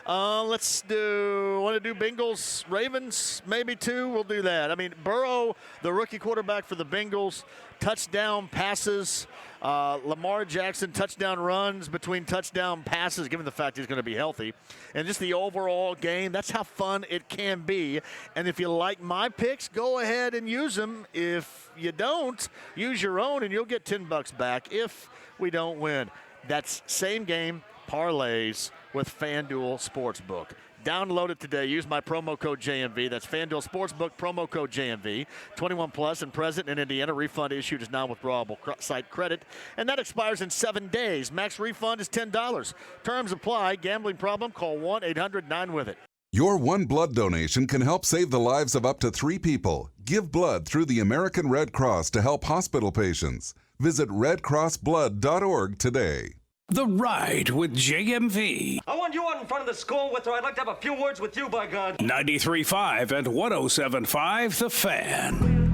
Want to do Bengals, Ravens, maybe too? We'll do that. I mean, Burrow, the rookie quarterback for the Bengals, touchdown passes. Lamar Jackson, touchdown runs between touchdown passes, given the fact he's going to be healthy. And just the overall game, that's how fun it can be. And if you like my picks, go ahead and use them. If you don't, use your own, and you'll get $10 back if we don't win. That's same game parlays with FanDuel Sportsbook. Download it today. Use my promo code JMV. That's FanDuel Sportsbook, promo code JMV. 21 plus and present in Indiana. Refund issued is non-withdrawable site credit, and that expires in 7 days. Max refund is $10. Terms apply. Gambling problem? Call 1-800-9-WITH-IT. Your one blood donation can help save the lives of up to 3 people. Give blood through the American Red Cross to help hospital patients. Visit redcrossblood.org today. The Ride with JMV. I want you out in front of the school with her. I'd like to have a few words with you, by God. 93.5 and 107.5 The Fan.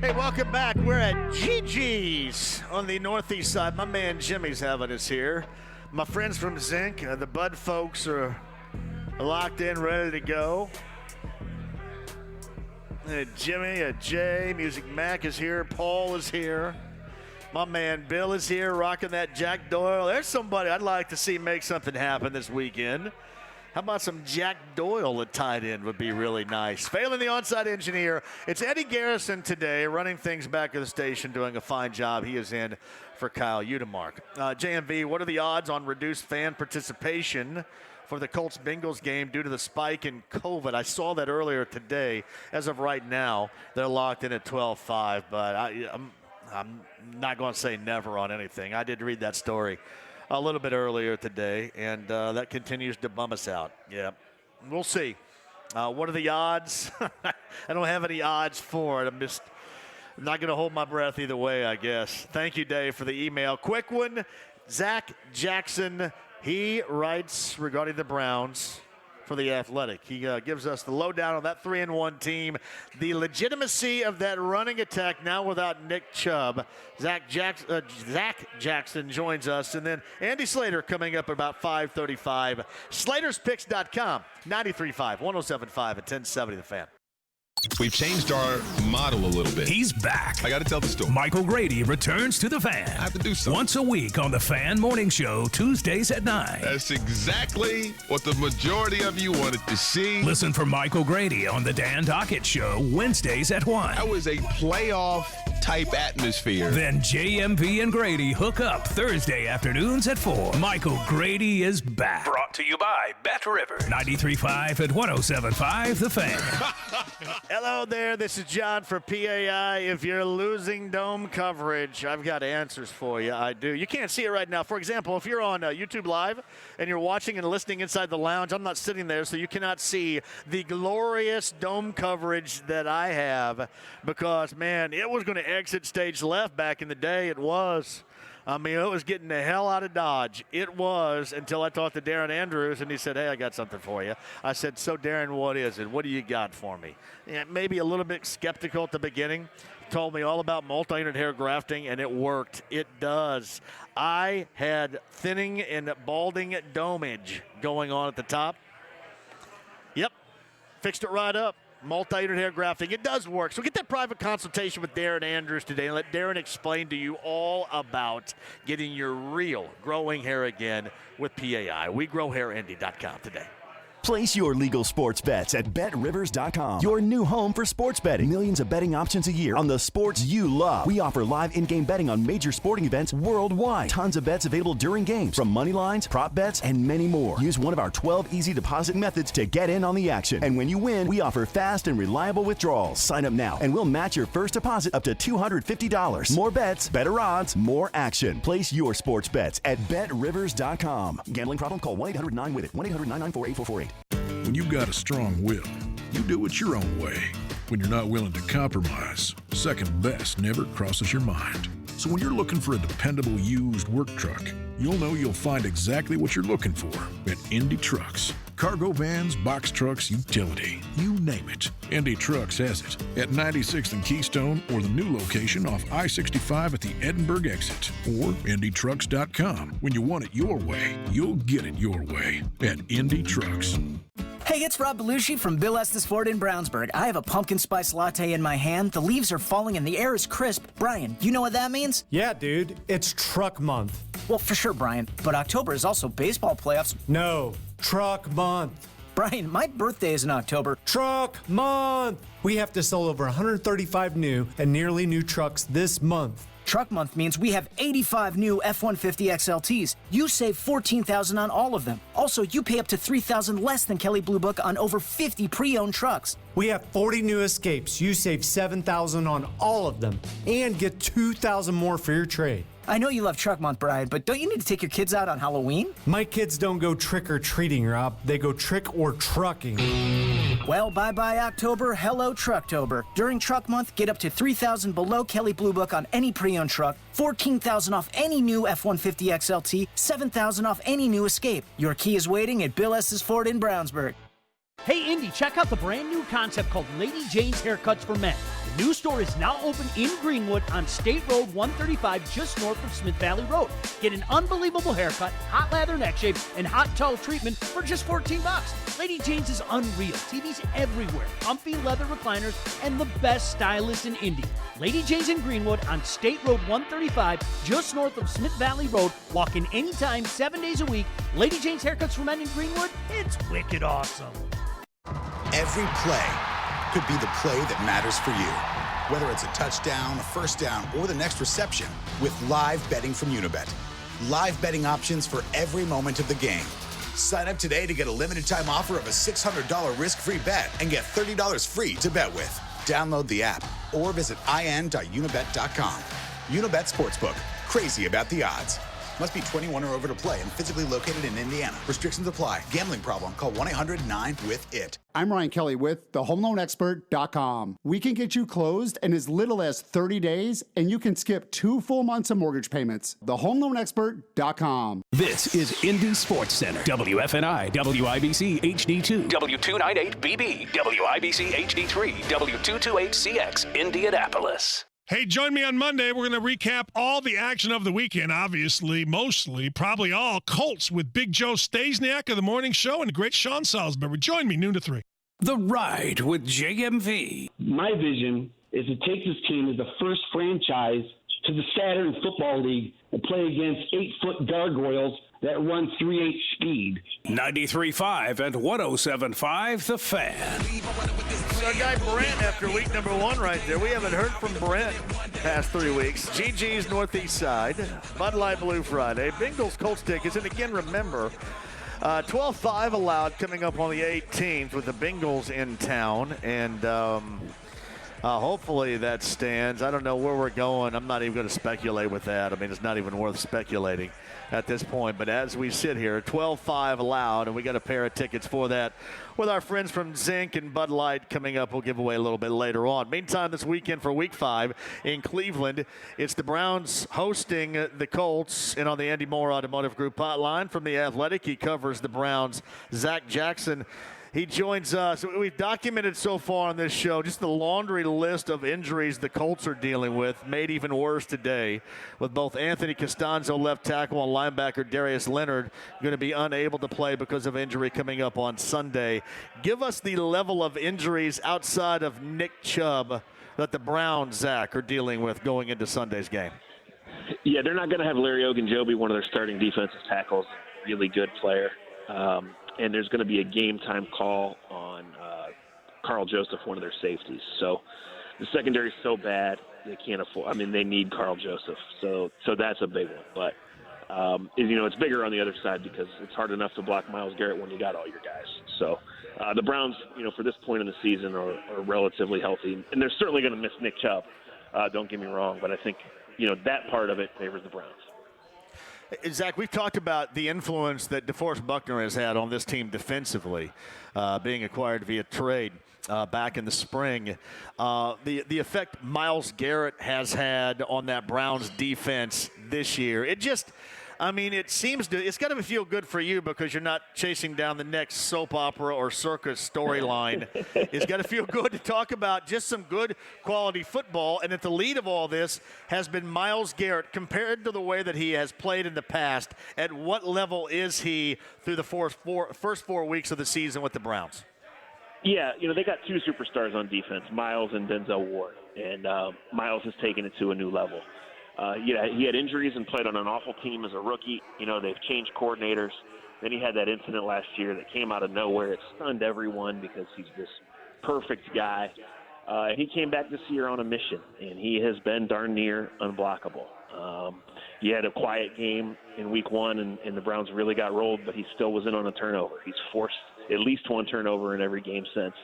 Hey, welcome back. We're at Gigi's on the northeast side. My man Jimmy's having us here. My friends from Zinc, the Bud folks are locked in, ready to go. Jimmy, Jay, Music Mac is here. Paul is here. My man Bill is here rocking that Jack Doyle. There's somebody I'd like to see make something happen this weekend. How about some Jack Doyle at tight end would be really nice. Failing the onside engineer, it's Eddie Garrison today running things back at the station, doing a fine job. He is in for Kyle Udemark. JMV, what are the odds on reduced fan participation for the Colts-Bengals game due to the spike in COVID? I saw that earlier today. As of right now, they're locked in at 12-5, but I'm not going to say never on anything. I did read that story a little bit earlier today, and that continues to bum us out. Yeah, we'll see. What are the odds? I don't have any odds for it. I'm not going to hold my breath either way, I guess. Thank you, Dave, for the email. Quick one, Zach Jackson. He writes regarding the Browns. for the Athletic. He gives us the lowdown on that 3-1 team. The legitimacy of that running attack now without Nick Chubb. Zach Jackson joins us. And then Andy Slater coming up about 5:35. SlatersPicks.com, 93.5, 107.5, and 1070 The Fan. We've changed our model a little bit. He's back. I got to tell the story. Michael Grady returns to The Fan. I have to do something. Once a week on The Fan Morning Show, Tuesdays at 9. That's exactly what the majority of you wanted to see. Listen for Michael Grady on The Dan Dockett Show, Wednesdays at 1. That was a playoff-type atmosphere. Then JMV and Grady hook up Thursday afternoons at 4. Michael Grady is back. Brought to you by Bet River. 93.5 and 107.5 The Fan. Hello there, this is John for PAI. If you're losing dome coverage, I've got answers for you. I do. You can't see it right now. For example, if you're on YouTube Live and you're watching and listening inside the lounge, I'm not sitting there, so you cannot see the glorious dome coverage that I have because, man, it was going to exit stage left back in the day. It was. I mean, it was getting the hell out of Dodge. It was until I talked to Darren Andrews, and he said, hey, I got something for you. I said, so, Darren, what is it? What do you got for me? Yeah, maybe a little bit skeptical at the beginning. Told me all about multi-unit hair grafting, and it worked. It does. I had thinning and balding domage going on at the top. Yep. Fixed it right up. Multi-unit hair grafting. It does work. So get that private consultation with Darren Andrews today and let Darren explain to you all about getting your real growing hair again with PAI. WeGrowHairIndy.com today. Place your legal sports bets at BetRivers.com, your new home for sports betting. Millions of betting options a year on the sports you love. We offer live in-game betting on major sporting events worldwide. Tons of bets available during games, from money lines, prop bets, and many more. Use one of our 12 easy deposit methods to get in on the action. And when you win, we offer fast and reliable withdrawals. Sign up now, and we'll match your first deposit up to $250. More bets, better odds, more action. Place your sports bets at BetRivers.com. Gambling problem? Call 1-800-9-WITH-IT. 1-800-994-8448. When you've got a strong will, you do it your own way. When you're not willing to compromise, second best never crosses your mind. So when you're looking for a dependable used work truck, you'll know you'll find exactly what you're looking for at Indy Trucks. Cargo vans, box trucks, utility, you name it. Indy Trucks has it at 96th and Keystone, or the new location off I-65 at the Edinburgh exit, or IndyTrucks.com. When you want it your way, you'll get it your way at Indy Trucks. Hey, it's Rob Belushi from Bill Estes Ford in Brownsburg. I have a pumpkin spice latte in my hand. The leaves are falling and the air is crisp. Brian, you know what that means? Yeah, dude. It's truck month. Well, for sure, Brian. But October is also baseball playoffs. No, truck month. Brian, my birthday is in October. Truck month. We have to sell over 135 new and nearly new trucks this month. Truck month means we have 85 new F-150 XLTs. You save $14,000 on all of them. Also, you pay up to $3,000 less than Kelley Blue Book on over 50 pre-owned trucks. We have 40 new Escapes. You save $7,000 on all of them and get $2,000 more for your trade. I know you love Truck Month, Brian, but don't you need to take your kids out on Halloween? My kids don't go trick-or-treating, Rob. They go trick-or-trucking. Well, bye-bye October, hello Trucktober. During Truck Month, get up to $3,000 below Kelley Blue Book on any pre-owned truck, $14,000 off any new F-150 XLT, $7,000 off any new Escape. Your key is waiting at Bill Estes Ford in Brownsburg. Hey, Indy, check out the brand new concept called Lady Jane's Haircuts for Men. The new store is now open in Greenwood on State Road 135, just north of Smith Valley Road. Get an unbelievable haircut, hot lather neck shape, and hot towel treatment for just $14. Lady Jane's is unreal. TVs everywhere, comfy leather recliners, and the best stylist in Indy. Lady Jane's in Greenwood on State Road 135, just north of Smith Valley Road. Walk in anytime, 7 days a week. Lady Jane's Haircuts for Men in Greenwood. It's wicked awesome. Every play could be the play that matters for you. Whether it's a touchdown, a first down, or the next reception, with live betting from Unibet. Live betting options for every moment of the game. Sign up today to get a limited time offer of a $600 risk-free bet and get $30 free to bet with. Download the app or visit in.unibet.com. Unibet Sportsbook. Crazy about the odds. Must be 21 or over to play and physically located in Indiana. Restrictions apply. Gambling problem? Call 1-800-9-WITH-IT. I'm Ryan Kelly with thehomeloanexpert.com. We can get you closed in as little as 30 days, and you can skip 2 full months of mortgage payments. Thehomeloanexpert.com. This is Indy Sports Center. WFNI, WIBC HD2, W298BB, WIBC HD3, W228CX, Indianapolis. Hey, join me on Monday. We're going to recap all the action of the weekend, obviously, mostly, probably all Colts with Big Joe Stasiak of the morning show and great Sean Salisbury. Join me noon to 3. The Ride with JMV. My vision is to take this team as the first franchise to the Saturn Football League and play against 8-foot gargoyles that run 3.8 speed. 93.5 and 107.5 The Fan. So our guy Brent after week number 1 right there. We haven't heard from Brent past 3 weeks. GG's Northeast Side, Bud Light Blue Friday, Bengals Colts tickets. And again, remember, 12-5 allowed coming up on the 18th with the Bengals in town. And hopefully that stands. I don't know where we're going. I'm not even going to speculate with that. I mean, it's not even worth speculating at this point. But as we sit here, 12-5 allowed, and we got a pair of tickets for that with our friends from Zinc and Bud Light coming up. We'll give away a little bit later on. Meantime, this weekend for Week 5 in Cleveland, it's the Browns hosting the Colts. And on the Andy Moore Automotive Group hotline from The Athletic, he covers the Browns, Zach Jackson. He joins us. We've documented so far on this show just the laundry list of injuries the Colts are dealing with, made even worse today, with both Anthony Costanzo, left tackle, and linebacker Darius Leonard going to be unable to play because of injury coming up on Sunday. Give us the level of injuries outside of Nick Chubb that the Browns, Zach, are dealing with going into Sunday's game. Yeah, they're not going to have Larry Ogunjobi, one of their starting defensive tackles, really good player. And there's going to be a game-time call on Carl Joseph, one of their safeties. So the secondary is so bad, they can't afford – I mean, they need Carl Joseph. So that's a big one. But, it's bigger on the other side because it's hard enough to block Myles Garrett when you got all your guys. So the Browns, for this point in the season are relatively healthy. And they're certainly going to miss Nick Chubb. Don't get me wrong. But I think, that part of it favors the Browns. Zach, we've talked about the influence that DeForest Buckner has had on this team defensively, being acquired via trade back in the spring. The effect Myles Garrett has had on that Browns defense this year. It's got to feel good for you because you're not chasing down the next soap opera or circus storyline. It's got to feel good to talk about just some good quality football. And at the lead of all this has been Myles Garrett. Compared to the way that he has played in the past, at what level is he through the first 4 weeks of the season with the Browns? Yeah, they got 2 superstars on defense, Myles and Denzel Ward. And Myles has taken it to a new level. He had injuries and played on an awful team as a rookie. They've changed coordinators. Then he had that incident last year that came out of nowhere. It stunned everyone because he's this perfect guy. He came back this year on a mission, and he has been darn near unblockable. He had a quiet game in week 1, and the Browns really got rolled, but he still was in on a turnover. He's forced at least 1 turnover in every game since.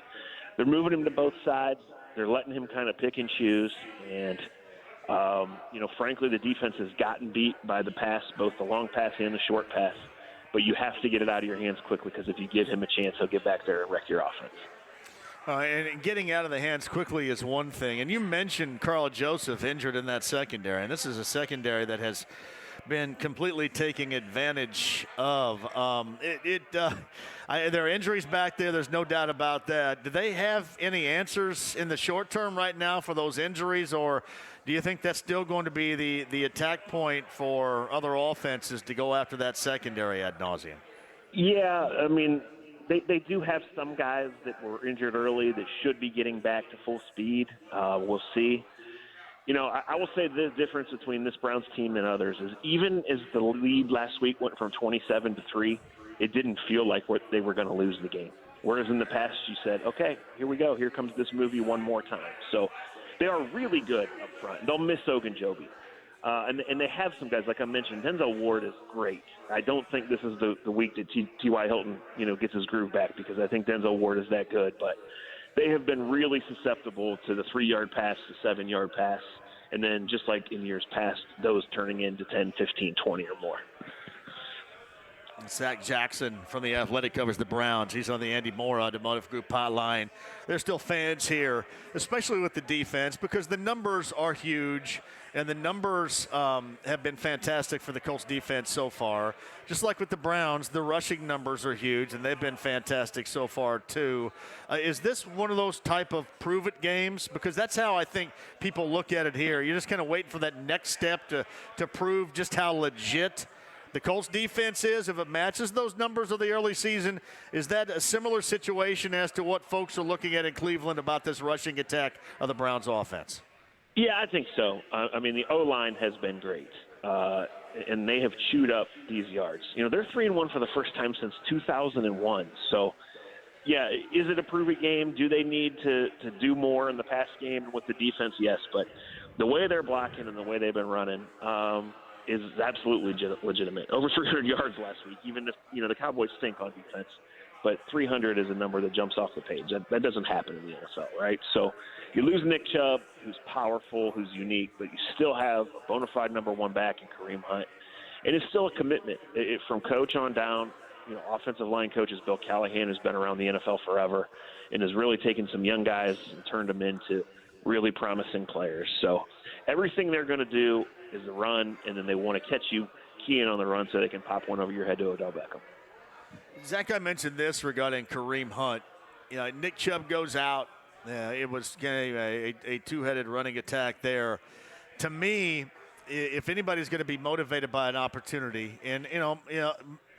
They're moving him to both sides. They're letting him kind of pick and choose, and frankly, the defense has gotten beat by the pass, both the long pass and the short pass. But you have to get it out of your hands quickly because if you give him a chance, he'll get back there and wreck your offense. And getting out of the hands quickly is one thing. And you mentioned Carl Joseph injured in that secondary. And this is a secondary that has been completely taking advantage of. There are injuries back there. There's no doubt about that. Do they have any answers in the short term right now for those injuries, or do you think that's still going to be the attack point for other offenses to go after that secondary ad nauseum? Yeah, I mean, they do have some guys that were injured early that should be getting back to full speed. We'll see. I will say the difference between this Browns team and others is even as the lead last week went from 27-3, it didn't feel like they were going to lose the game. Whereas in the past, you said, okay, here we go. Here comes this movie one more time. So they are really good up front. They'll miss Ogunjobi. And they have some guys, like I mentioned, Denzel Ward is great. I don't think this is the week that T.Y. Hilton, gets his groove back because I think Denzel Ward is that good. But they have been really susceptible to the 3-yard pass, the 7-yard pass. And then just like in years past, those turning into 10, 15, 20 or more. Zach Jackson from The Athletic covers the Browns. He's on the Andy Moore Automotive Group hotline. There's still fans here, especially with the defense, because the numbers are huge, and the numbers have been fantastic for the Colts defense so far. Just like with the Browns, the rushing numbers are huge, and they've been fantastic so far too. Is this one of those type of prove-it games? Because that's how I think people look at it here. You're just kind of waiting for that next step to prove just how legit the Colts defense is. If it matches those numbers of the early season, is that a similar situation as to what folks are looking at in Cleveland about this rushing attack of the Browns offense? Yeah, I think so. I mean, the O-line has been great, and they have chewed up these yards. You know, they're 3-1 for the first time since 2001. So, yeah, is it a prove-it game? Do they need to do more in the pass game with the defense? Yes, but the way they're blocking and the way they've been running is absolutely legitimate. Over 300 yards last week, even if, you know, the Cowboys stink on defense. But 300 is a number that jumps off the page. That doesn't happen in the NFL, right? So you lose Nick Chubb, who's powerful, who's unique, but you still have a bona fide number one back in Kareem Hunt. And it's still a commitment from coach on down. You know, offensive line coaches Bill Callahan, who's been around the NFL forever and has really taken some young guys and turned them into really promising players. So everything they're going to do is the run, and then they want to catch you keying on the run so they can pop one over your head to Odell Beckham. Zach, I mentioned this regarding Kareem Hunt. You know, Nick Chubb goes out. It was kind of a two-headed running attack there. To me, if anybody's going to be motivated by an opportunity, and you know,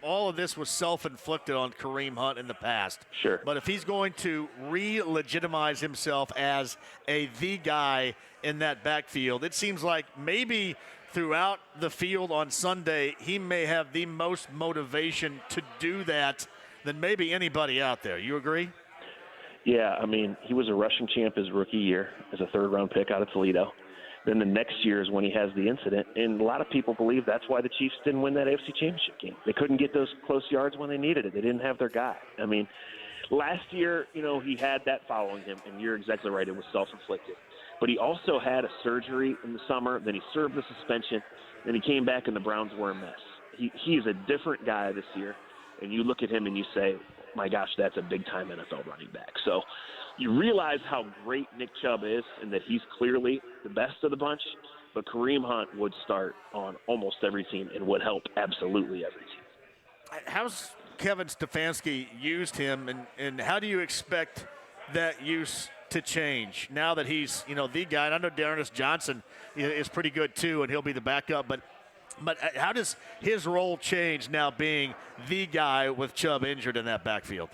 all of this was self-inflicted on Kareem Hunt in the past. Sure. But if he's going to re-legitimize himself as the guy in that backfield, it seems like maybe throughout the field on Sunday, he may have the most motivation to do that than maybe anybody out there. You agree? Yeah, I mean, he was a rushing champ his rookie year as a third-round pick out of Toledo. Then the next year is when he has the incident, and a lot of people believe that's why the Chiefs didn't win that AFC Championship game. They couldn't get those close yards when they needed it. They didn't have their guy. I mean, last year, you know, he had that following him, and you're exactly right. It was self-inflicted. But he also had a surgery in the summer. Then he served the suspension. Then he came back, and the Browns were a mess. He's a different guy this year, and you look at him and you say, my gosh, that's a big-time NFL running back. So you realize how great Nick Chubb is and that he's clearly the best of the bunch, but Kareem Hunt would start on almost every team and would help absolutely every team. How's Kevin Stefanski used him, and how do you expect that use to change now that he's, you know, the guy? And I know D'Ernest Johnson is pretty good too, and he'll be the backup, but how does his role change now being the guy with Chubb injured in that backfield?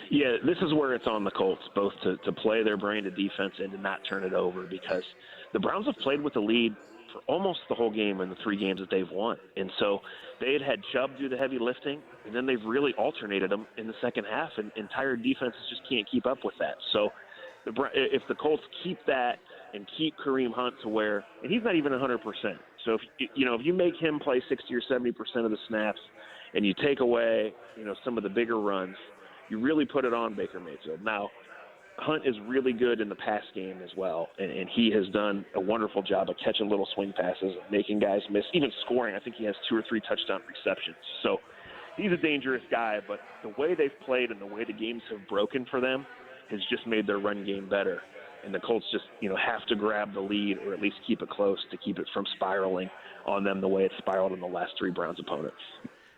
Yeah, this is where it's on the Colts, both to play their brand of defense and to not turn it over, because the Browns have played with the lead for almost the whole game in the 3 games that they've won. And so they had Chubb do the heavy lifting, and then they've really alternated them in the second half, and tired defenses just can't keep up with that. So if the Colts keep that and keep Kareem Hunt to where – and he's not even 100%. So, if you make him play 60 or 70% of the snaps and you take away, you know, some of the bigger runs, you really put it on Baker Mayfield. Now, Hunt is really good in the pass game as well, and he has done a wonderful job of catching little swing passes, making guys miss, even scoring. I think he has 2 or 3 touchdown receptions. So he's a dangerous guy, but the way they've played and the way the games have broken for them has just made their run game better. And the Colts just, you know, have to grab the lead or at least keep it close to keep it from spiraling on them the way it spiraled in the last 3 Browns opponents.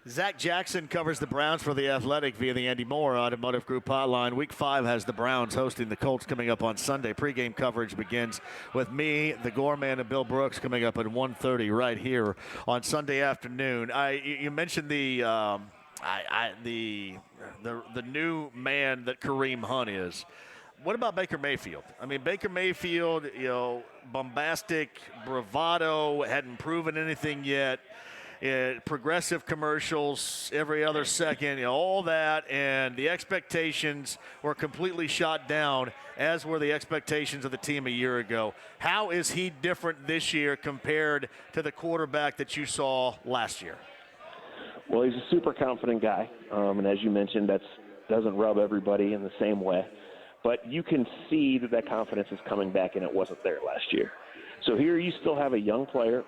Zach Jackson covers the Browns for The Athletic via the Andy Moore Automotive Group hotline. Week 5 has the Browns hosting the Colts coming up on Sunday. Pre-game coverage begins with me, the Gorman, and Bill Brooks coming up at 1:30 right here on Sunday afternoon. You mentioned the new man that Kareem Hunt is. What about Baker Mayfield? I mean, Baker Mayfield, you know, bombastic, bravado, hadn't proven anything yet. Progressive commercials every other second, you know, all that, and the expectations were completely shot down, as were the expectations of the team a year ago. How is he different this year compared to the quarterback that you saw last year? Well, he's a super confident guy, and as you mentioned, that doesn't rub everybody in the same way. But you can see that confidence is coming back, and it wasn't there last year. So here you still have a young player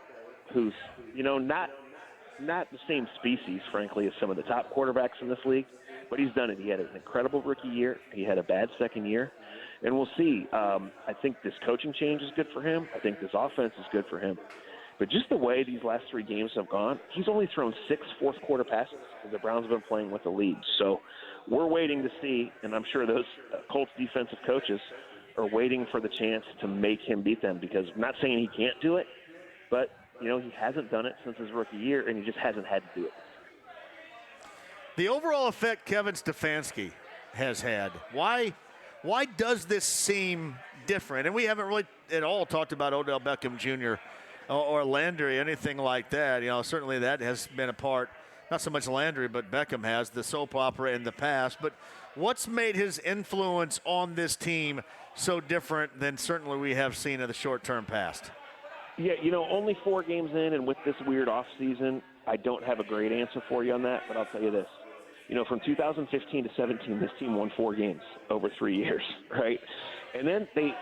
who's, not the same species, frankly, as some of the top quarterbacks in this league, but he's done it. He had an incredible rookie year. He had a bad second year. And we'll see. I think this coaching change is good for him. I think this offense is good for him. But just the way these last 3 games have gone, he's only thrown 6 fourth-quarter passes because the Browns have been playing with the lead. So we're waiting to see, and I'm sure those Colts defensive coaches are waiting for the chance to make him beat them, because I'm not saying he can't do it, but, he hasn't done it since his rookie year, and he just hasn't had to do it. The overall effect Kevin Stefanski has had, why does this seem different? And we haven't really at all talked about Odell Beckham Jr. or Landry, anything like that. Certainly that has been a part, not so much Landry, but Beckham has, the soap opera in the past. But what's made his influence on this team so different than certainly we have seen in the short-term past? Yeah, only 4 games in, and with this weird offseason, I don't have a great answer for you on that, but I'll tell you this. From 2015 to 17, this team won 4 games over 3 years, right? And then they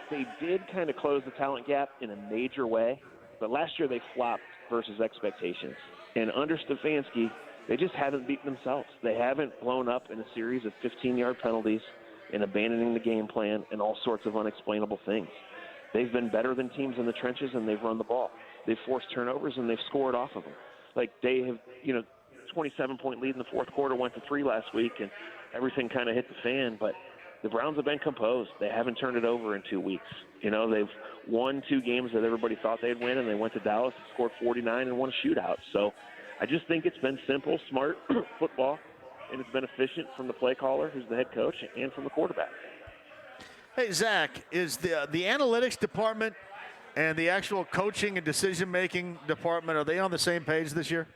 did kind of close the talent gap in a major way, but last year they flopped versus expectations. And under Stefanski, they just haven't beaten themselves. They haven't blown up in a series of 15-yard penalties and abandoning the game plan and all sorts of unexplainable things. They've been better than teams in the trenches, and they've run the ball. They've forced turnovers, and they've scored off of them. Like, they have, 27-point lead in the fourth quarter, went to 3 last week, and everything kind of hit the fan. But the Browns have been composed. They haven't turned it over in 2 weeks. They've won 2 games that everybody thought they'd win, and they went to Dallas and scored 49 and won a shootout. So I just think it's been simple, smart football, and it's been efficient from the play caller, who's the head coach, and from the quarterback. Hey, Zach, is the analytics department and the actual coaching and decision-making department, are they on the same page this year?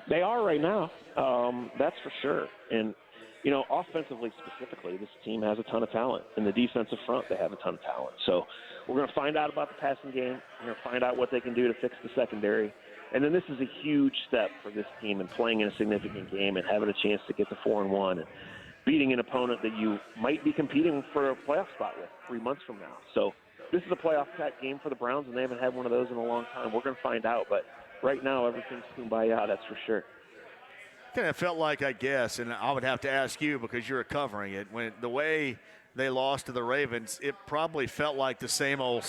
They are right now. That's for sure. And, offensively specifically, this team has a ton of talent. In the defensive front, they have a ton of talent. So we're going to find out about the passing game. We're going to find out what they can do to fix the secondary. And then this is a huge step for this team in playing in a significant game and having a chance to get to 4-1 and beating an opponent that you might be competing for a playoff spot with 3 months from now. So this is a playoff-packed game for the Browns, and they haven't had one of those in a long time. We're going to find out, but right now everything's kumbaya, that's for sure. Kind of felt like, I guess, and I would have to ask you because you're covering it, when the way they lost to the Ravens, it probably felt like the same old.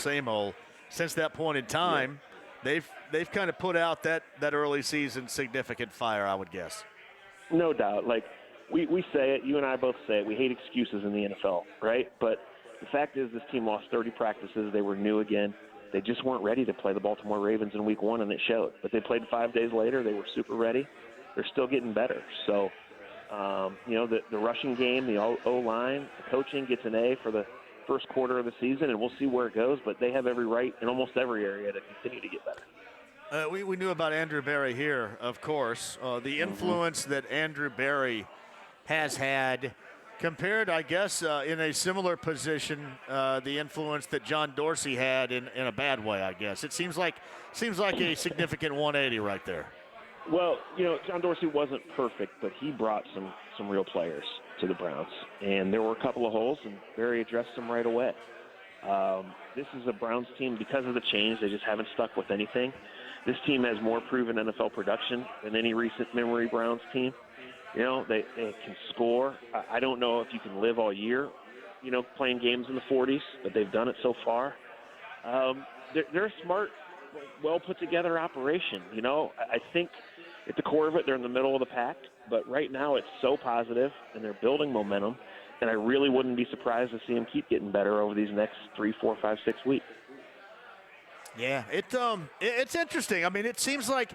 Since that point in time, they've kind of put out that early season significant fire, I would guess. No doubt. Like, we say it, you and I both say it, we hate excuses in the NFL, right? But the fact is this team lost 30 practices. They were new again. They just weren't ready to play the Baltimore Ravens in week 1, and it showed. But they played 5 days later. They were super ready. They're still getting better. So, the rushing game, the O-line, the coaching gets an A for the first quarter of the season, and we'll see where it goes. But they have every right in almost every area to continue to get better. We knew about Andrew Berry here, of course. The influence that Andrew Berry has had compared, I guess, in a similar position, the influence that John Dorsey had in a bad way, I guess. It seems like a significant 180 right there. Well, John Dorsey wasn't perfect, but he brought some real players to the Browns. And there were a couple of holes, and Berry addressed them right away. This is a Browns team, because of the change, they just haven't stuck with anything. This team has more proven NFL production than any recent memory Browns team. They can score. I don't know if you can live all year, playing games in the 40s, but they've done it so far. They're a smart, well-put-together operation. I think at the core of it, they're in the middle of the pack, but right now it's so positive, and they're building momentum, and I really wouldn't be surprised to see them keep getting better over these next 3, 4, 5, 6 weeks. Yeah, it's interesting. I mean, it seems like,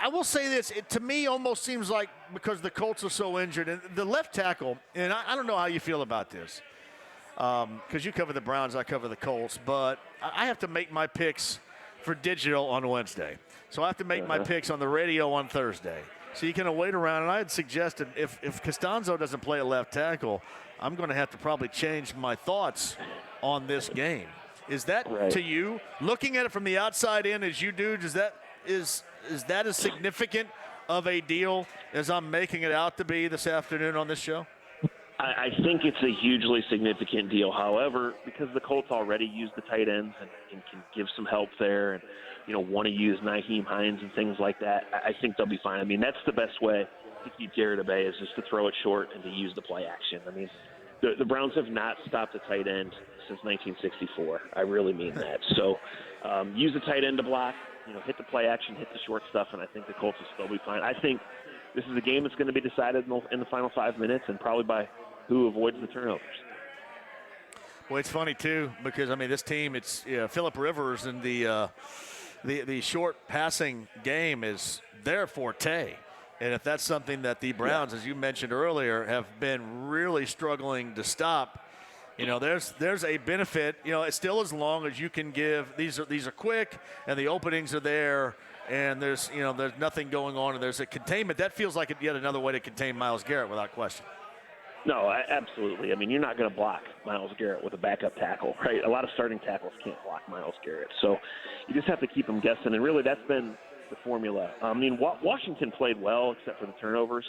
I will say this, it to me almost seems like, because the Colts are so injured, and the left tackle, and I don't know how you feel about this, because you cover the Browns, I cover the Colts, but I have to make my picks for digital on Wednesday. So I have to make my picks on the radio on Thursday. So you can wait around, and I had suggested if Costanzo doesn't play a left tackle, I'm going to have to probably change my thoughts on this game. Is that right to you? Looking at it from the outside in as you do, is that as significant of a deal as I'm making it out to be this afternoon on this show? I think it's a hugely significant deal. However, because the Colts already use the tight ends and can give some help there and, want to use Nyheim Hines and things like that, I think they'll be fine. I mean, that's the best way to keep Garrett Abe is just to throw it short and to use the play action. I mean, the Browns have not stopped a tight end since 1964. I really mean that. So use the tight end to block, hit the play action, hit the short stuff, and I think the Colts will still be fine. I think this is a game that's going to be decided in the final 5 minutes and probably by who avoids the turnovers. Well, it's funny, too, because, this team, it's Phillip Rivers and the short passing game is their forte. And if that's something that the Browns, as you mentioned earlier, have been really struggling to stop, there's a benefit. It's still as long as you can give. These are quick, and the openings are there, and there's nothing going on, and there's a containment. That feels like yet another way to contain Myles Garrett without question. No, absolutely. I mean, you're not going to block Myles Garrett with a backup tackle, right? A lot of starting tackles can't block Myles Garrett. So you just have to keep them guessing, and really that's been the formula. I mean, Washington played well except for the turnovers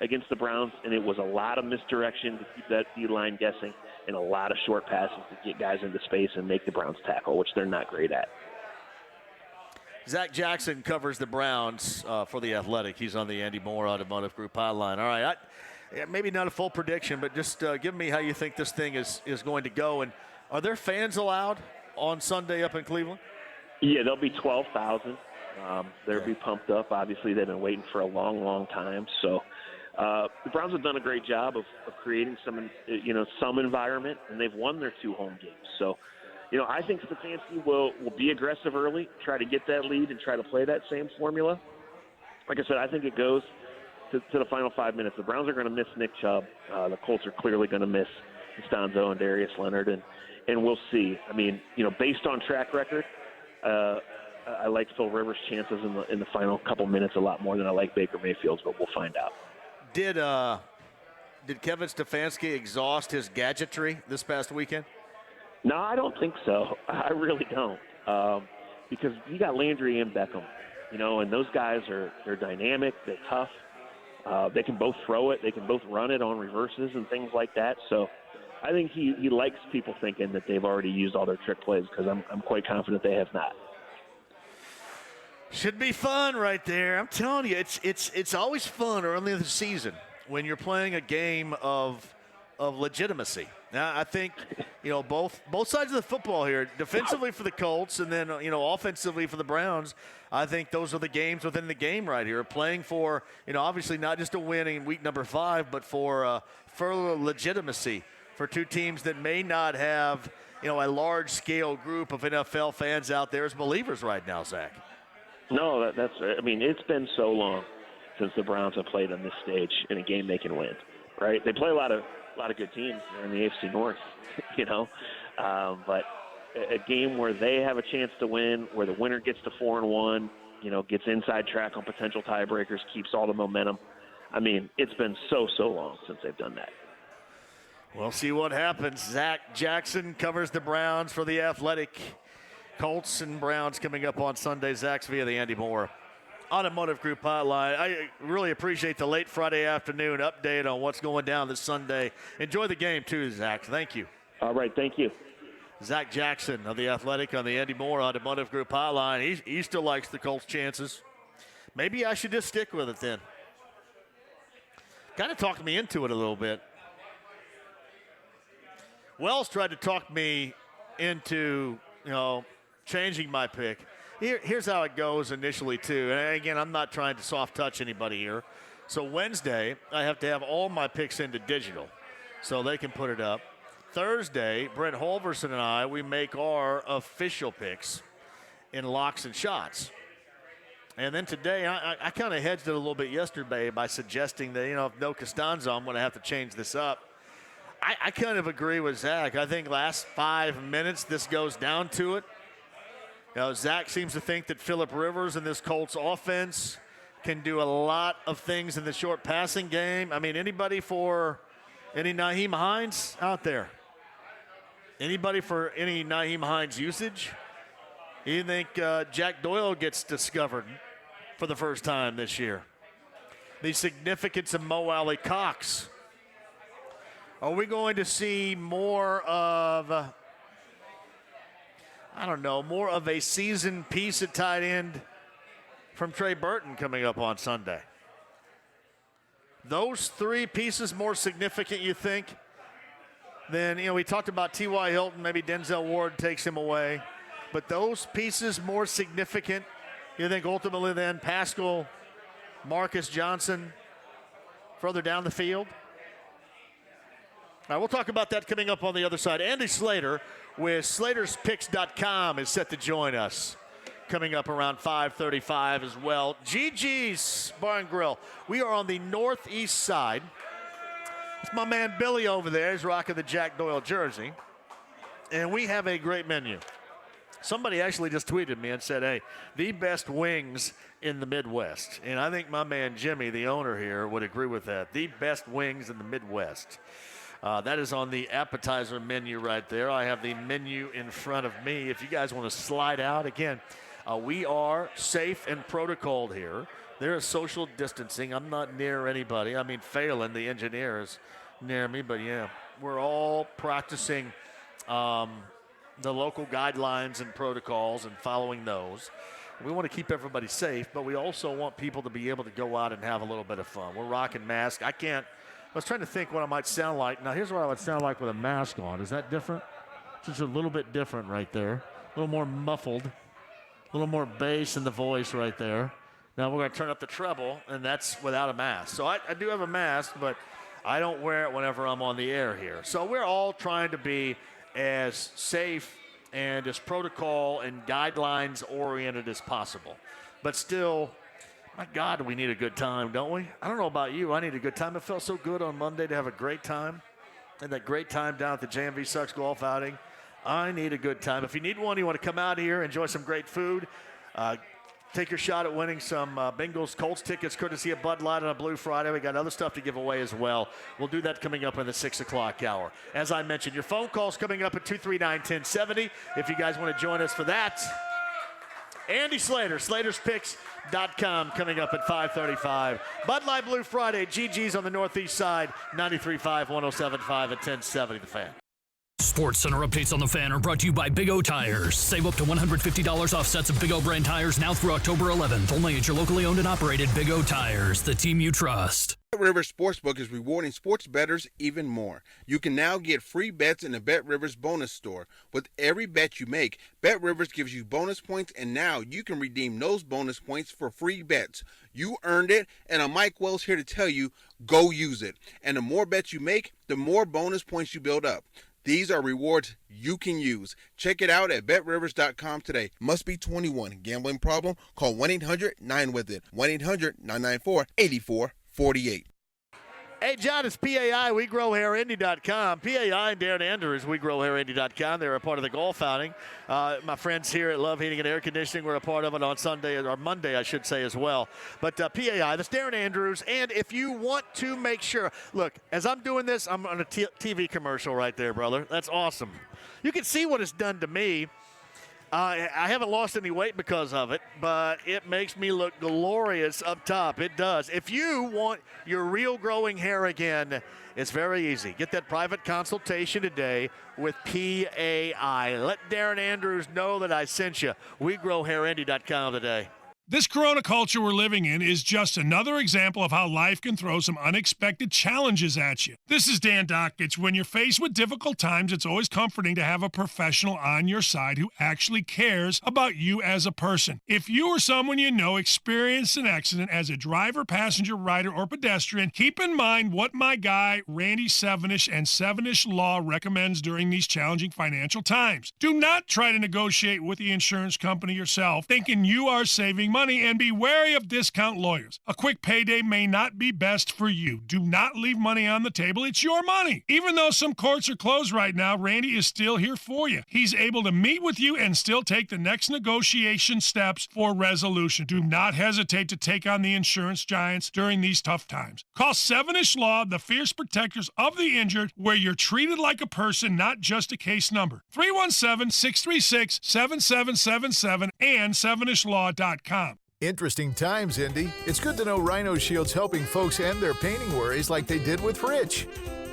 against the Browns, and it was a lot of misdirection to keep that D-line guessing and a lot of short passes to get guys into space and make the Browns tackle, which they're not great at. Zach Jackson covers the Browns for The Athletic. He's on the Andy Moore Automotive Group hotline. All right, maybe not a full prediction, but just give me how you think this thing is going to go. And are there fans allowed on Sunday up in Cleveland? Yeah, there'll be 12,000. They'll be pumped up. Obviously, they've been waiting for a long, long time. So the Browns have done a great job of creating some environment, and they've won their 2 home games. So, I think Stefanski will be aggressive early, try to get that lead, and try to play that same formula. Like I said, I think it goes to the final 5 minutes. The Browns are going to miss Nick Chubb. The Colts are clearly going to miss Costanzo and Darius Leonard, and we'll see. I mean, based on track record, I like Phil Rivers' chances in the final couple minutes a lot more than I like Baker Mayfield's, but we'll find out. Did Kevin Stefanski exhaust his gadgetry this past weekend? No, I don't think so. I really don't, because you got Landry and Beckham, and those guys they're dynamic, they're tough. They can both throw it, they can both run it on reverses and things like that. So I think he likes people thinking that they've already used all their trick plays, because I'm quite confident they have not. Should be fun right there. I'm telling you, it's always fun early in the season when you're playing a game of legitimacy. Now, I think, both sides of the football here, defensively for the Colts and then, offensively for the Browns, I think those are the games within the game right here. Playing for, obviously not just a win in week number 5, but for further legitimacy for 2 teams that may not have, a large-scale group of NFL fans out there as believers right now, Zach. No, that's. I mean, it's been so long since the Browns have played on this stage in a game they can win, right? They play a lot of good teams in the AFC North, but a game where they have a chance to win, where the winner gets to 4-1, gets inside track on potential tiebreakers, keeps all the momentum. I mean, it's been so long since they've done that. We'll see what happens. Zach Jackson covers the Browns for The Athletic. Colts and Browns coming up on Sunday. Zach's via the Andy Moore Automotive Group hotline. I really appreciate the late Friday afternoon update on what's going down this Sunday. Enjoy the game too, Zach. Thank you. All right, thank you. Zach Jackson of The Athletic on the Andy Moore Automotive Group hotline. He still likes the Colts' chances. Maybe I should just stick with it then. Kind of talked me into it a little bit. Wells tried to talk me into, changing my pick. Here's how it goes initially, too. And again, I'm not trying to soft touch anybody here. So Wednesday, I have to have all my picks into digital so they can put it up. Thursday, Brent Holverson and I, we make our official picks in locks and shots. And then today, I kind of hedged it a little bit yesterday by suggesting that, if no Costanzo, I'm going to have to change this up. I kind of agree with Zach. I think last 5 minutes, this goes down to it. Zach seems to think that Phillip Rivers and this Colts offense can do a lot of things in the short passing game. I mean, anybody for any Nyheim Hines out there? Anybody for any Nyheim Hines usage? You think Jack Doyle gets discovered for the first time this year? The significance of Mo Alley Cox. Are we going to see more of, more of a seasoned piece at tight end from Trey Burton coming up on Sunday? Those three pieces more significant, you think? Then, we talked about T.Y. Hilton, maybe Denzel Ward takes him away. But those pieces more significant, you think ultimately then Pascal, Marcus Johnson, further down the field? All right, we'll talk about that coming up on the other side. Andy Slater with SlatersPicks.com is set to join us coming up around 5:35 as well. GG's Bar and Grill. We are on the northeast side. It's my man Billy over there. He's rocking the Jack Doyle jersey. And we have a great menu. Somebody actually just tweeted me and said, hey, the best wings in the Midwest. And I think my man Jimmy, the owner here, would agree with that. The best wings in the Midwest. That is on the appetizer menu right there. I have the menu in front of me. If you guys want to slide out, again, we are safe and protocoled here. There is social distancing. I'm not near anybody. I mean, Phelan, the engineer, is near me. But, yeah, we're all practicing the local guidelines and protocols and following those. We want to keep everybody safe, but we also want people to be able to go out and have a little bit of fun. We're rocking masks. I was trying to think what I might sound like. Now, here's what I would sound like with a mask on. Is that different? Just a little bit different right there. A little more muffled. A little more bass in the voice right there. Now we're going to turn up the treble, and that's without a mask. So I do have a mask, but I don't wear it whenever I'm on the air here. So we're all trying to be as safe and as protocol and guidelines oriented as possible. But still, my God, we need a good time, don't we? I don't know about you. I need a good time. It felt so good on Monday to have a great time. And that great time down at the JMV Sucks golf outing. I need a good time. If you need one, you want to come out here, enjoy some great food, take your shot at winning some Bengals Colts tickets courtesy of Bud Light on a Blue Friday. We got other stuff to give away as well. We'll do that coming up in the 6 o'clock hour. As I mentioned, your phone calls coming up at 239-1070 if you guys want to join us for that. Andy Slater, SlatersPicks.com coming up at 5:35. Bud Light Blue Friday, GG's on the northeast side, 93.5, 107.5 at 1070 The Fan. Sports Center updates on the Fan are brought to you by Big O Tires. Save up to $150 off sets of Big O brand tires now through October 11th. Only at your locally owned and operated Big O Tires, the team you trust. Bet Rivers Sportsbook is rewarding sports bettors even more. You can now get free bets in the Bet Rivers bonus store. With every bet you make, Bet Rivers gives you bonus points, and now you can redeem those bonus points for free bets. You earned it, and I'm Mike Wells here to tell you, go use it. And the more bets you make, the more bonus points you build up. These are rewards you can use. Check it out at BetRivers.com today. Must be 21. Gambling problem? Call 1-800-9-WITH-IT. 1-800-994-8448. Hey, John, it's PAI, WeGrowHairIndy.com. PAI and Darren Andrews, WeGrowHairIndy.com. They're a part of the golf outing. My friends here at Love Heating and Air Conditioning were a part of it on Sunday, or Monday, I should say, as well. But PAI, that's Darren Andrews. And if you want to make sure, look, as I'm doing this, I'm on a TV commercial right there, brother. That's awesome. You can see what it's done to me. I haven't lost any weight because of it, but it makes me look glorious up top. It does. If you want your real growing hair again, it's very easy. Get that private consultation today with PAI. Let Darren Andrews know that I sent you. WeGrowHairIndy.com today. This corona culture we're living in is just another example of how life can throw some unexpected challenges at you. This is Dan Dockich. When you're faced with difficult times, it's always comforting to have a professional on your side who actually cares about you as a person. If you or someone you know experienced an accident as a driver, passenger, rider, or pedestrian, keep in mind what my guy, Randy Sevenish and Sevenish Law recommends during these challenging financial times. Do not try to negotiate with the insurance company yourself, thinking you are saving money, and be wary of discount lawyers. A quick payday may not be best for you. Do not leave money on the table. It's your money. Even though some courts are closed right now, Randy is still here for you. He's able to meet with you and still take the next negotiation steps for resolution. Do not hesitate to take on the insurance giants during these tough times. Call Sevenish Law, the fierce protectors of the injured, where you're treated like a person, not just a case number. 317-636-7777 and SevenishLaw.com. Interesting times, Indy. It's good to know Rhino Shield's helping folks end their painting worries like they did with Rich.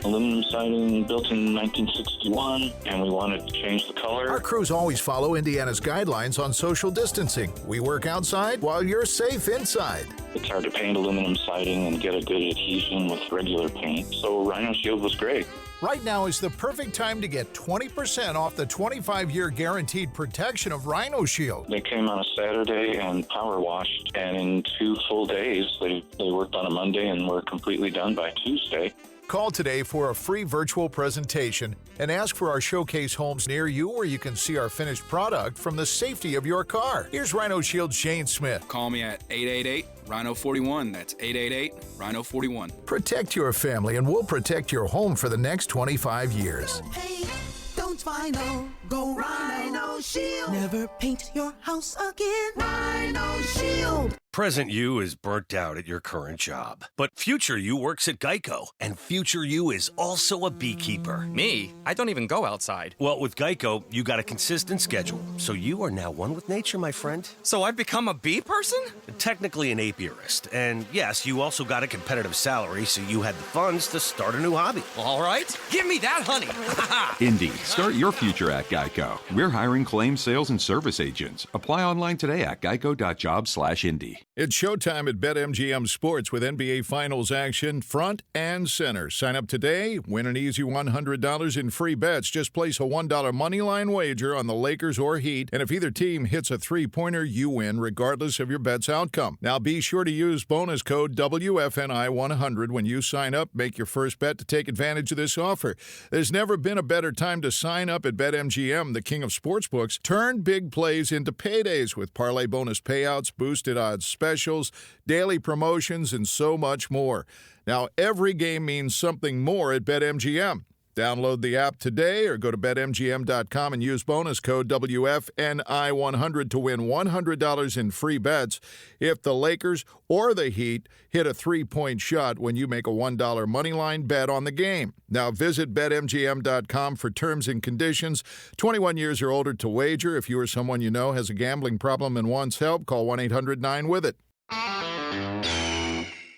Aluminum siding built in 1961, and we wanted to change the color. Our crews always follow Indiana's guidelines on social distancing. We work outside while you're safe inside. It's hard to paint aluminum siding and get a good adhesion with regular paint, so Rhino Shield was great. Right now is the perfect time to get 20% off the 25-year guaranteed protection of Rhino Shield. They came on a Saturday and power washed, and in 2 full days, they worked on a Monday and were completely done by Tuesday. Call today for a free virtual presentation and ask for our showcase homes near you where you can see our finished product from the safety of your car. Here's Rhino Shield's Shane Smith. Call me at 888-RHINO-41. That's 888-RHINO-41. Protect your family and we'll protect your home for the next 25 years. Hey, don't Rhino, go Rhino Shield. Never paint your house again. Rhino Shield. Present you is burnt out at your current job, but future you works at Geico, and future you is also a beekeeper. Me? I don't even go outside. Well, with Geico, you got a consistent schedule, so you are now one with nature, my friend. So I've become a bee person? Technically an apiarist, and yes, you also got a competitive salary, so you had the funds to start a new hobby. All right, give me that honey. Indy, start your future at Geico. We're hiring claims, sales, and service agents. Apply online today at geico.job/Indy. It's showtime at BetMGM Sports with NBA Finals action front and center. Sign up today, win an easy $100 in free bets. Just place a $1 moneyline wager on the Lakers or Heat, and if either team hits a three-pointer, you win regardless of your bet's outcome. Now be sure to use bonus code WFNI100 when you sign up. Make your first bet to take advantage of this offer. There's never been a better time to sign up at BetMGM, the king of sportsbooks. Turn big plays into paydays with parlay bonus payouts, boosted odds specials, daily promotions, and so much more. Now, every game means something more at BetMGM. Download the app today or go to BetMGM.com and use bonus code WFNI100 to win $100 in free bets if the Lakers or the Heat hit a three-point shot when you make a $1 moneyline bet on the game. Now visit BetMGM.com for terms and conditions. 21 years or older to wager. If you or someone you know has a gambling problem and wants help, call 1-800-9-WITH-IT.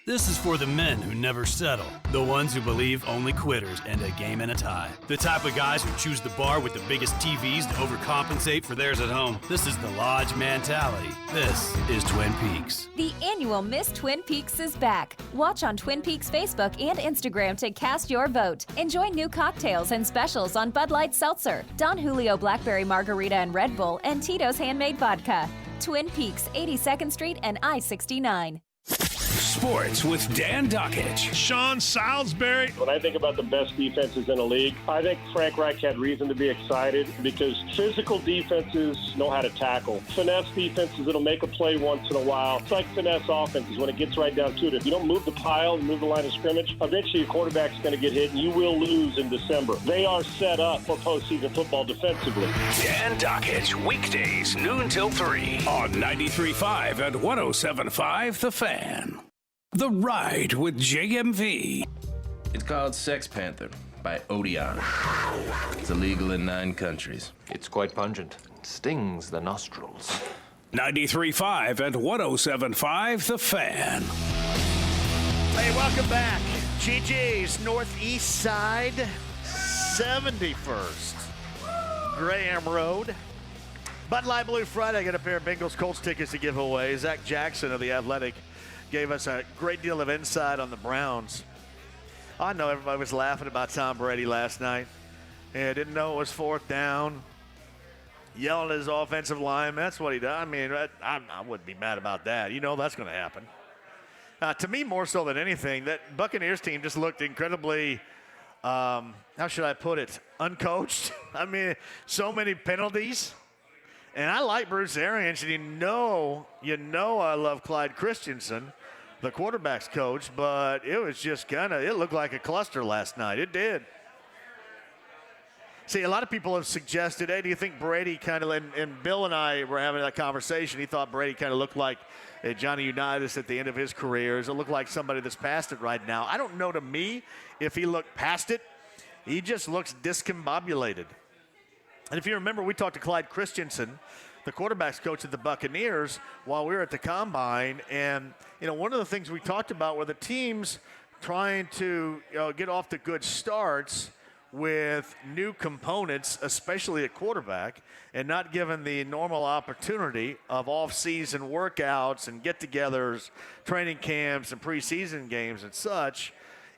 This is for the men who never settle, the ones who believe only quitters end a game in a tie, the type of guys who choose the bar with the biggest TVs to overcompensate for theirs at home. This is the Lodge mentality. This is Twin Peaks. The annual Miss Twin Peaks is back. Watch on Twin Peaks Facebook and Instagram to cast your vote. Enjoy new cocktails and specials on Bud Light Seltzer, Don Julio Blackberry Margarita and Red Bull, and Tito's Handmade Vodka. Twin Peaks, 82nd Street and I-69. Sports with Dan Dockich. Sean Salisbury. When I think about the best defenses in the league, I think Frank Reich had reason to be excited because physical defenses know how to tackle. Finesse defenses, it'll make a play once in a while. It's like finesse offenses when it gets right down to it. If you don't move the pile and move the line of scrimmage, eventually your quarterback's going to get hit and you will lose in December. They are set up for postseason football defensively. Dan Dockich, weekdays, noon till 3 on 93.5 and 107.5 The Fan. The Ride with JMV. It's called Sex Panther by Odeon. It's illegal in 9 countries. It's quite pungent. It stings the nostrils. 93.5 and 107.5 The Fan. Hey, welcome back. GG's Northeast Side, 71st Graham Road. Bud Light Blue Friday. I got a pair of Bengals Colts tickets to give away. Zach Jackson of The Athletic gave us a great deal of insight on the Browns. I know everybody was laughing about Tom Brady last night. Yeah, didn't know it was 4th down. Yelling at his offensive line. That's what he does. I mean, I wouldn't be mad about that. You know that's going to happen. To me, more so than anything, that Buccaneers team just looked incredibly, how should I put it, uncoached. I mean, so many penalties. And I like Bruce Arians, and you know I love Clyde Christensen, the quarterback's coach, but it was just it looked like a cluster last night. It did. See, a lot of people have suggested, hey, do you think Brady and Bill and I were having that conversation, he thought Brady kind of looked like Johnny Unitas at the end of his career. Does it look like somebody that's past it right now? I don't know to me if he looked past it. He just looks discombobulated. And if you remember, we talked to Clyde Christensen, the quarterback's coach at the Buccaneers, while we were at the Combine. And, one of the things we talked about were the teams trying to get off to good starts with new components, especially at quarterback, and not given the normal opportunity of off-season workouts and get-togethers, training camps and preseason games and such,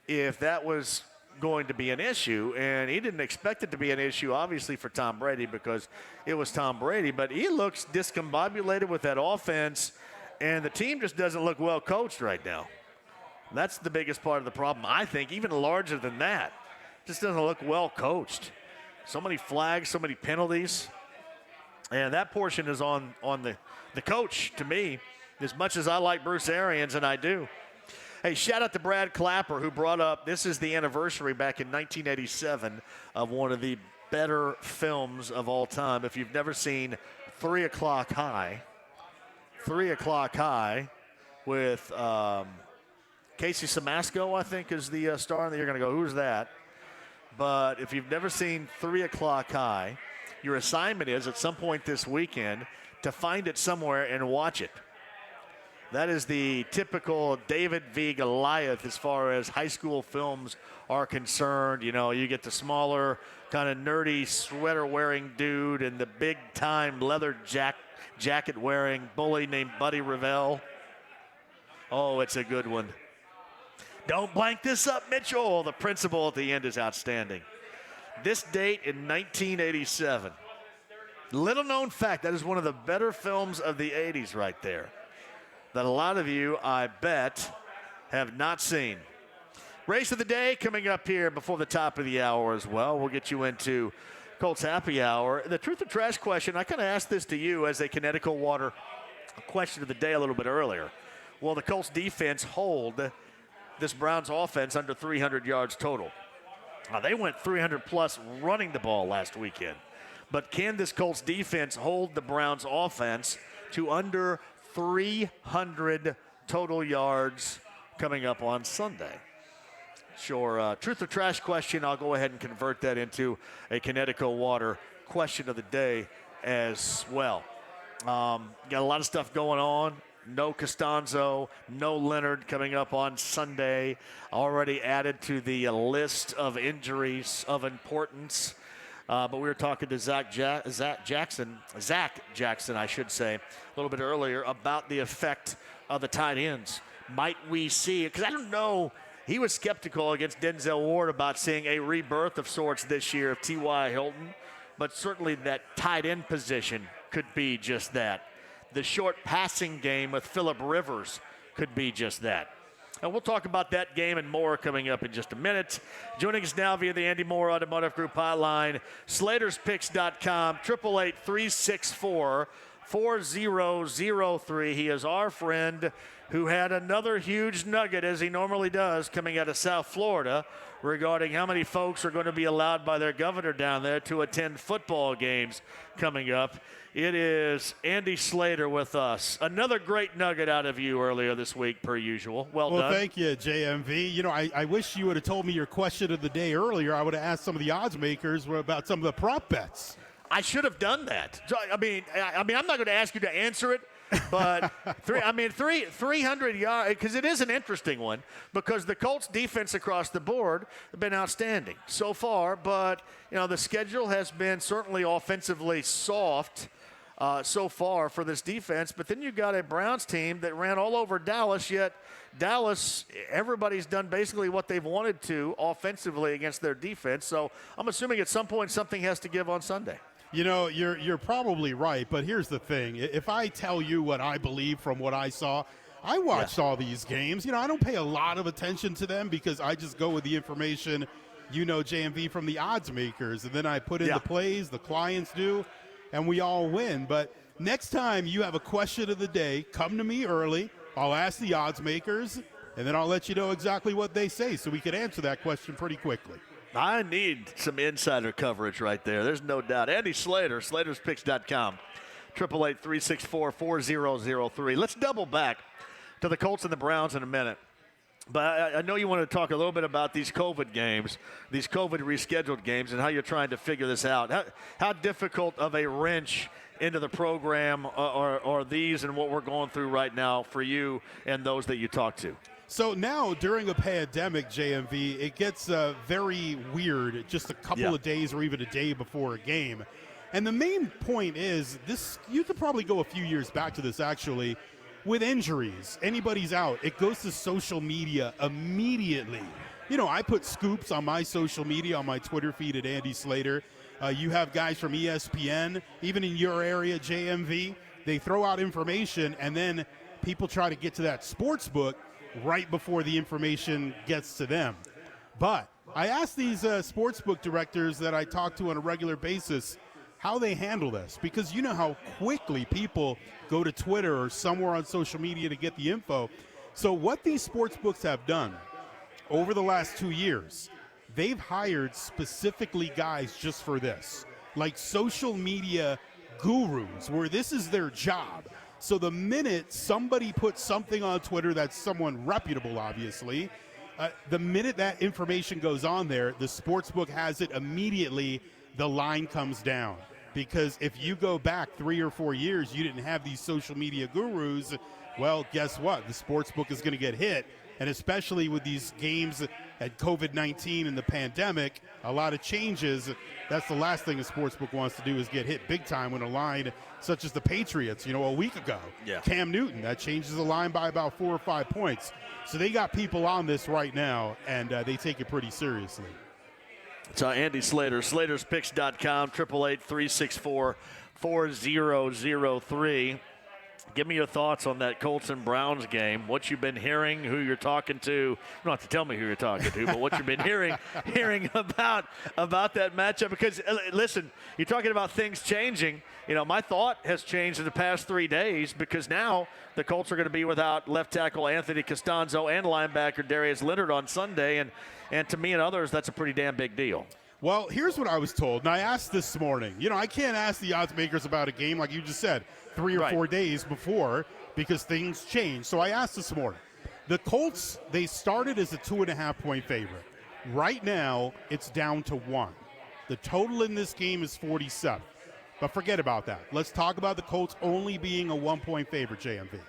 if that was going to be an issue. And he didn't expect it to be an issue, obviously, for Tom Brady because it was Tom Brady. But he looks discombobulated with that offense, and the team just doesn't look well coached right now. That's the biggest part of the problem, I think, even larger than that. Just doesn't look well coached. So many flags, so many penalties. And that portion is on the coach, to me, as much as I like Bruce Arians, and I do. Hey, shout out to Brad Clapper, who brought up, this is the anniversary back in 1987 of one of the better films of all time. If you've never seen 3 O'Clock High with Casey Simasco, I think, is the star, and you're going to go, who's that? But if you've never seen 3 O'Clock High, your assignment is at some point this weekend to find it somewhere and watch it. That is the typical David v. Goliath as far as high school films are concerned. You know, you get the smaller, kind of nerdy sweater-wearing dude and the big-time leather jacket-wearing bully named Buddy Revell. Oh, it's a good one. Don't blank this up, Mitchell. The principal at the end is outstanding. This date in 1987. Little known fact, that is one of the better films of the 80s right there that a lot of you, I bet, have not seen. Race of the day coming up here before the top of the hour as well. We'll get you into Colts Happy Hour. The truth or trash question, I kind of asked this to you as a Connecticut Water question of the day a little bit earlier. Will the Colts defense hold this Browns offense under 300 yards total? They went 300-plus running the ball last weekend. But can this Colts defense hold the Browns offense to under 300 total yards coming up on Sunday? Sure. Truth or trash question, I'll go ahead and convert that into a Connecticut Water question of the day as well. Got a lot of stuff going on. No Costanzo, no Leonard coming up on Sunday. Already added to the list of injuries of importance. But we were talking to Zach Jackson, I should say, a little bit earlier about the effect of the tight ends. Might we see it? Because I don't know. He was skeptical against Denzel Ward about seeing a rebirth of sorts this year of T.Y. Hilton. But certainly that tight end position could be just that. The short passing game with Phillip Rivers could be just that. And we'll talk about that game and more coming up in just a minute. Joining us now via the Andy Moore Automotive Group hotline, SlatersPicks.com, 888-364-4003. He is our friend who had another huge nugget, as he normally does, coming out of South Florida regarding how many folks are going to be allowed by their governor down there to attend football games coming up. It is Andy Slater with us. Another great nugget out of you earlier this week, per usual. Well done. Well, thank you, JMV. You know, I wish you would have told me your question of the day earlier. I would have asked some of the odds makers about some of the prop bets. I should have done that. So, I mean, I'm not going to ask you to answer it, but 300 yards, because it is an interesting one, because the Colts defense across the board have been outstanding so far, but, you know, the schedule has been certainly offensively soft so far for this defense. But then you've got a Browns team that ran all over Dallas, yet Dallas, everybody's done basically what they've wanted to offensively against their defense. So I'm assuming at some point something has to give on Sunday. You know, you're probably right, but here's the thing. If I tell you what I believe from what I saw, I watched all these games. You know, I don't pay a lot of attention to them because I just go with the information, you know, JMV, from the odds makers. And then I put in the plays, the clients do, and we all win. But next time you have a question of the day, come to me early. I'll ask the odds makers, and then I'll let you know exactly what they say so we can answer that question pretty quickly. I need some insider coverage right there. There's no doubt. Andy Slater, SlatersPicks.com, 888-364-4003. Let's double back to the Colts and the Browns in a minute. But I know you want to talk a little bit about these COVID games, these COVID rescheduled games, and how you're trying to figure this out. How difficult of a wrench into the program are these and what we're going through right now for you and those that you talk to? So now during a pandemic, JMV, it gets very weird just a couple of days or even a day before a game. And the main point is this, you could probably go a few years back to this actually, with injuries, anybody's out, it goes to social media immediately. You know, I put scoops on my social media, on my Twitter feed at Andy Slater. You have guys from ESPN, even in your area, JMV, they throw out information and then people try to get to that sports book right before the information gets to them. But I asked these sportsbook directors that I talk to on a regular basis how they handle this, because you know how quickly people go to Twitter or somewhere on social media to get the info. So what these sportsbooks have done over the last 2 years, they've hired specifically guys just for this, like social media gurus, where this is their job. So the minute somebody puts something on Twitter that's someone reputable, obviously, the minute that information goes on there, the sportsbook has it immediately, the line comes down. Because if you go back 3 or 4 years, you didn't have these social media gurus, well, guess what? The sportsbook is going to get hit. And especially with these games at COVID-19 and the pandemic, a lot of changes. That's the last thing a sportsbook wants to do, is get hit big time when a line such as the Patriots, a week ago. Yeah. Cam Newton, that changes the line by about 4 or 5 points. So they got people on this right now, and they take it pretty seriously. It's Andy Slater, SlatersPicks.com, 888-364-4003. Give me your thoughts on that Colts and Browns game. What you've been hearing, who you're talking to. You don't have to tell me who you're talking to, but what you've been hearing about that matchup. Because, listen, you're talking about things changing. My thought has changed in the past 3 days, because now the Colts are going to be without left tackle Anthony Costanzo and linebacker Darius Leonard on Sunday. And to me and others, that's a pretty damn big deal. Well, here's what I was told, and I asked this morning. I can't ask the odds makers about a game, like you just said, 3 or 4 days before, because things change. So I asked this morning. The Colts, they started as a 2.5-point favorite. Right now, it's down to 1. The total in this game is 47. But forget about that. Let's talk about the Colts only being a 1-point favorite, JMV.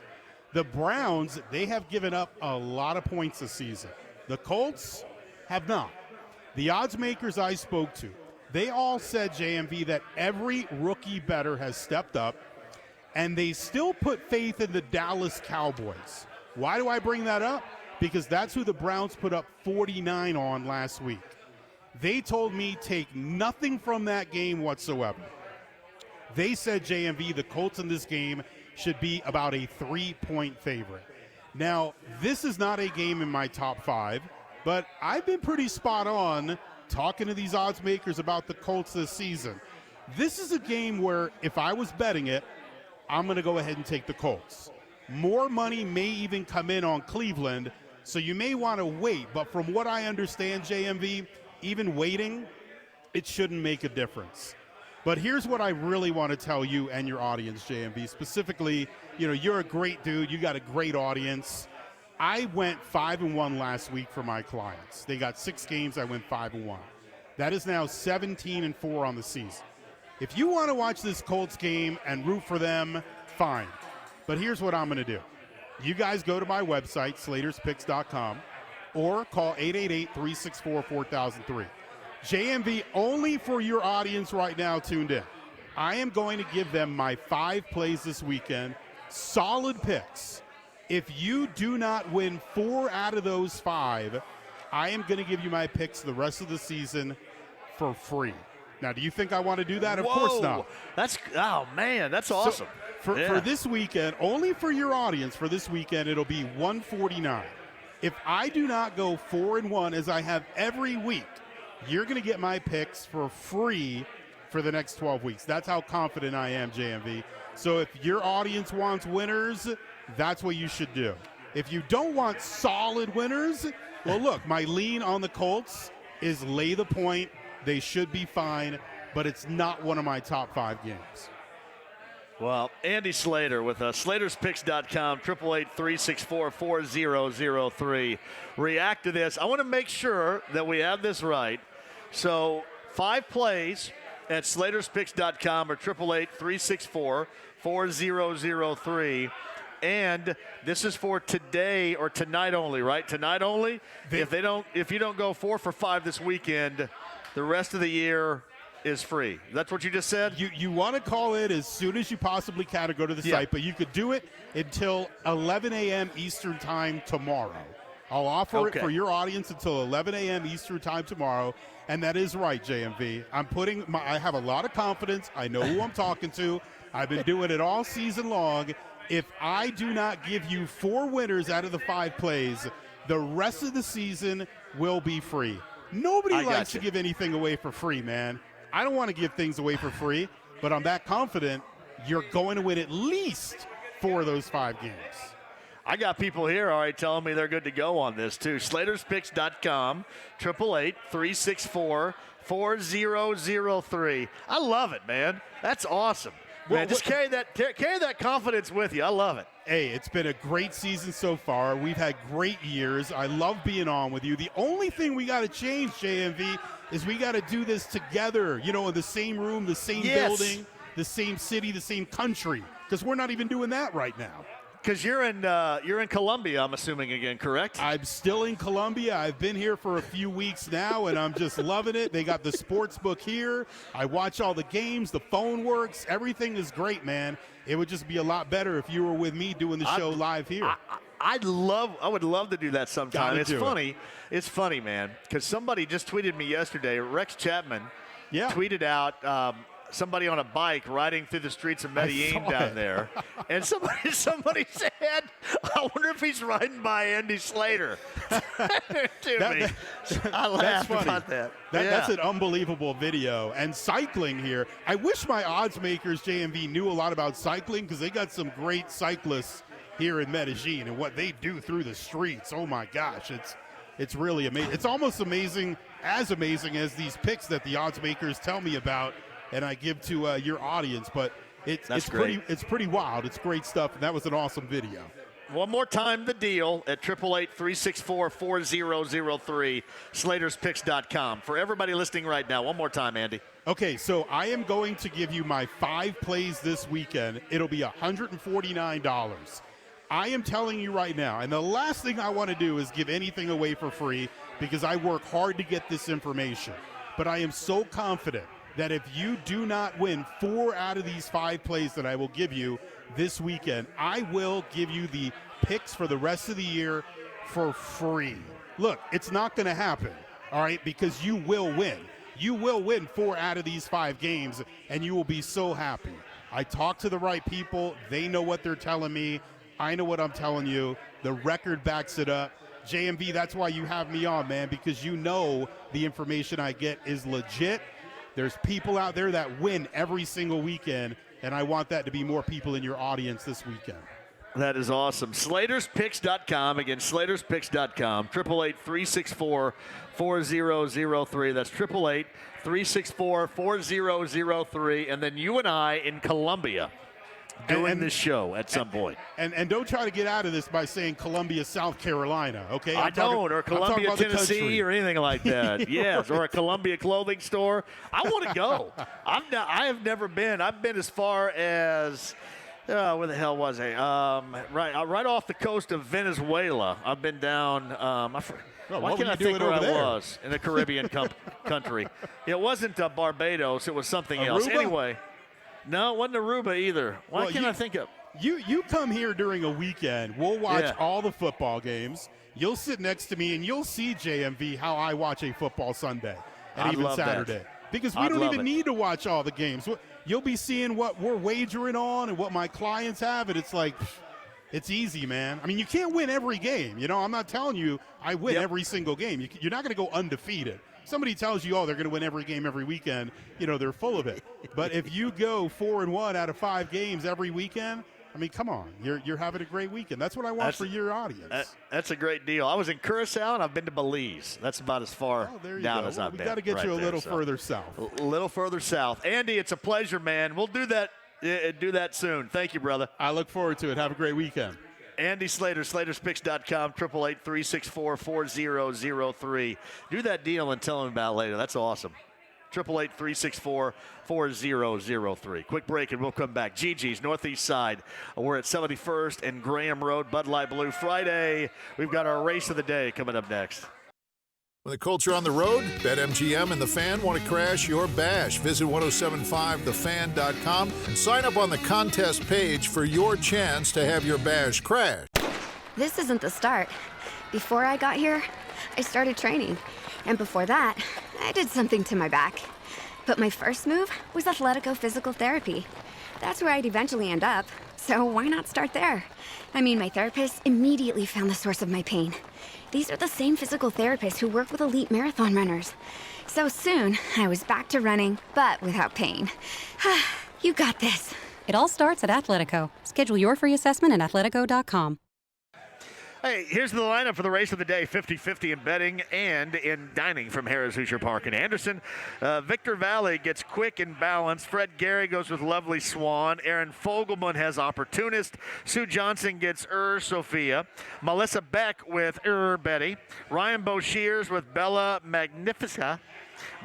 The Browns, they have given up a lot of points this season. The Colts have not. The odds makers I spoke to, they all said, JMV, that every rookie bettor has stepped up, and they still put faith in the Dallas Cowboys. Why do I bring that up? Because that's who the Browns put up 49 on last week. They told me take nothing from that game whatsoever. They said, JMV, the Colts in this game should be about a 3-point favorite. Now, this is not a game in my top 5. But I've been pretty spot on talking to these odds makers about the Colts this season. This is a game where if I was betting it, I'm going to go ahead and take the Colts. More money may even come in on Cleveland, so you may want to wait. But from what I understand, JMV, even waiting, it shouldn't make a difference. But here's what I really want to tell you and your audience, JMV. Specifically, you're a great dude. You got a great audience. I went 5-1 last week for my clients. They got 6 games. I went 5-1. That is now 17-4 on the season. If you want to watch this Colts game and root for them, fine. But here's what I'm going to do. You guys go to my website, SlatersPicks.com, or call 888-364-4003. JMV, only for your audience right now tuned in. I am going to give them my 5 plays this weekend, solid picks. If you do not win 4 out of those 5, I am going to give you my picks the rest of the season for free. Now, do you think I want to do that? Of course not. That's awesome. So for this weekend, only for your audience, for this weekend, it'll be 149. If I do not go 4-1, as I have every week, you're going to get my picks for free for the next 12 weeks. That's how confident I am, JMV. So if your audience wants winners, that's what you should do. If you don't want solid winners, well, look, my lean on the Colts is lay the point. They should be fine, but it's not one of my top 5 games. Well, Andy Slater with SlatersPicks.com, 888-364-4003. React to this. I want to make sure that we have this right. So 5 plays at SlatersPicks.com or 888-364-4003. And this is for today or tonight only, right? Tonight only. If you don't go 4 for 5 this weekend, the rest of the year is free. That's what you just said? You want to call it as soon as you possibly can to go to the site, but you could do it until 11 a.m. Eastern time tomorrow. I'll offer it for your audience until 11 a.m. Eastern time tomorrow. And that is right, JMV. I have a lot of confidence. I know who I'm talking to. I've been doing it all season long. If I do not give you 4 winners out of the 5 plays, the rest of the season will be free. Nobody likes to give anything away for free, man. I don't want to give things away for free, but I'm that confident you're going to win at least 4 of those 5 games. I got people here already telling me they're good to go on this, too. SlatersPicks.com, 888-364-4003. I love it, man. That's awesome. Man, just carry that confidence with you. I love it. Hey, it's been a great season so far. We've had great years. I love being on with you. The only thing we got to change, JMV, is we got to do this together, in the same room, the same building, the same city, the same country, because we're not even doing that right now. Because you're in Colombia, I'm assuming again, correct? I'm still in Colombia. I've been here for a few weeks now, and I'm just loving it. They got the sports book here. I watch all the games. The phone works. Everything is great, man. It would just be a lot better if you were with me doing the show live here. I would love to do that sometime. It's funny, man, because somebody just tweeted me yesterday. Rex Chapman tweeted out somebody on a bike riding through the streets of Medellin down there. And somebody said, I wonder if he's riding by Andy Slater. I laughed about that. That's an unbelievable video. And cycling here. I wish my odds makers, JMV, knew a lot about cycling because they got some great cyclists here in Medellin and what they do through the streets. Oh, my gosh. It's really amazing. It's almost amazing as these picks that the odds makers tell me about and I give to your audience, but it's pretty wild. It's great stuff, and that was an awesome video. One more time, the deal at 888-364-4003, SlatersPicks.com. For everybody listening right now, one more time, Andy. Okay, so I am going to give you my 5 plays this weekend. It'll be $149. I am telling you right now, and the last thing I want to do is give anything away for free because I work hard to get this information. But I am so confident that if you do not win 4 out of these 5 plays that I will give you this weekend, I will give you the picks for the rest of the year for free. Look, it's not going to happen, all right, because you will win. You will win 4 out of these 5 games, and you will be so happy. I talk to the right people. They know what they're telling me. I know what I'm telling you. The record backs it up. JMV, that's why you have me on, man, because you know the information I get is legit. There's people out there that win every single weekend, and I want that to be more people in your audience this weekend. That is awesome. SlatersPicks.com. Again, SlatersPicks.com. 888-364-4003. That's 888-364-4003. And then you and I in Columbia doing this show at some point. And don't try to get out of this by saying Columbia, South Carolina, okay? Or Columbia, Tennessee, or anything like that. Yes, or a Columbia clothing store. I want to go. I have never been. I've been as far as where the hell was I? Right off the coast of Venezuela. I've been down. Why can't I think where I was in a Caribbean country? It wasn't Barbados. It was something else. Anyway. No, it wasn't Aruba either. Why can't I think of? You come here during a weekend. We'll watch all the football games. You'll sit next to me, and you'll see, JMV, how I watch a football Sunday and even Saturday. Because we don't even need to watch all the games. You'll be seeing what we're wagering on and what my clients have, and it's like, it's easy, man. I mean, you can't win every game. I'm not telling you I win every single game. You're not going to go undefeated. Somebody tells you, they're going to win every game every weekend, they're full of it. But if you go 4-1 out of 5 games every weekend, I mean, come on. You're having a great weekend. That's what I want for your audience. That's a great deal. I was in Curacao, and I've been to Belize. That's about as far down as I've been. We've got to get you a little further south. A little further south. Andy, it's a pleasure, man. We'll do that soon. Thank you, brother. I look forward to it. Have a great weekend. Andy Slater, SlatersPicks.com, 888-364-4003. Do that deal and tell him about it later. That's awesome. 888-364-4003. Quick break and we'll come back. Gigi's Northeast Side. We're at 71st and Graham Road, Bud Light Blue Friday. We've got our race of the day coming up next. When the Colts are on the road, BetMGM and The Fan want to crash your bash. Visit 1075thefan.com and sign up on the contest page for your chance to have your bash crash. This isn't the start. Before I got here, I started training. And before that, I did something to my back. But my first move was Athletico Physical Therapy. That's where I'd eventually end up. So why not start there? I mean, my therapist immediately found the source of my pain. These are the same physical therapists who work with elite marathon runners. So soon, I was back to running, but without pain. You got this. It all starts at Athletico. Schedule your free assessment at athletico.com. Hey, here's the lineup for the race of the day, 50-50 in betting and in dining from Harrah's Hoosier Park in Anderson. Victor Valley gets Quick and Balanced. Fred Gary goes with Lovely Swan. Aaron Fogelman has Opportunist. Sue Johnson gets Sophia. Melissa Beck with Betty. Ryan Boshears with Bella Magnifica.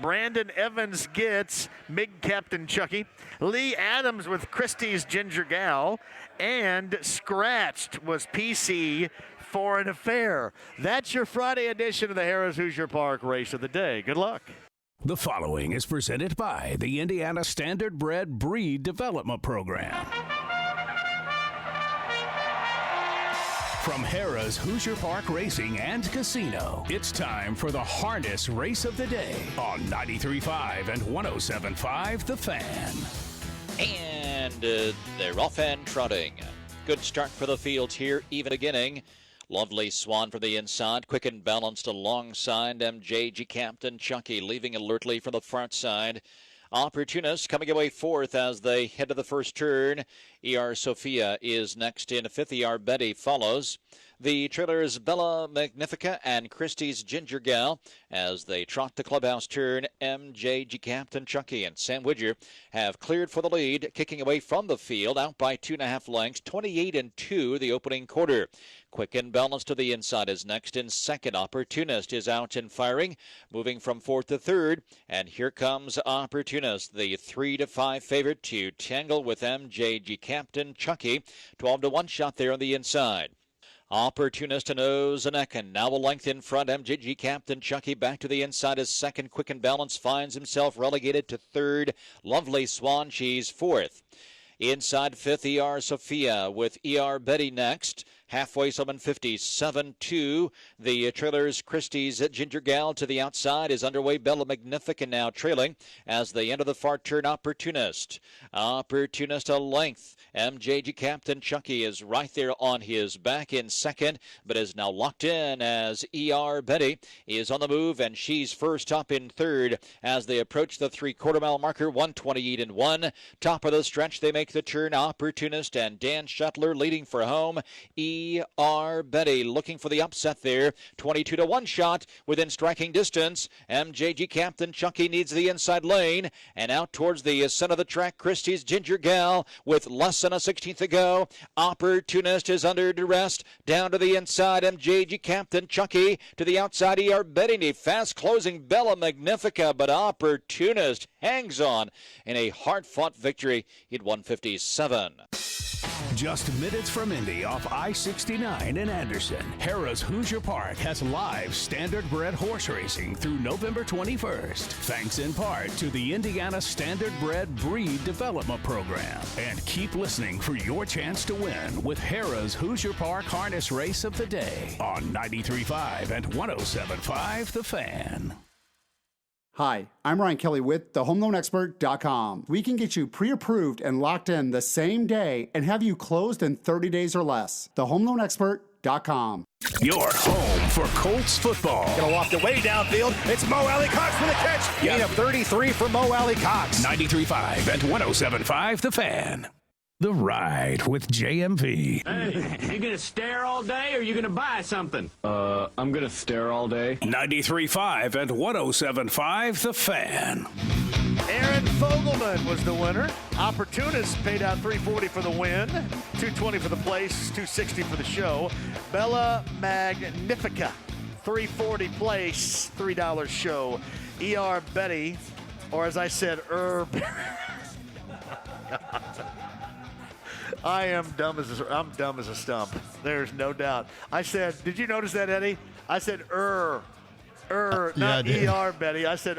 Brandon Evans gets Mig Captain Chucky. Lee Adams with Christie's Ginger Gal. And Scratched was PC for an Affair. That's your Friday edition of the Harrah's Hoosier Park Race of the Day. Good luck. The following is presented by the Indiana Standard Bred Breed Development Program. From Harrah's Hoosier Park Racing and Casino, it's time for the Harness Race of the Day on 93.5 and 107.5 The Fan. And they're off and trotting. Good start for the fields here, even beginning. Lovely Swan from the inside, quick and balanced alongside MJG Captain Chucky, leaving alertly from the front side. Opportunist coming away fourth as they head to the first turn. Sophia is next in fifth. Betty follows. The trailers Bella Magnifica and Christie's Ginger Gal as they trot the clubhouse turn. MJG Captain Chucky and Sam Widger have cleared for the lead, kicking away from the field, out by 2.5 lengths, 28-2 the opening quarter. Quick and Balanced to the inside is next in second. Opportunist is out and firing, moving from fourth to third. And here comes Opportunist, the 3-5 favorite to tangle with MJG Captain Chucky. 12-1 shot there on the inside. Opportunist to nose and neck, and now a length in front. MJG Captain Chucky back to the inside is second. Quick and Balanced finds himself relegated to third. Lovely Swan, she's fourth. Inside fifth, Sophia with Betty next. Halfway, 7:57-2. The trailers Christie's Ginger Gal to the outside is underway. Bella Magnifica now trailing as they enter the far turn. Opportunist a length. MJG Captain Chucky is right there on his back in second, but is now locked in as Betty is on the move, and she's first up in third as they approach the 3/4 mile marker. 1:28-1. Top of the stretch, they make the turn. Opportunist and Dan Shuttler leading for home. Betty looking for the upset there. 22-1 shot within striking distance. MJG Captain Chucky needs the inside lane, and out towards the center of the track, Christie's Ginger Gal with less than a 16th to go. Opportunist is under duress. Down to the inside, MJG Captain Chucky to the outside. Betty fast closing Bella Magnifica, but Opportunist hangs on in a hard-fought victory in 1:57. Just minutes from Indy off I-69 in Anderson, Harrah's Hoosier Park has live standard-bred horse racing through November 21st, thanks in part to the Indiana Standard-Bred Breed Development Program. And keep listening for your chance to win with Harrah's Hoosier Park Harness Race of the Day on 93.5 and 107.5 The Fan. Hi, I'm Ryan Kelly with thehomeloanexpert.com. We can get you pre-approved and locked in the same day and have you closed in 30 days or less. Thehomeloanexpert.com. Your home for Colts football. Gonna walk the way downfield. It's Mo Alley Cox for the catch. Gain of 33 for Mo Alley Cox. 93.5 and 107.5 The Fan. The Ride with JMV. Hey, you gonna stare all day or you gonna buy something? I'm gonna stare all day. 93.5 and 107.5 The Fan. Aaron Fogelman was the winner. Opportunist paid out $340 for the win, $220 for the place, $260 for the show. Bella Magnifica, $340 place, $3 show. Betty Or as I said, I am dumb as a stump. There's no doubt. I said, did you notice that, Eddie? I said not ER, Betty. I said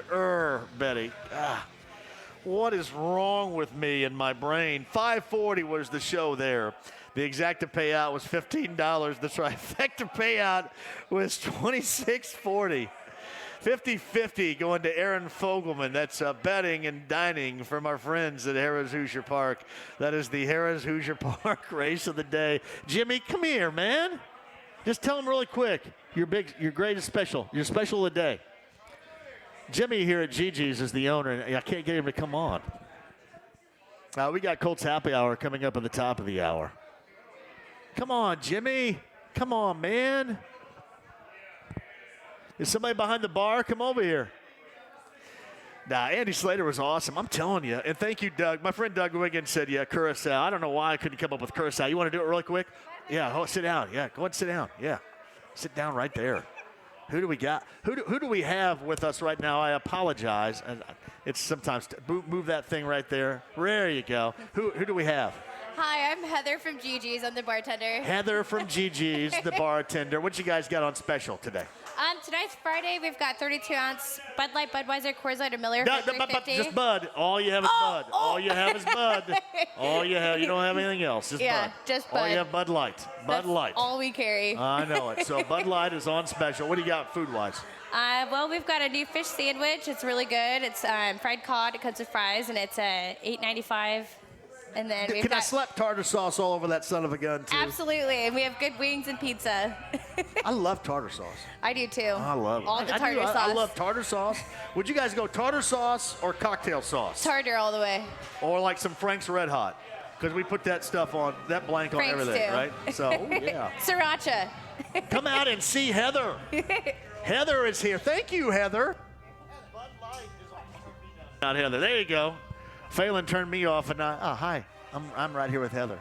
Betty. What is wrong with me and my brain? $5.40 was the show there. The exacta payout was $15. The trifecta payout was $26.40. 50-50 going to Aaron Fogelman. That's betting and dining from our friends at Harrah's Hoosier Park. That is the Harrah's Hoosier Park race of the day. Jimmy, come here, man. Just tell him really quick. Your greatest special. Your special of the day. Jimmy here at Gigi's is the owner, and I can't get him to come on. We got Colts Happy Hour coming up at the top of the hour. Come on, Jimmy. Come on, man. Is somebody behind the bar? Come over here. Nah, Andy Slater was awesome. I'm telling you. And thank you, Doug. My friend Doug Wiggins said, yeah, Curacao. I don't know why I couldn't come up with Curacao. You want to do it really quick? Yeah, sit down. Yeah, go ahead and sit down. Yeah, sit down right there. Who do we got? Who do we have with us right now? I apologize. It's sometimes move that thing right there. There you go. Who do we have? Hi, I'm Heather from Gigi's. I'm the bartender. Heather from Gigi's, the bartender. What you guys got on special today? Tonight's Friday. We've got 32-ounce Bud Light, Budweiser, Coors Light, or Miller. Just Bud. All you have is Bud. All you have is Bud. All you have. You don't have anything else. Just Bud. Just Bud. All you have Bud Light. Bud Light. All we carry. I know it. So Bud Light is on special. What do you got food-wise? Well, we've got a new fish sandwich. It's really good. It's fried cod. It comes with fries, and it's $8.95. And then Can I slap tartar sauce all over that son of a gun, too? Absolutely. And we have good wings and pizza. I love tartar sauce. I do, too. I love it. All the tartar sauce. I love tartar sauce. Would you guys go tartar sauce or cocktail sauce? Tartar all the way. Or like some Frank's Red Hot? Because we put that stuff on, that blank Frank's on everything, too. right? So, yeah. Sriracha. Come out and see Heather. Heather is here. Thank you, Heather. Not Heather. There you go. Phelan turned me off, and hi. I'm right here with Heather.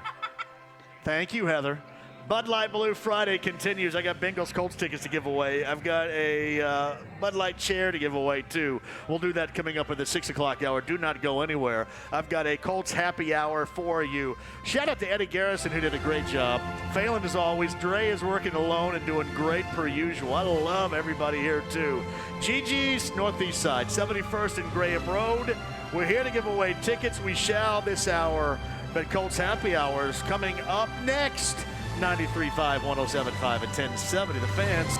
Thank you, Heather. Bud Light Blue Friday continues. I got Bengals Colts tickets to give away. I've got a Bud Light chair to give away, too. We'll do that coming up at the 6 o'clock hour. Do not go anywhere. I've got a Colts happy hour for you. Shout out to Eddie Garrison, who did a great job. Phelan, as always. Dre is working alone and doing great per usual. I love everybody here, too. Gigi's, Northeast Side, 71st and Graham Road. We're here to give away tickets. We shall this hour. But Colts Happy Hours coming up next. 93.5, 107.5, and 1070. The Fans.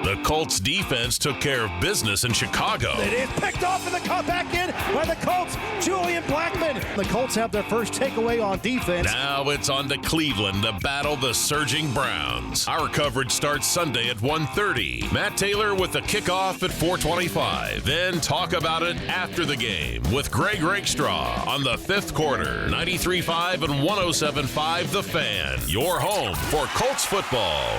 The Colts defense took care of business in Chicago. It is picked off in the comeback in by the Colts, Julian Blackmon. The Colts have their first takeaway on defense. Now it's on to Cleveland to battle the surging Browns. Our coverage starts Sunday at 1:30. Matt Taylor with the kickoff at 4:25. Then talk about it after the game with Greg Rakestraw on the fifth quarter. 93.5 and 107.5 The Fan. Your home for Colts football.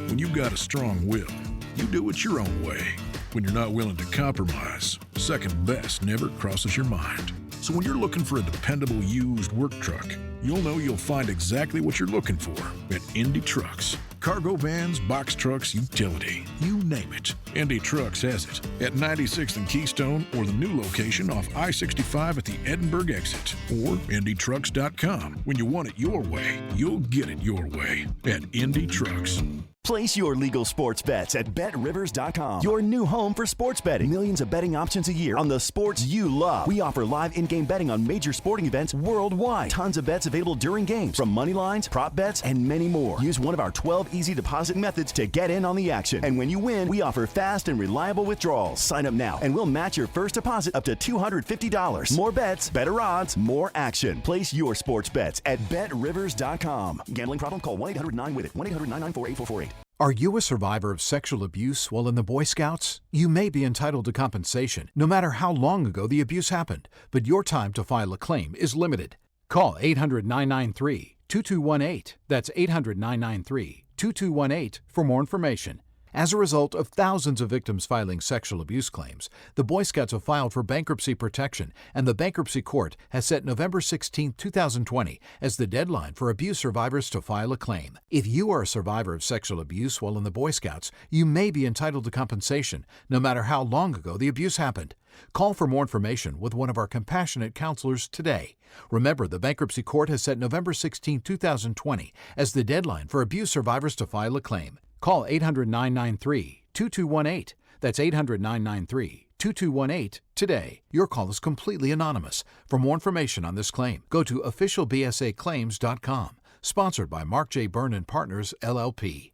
When you've got a strong will, you do it your own way. When you're not willing to compromise, second best never crosses your mind. So when you're looking for a dependable used work truck, you'll know you'll find exactly what you're looking for at Indy Trucks. Cargo vans, box trucks, utility, you name it. Indy Trucks has it at 96th and Keystone or the new location off I-65 at the Edinburgh exit or IndyTrucks.com. When you want it your way, you'll get it your way at Indy Trucks. Place your legal sports bets at BetRivers.com, your new home for sports betting. Millions of betting options a year on the sports you love. We offer live in-game betting on major sporting events worldwide. Tons of bets available during games, from money lines, prop bets, and many more. Use one of our 12 easy deposit methods to get in on the action. And when you win, we offer fast and reliable withdrawals. Sign up now, and we'll match your first deposit up to $250. More bets, better odds, more action. Place your sports bets at BetRivers.com. Gambling problem? Call 1-800-9-WITH-IT. 1-800-994-8448. Are you a survivor of sexual abuse while in the Boy Scouts? You may be entitled to compensation, no matter how long ago the abuse happened, but your time to file a claim is limited. Call 800-993-2218. That's 800-993-2218 for more information. As a result of thousands of victims filing sexual abuse claims, the Boy Scouts have filed for bankruptcy protection, and the bankruptcy court has set November 16, 2020 as the deadline for abuse survivors to file a claim. If you are a survivor of sexual abuse while in the Boy Scouts, you may be entitled to compensation, no matter how long ago the abuse happened. Call for more information with one of our compassionate counselors today. Remember, the bankruptcy court has set November 16, 2020 as the deadline for abuse survivors to file a claim. Call 800-993-2218. That's 800-993-2218 today. Your call is completely anonymous. For more information on this claim, go to officialbsaclaims.com. Sponsored by Mark J. Byrne & Partners, LLP.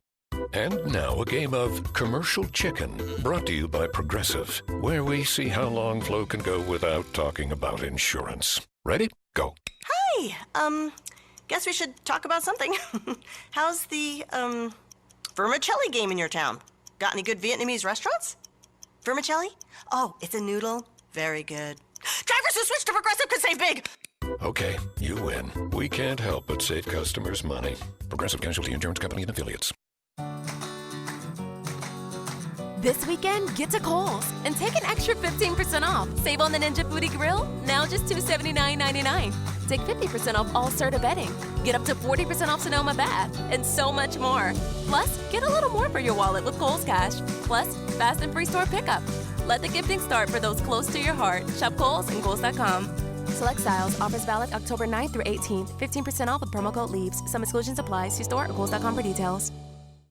And now a game of Commercial Chicken, brought to you by Progressive, where we see how long Flo can go without talking about insurance. Ready? Go. Hi! Guess we should talk about something. How's the, vermicelli game in your town? Got any good Vietnamese restaurants? Vermicelli? Oh, it's a noodle. Very good. Drivers who switch to Progressive could save big! Okay, you win. We can't help but save customers money. Progressive Casualty Insurance Company and Affiliates. This weekend, get to Kohl's and take an extra 15% off. Save on the Ninja Foodie Grill, now just $279.99. Take 50% off all Serta bedding. Get up to 40% off Sonoma Bath, and so much more. Plus, get a little more for your wallet with Kohl's Cash. Plus, fast and free store pickup. Let the gifting start for those close to your heart. Shop Kohl's and Kohl's.com. Select styles. Offers valid October 9th through 18th. 15% off with promo code LEAVES. Some exclusions apply. See store or Kohl's.com for details.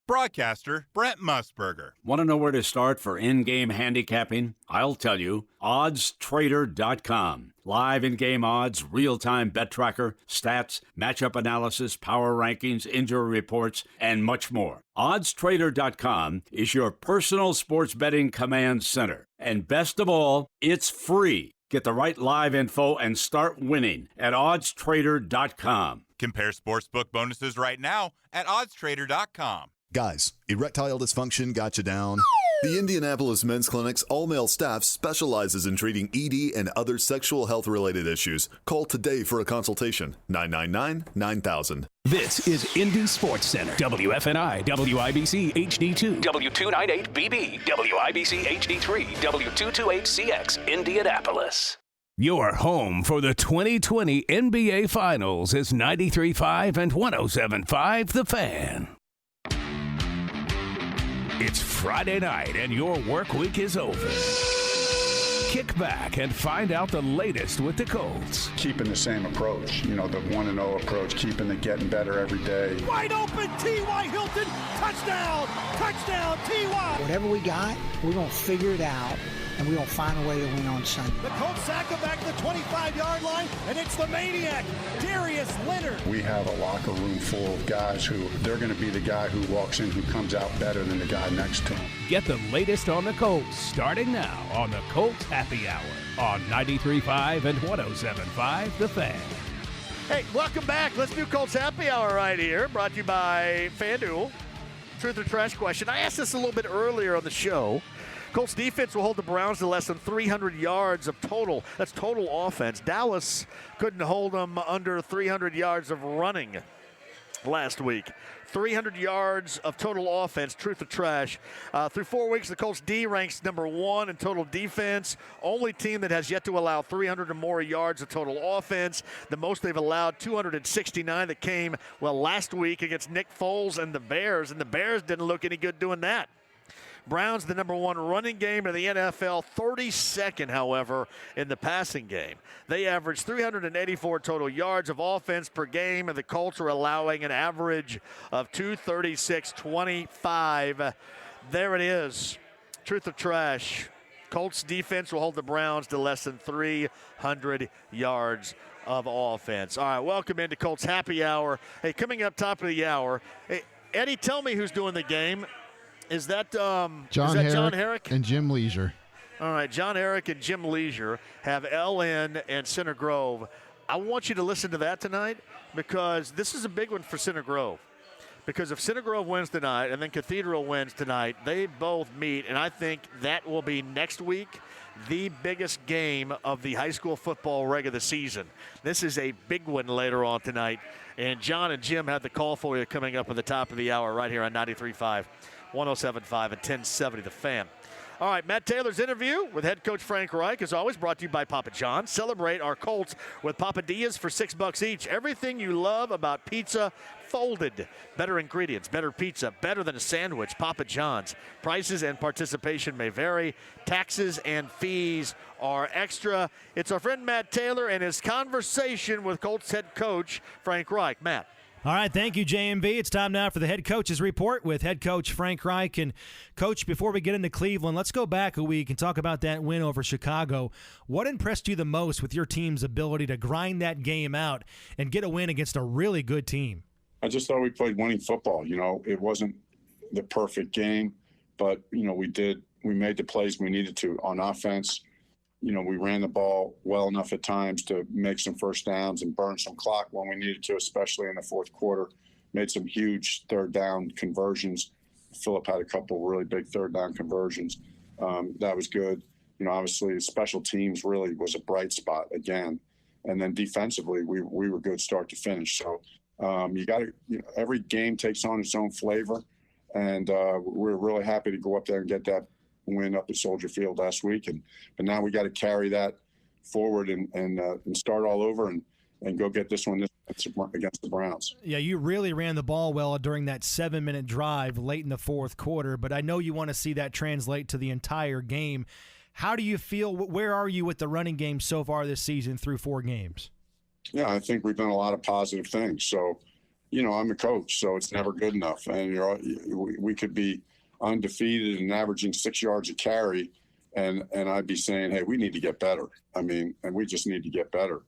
Broadcaster Brent Musburger. Want to know where to start for in-game handicapping? I'll tell you, oddstrader.com. Live in-game odds, real-time bet tracker, stats, matchup analysis, power rankings, injury reports, and much more. Oddstrader.com is your personal sports betting command center. And best of all, it's free. Get the right live info and start winning at oddstrader.com. Compare sportsbook bonuses right now at oddstrader.com. Guys, erectile dysfunction got you down? The Indianapolis Men's Clinic's all-male staff specializes in treating ED and other sexual health-related issues. Call today for a consultation. 999-9000. This is Indy Sports Center. WFNI, WIBC HD2, W298BB, WIBC HD3, W228CX, Indianapolis. Your home for the 2020 NBA Finals is 93.5 and 107.5 The Fan. It's Friday night and your work week is over. Kick back and find out the latest with the Colts. Keeping the same approach, the 1-0 approach, keeping the getting better every day. Wide open, T.Y. Hilton, touchdown, touchdown, T.Y. Whatever we got, we're going to figure it out, and we're going to find a way to win on Sunday. The Colts sack him back to the 25-yard line, and it's the maniac, Darius Leonard. We have a locker room full of guys who, they're going to be the guy who walks in who comes out better than the guy next to him. Get the latest on the Colts starting now on the Colts Happy Hour on 93.5 and 107.5 The Fan. Hey, welcome back. Let's do Colts Happy Hour right here, brought to you by FanDuel. Truth or trash question. I asked this a little bit earlier on the show. Colts defense will hold the Browns to less than 300 yards of total. That's total offense. Dallas couldn't hold them under 300 yards of running last week. 300 yards of total offense, truth or trash. Through 4 weeks, the Colts D ranks number 1 in total defense. Only team that has yet to allow 300 or more yards of total offense. The most they've allowed, 269, that came, last week against Nick Foles and the Bears didn't look any good doing that. Browns, the number 1 running game in the NFL, 32nd, however, in the passing game. They average 384 total yards of offense per game, and the Colts are allowing an average of 236.25. There it is. Truth or trash. Colts defense will hold the Browns to less than 300 yards of offense. All right, welcome into Colts Happy Hour. Hey, coming up top of the hour, hey, Eddie, tell me who's doing the game. Is that John Herrick and Jim Leisure? All right, John Herrick and Jim Leisure have LN and Center Grove. I want you to listen to that tonight because this is a big one for Center Grove. Because if Center Grove wins tonight and then Cathedral wins tonight, they both meet, and I think that will be next week the biggest game of the high school football regular season. This is a big one later on tonight, and John and Jim have the call for you coming up at the top of the hour right here on 93.5. 107.5 and 1070 The Fan. All right, Matt Taylor's interview with head coach Frank Reich is always brought to you by Papa John's. Celebrate our Colts with Papadillas for $6 each. Everything you love about pizza folded. Better ingredients, better pizza, better than a sandwich. Papa John's. Prices and participation may vary. Taxes and fees are extra. It's our friend Matt Taylor and his conversation with Colts head coach Frank Reich. Matt. All right, thank you, JMV. It's time now for the head coach's report with head coach Frank Reich. And, Coach, before we get into Cleveland, let's go back a week and talk about that win over Chicago. What impressed you the most with your team's ability to grind that game out and get a win against a really good team? I just thought we played winning football. You know, it wasn't the perfect game, but, you know, we made the plays we needed to on offense. You know, we ran the ball well enough at times to make some first downs and burn some clock when we needed to, especially in the fourth quarter. Made some huge third down conversions. Phillip had a couple really big third down conversions. That was good. You know, obviously special teams really was a bright spot again. And then defensively, we were good start to finish. So you got to, you know, every game takes on its own flavor. And we're really happy to go up there and get that win up at Soldier Field last week, but now we got to carry that forward and start all over and go get this one against the Browns. Yeah, you really ran the ball well during that 7-minute drive late in the fourth quarter, but I know you want to see that translate to the entire game. How do you feel? Where are you with the running game so far this season through 4 games? Yeah, I think we've done a lot of positive things. So, you know, I'm a coach, so it's never good enough, and we could be undefeated and averaging 6 yards a carry, and I'd be saying, hey, we need to get better. I mean, and we just need to get better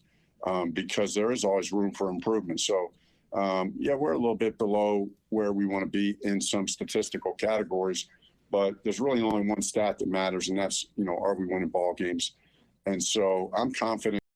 because there is always room for improvement. So, yeah, we're a little bit below where we want to be in some statistical categories, but there's really only one stat that matters, and that's, you know, are we winning ball games? And so I'm confident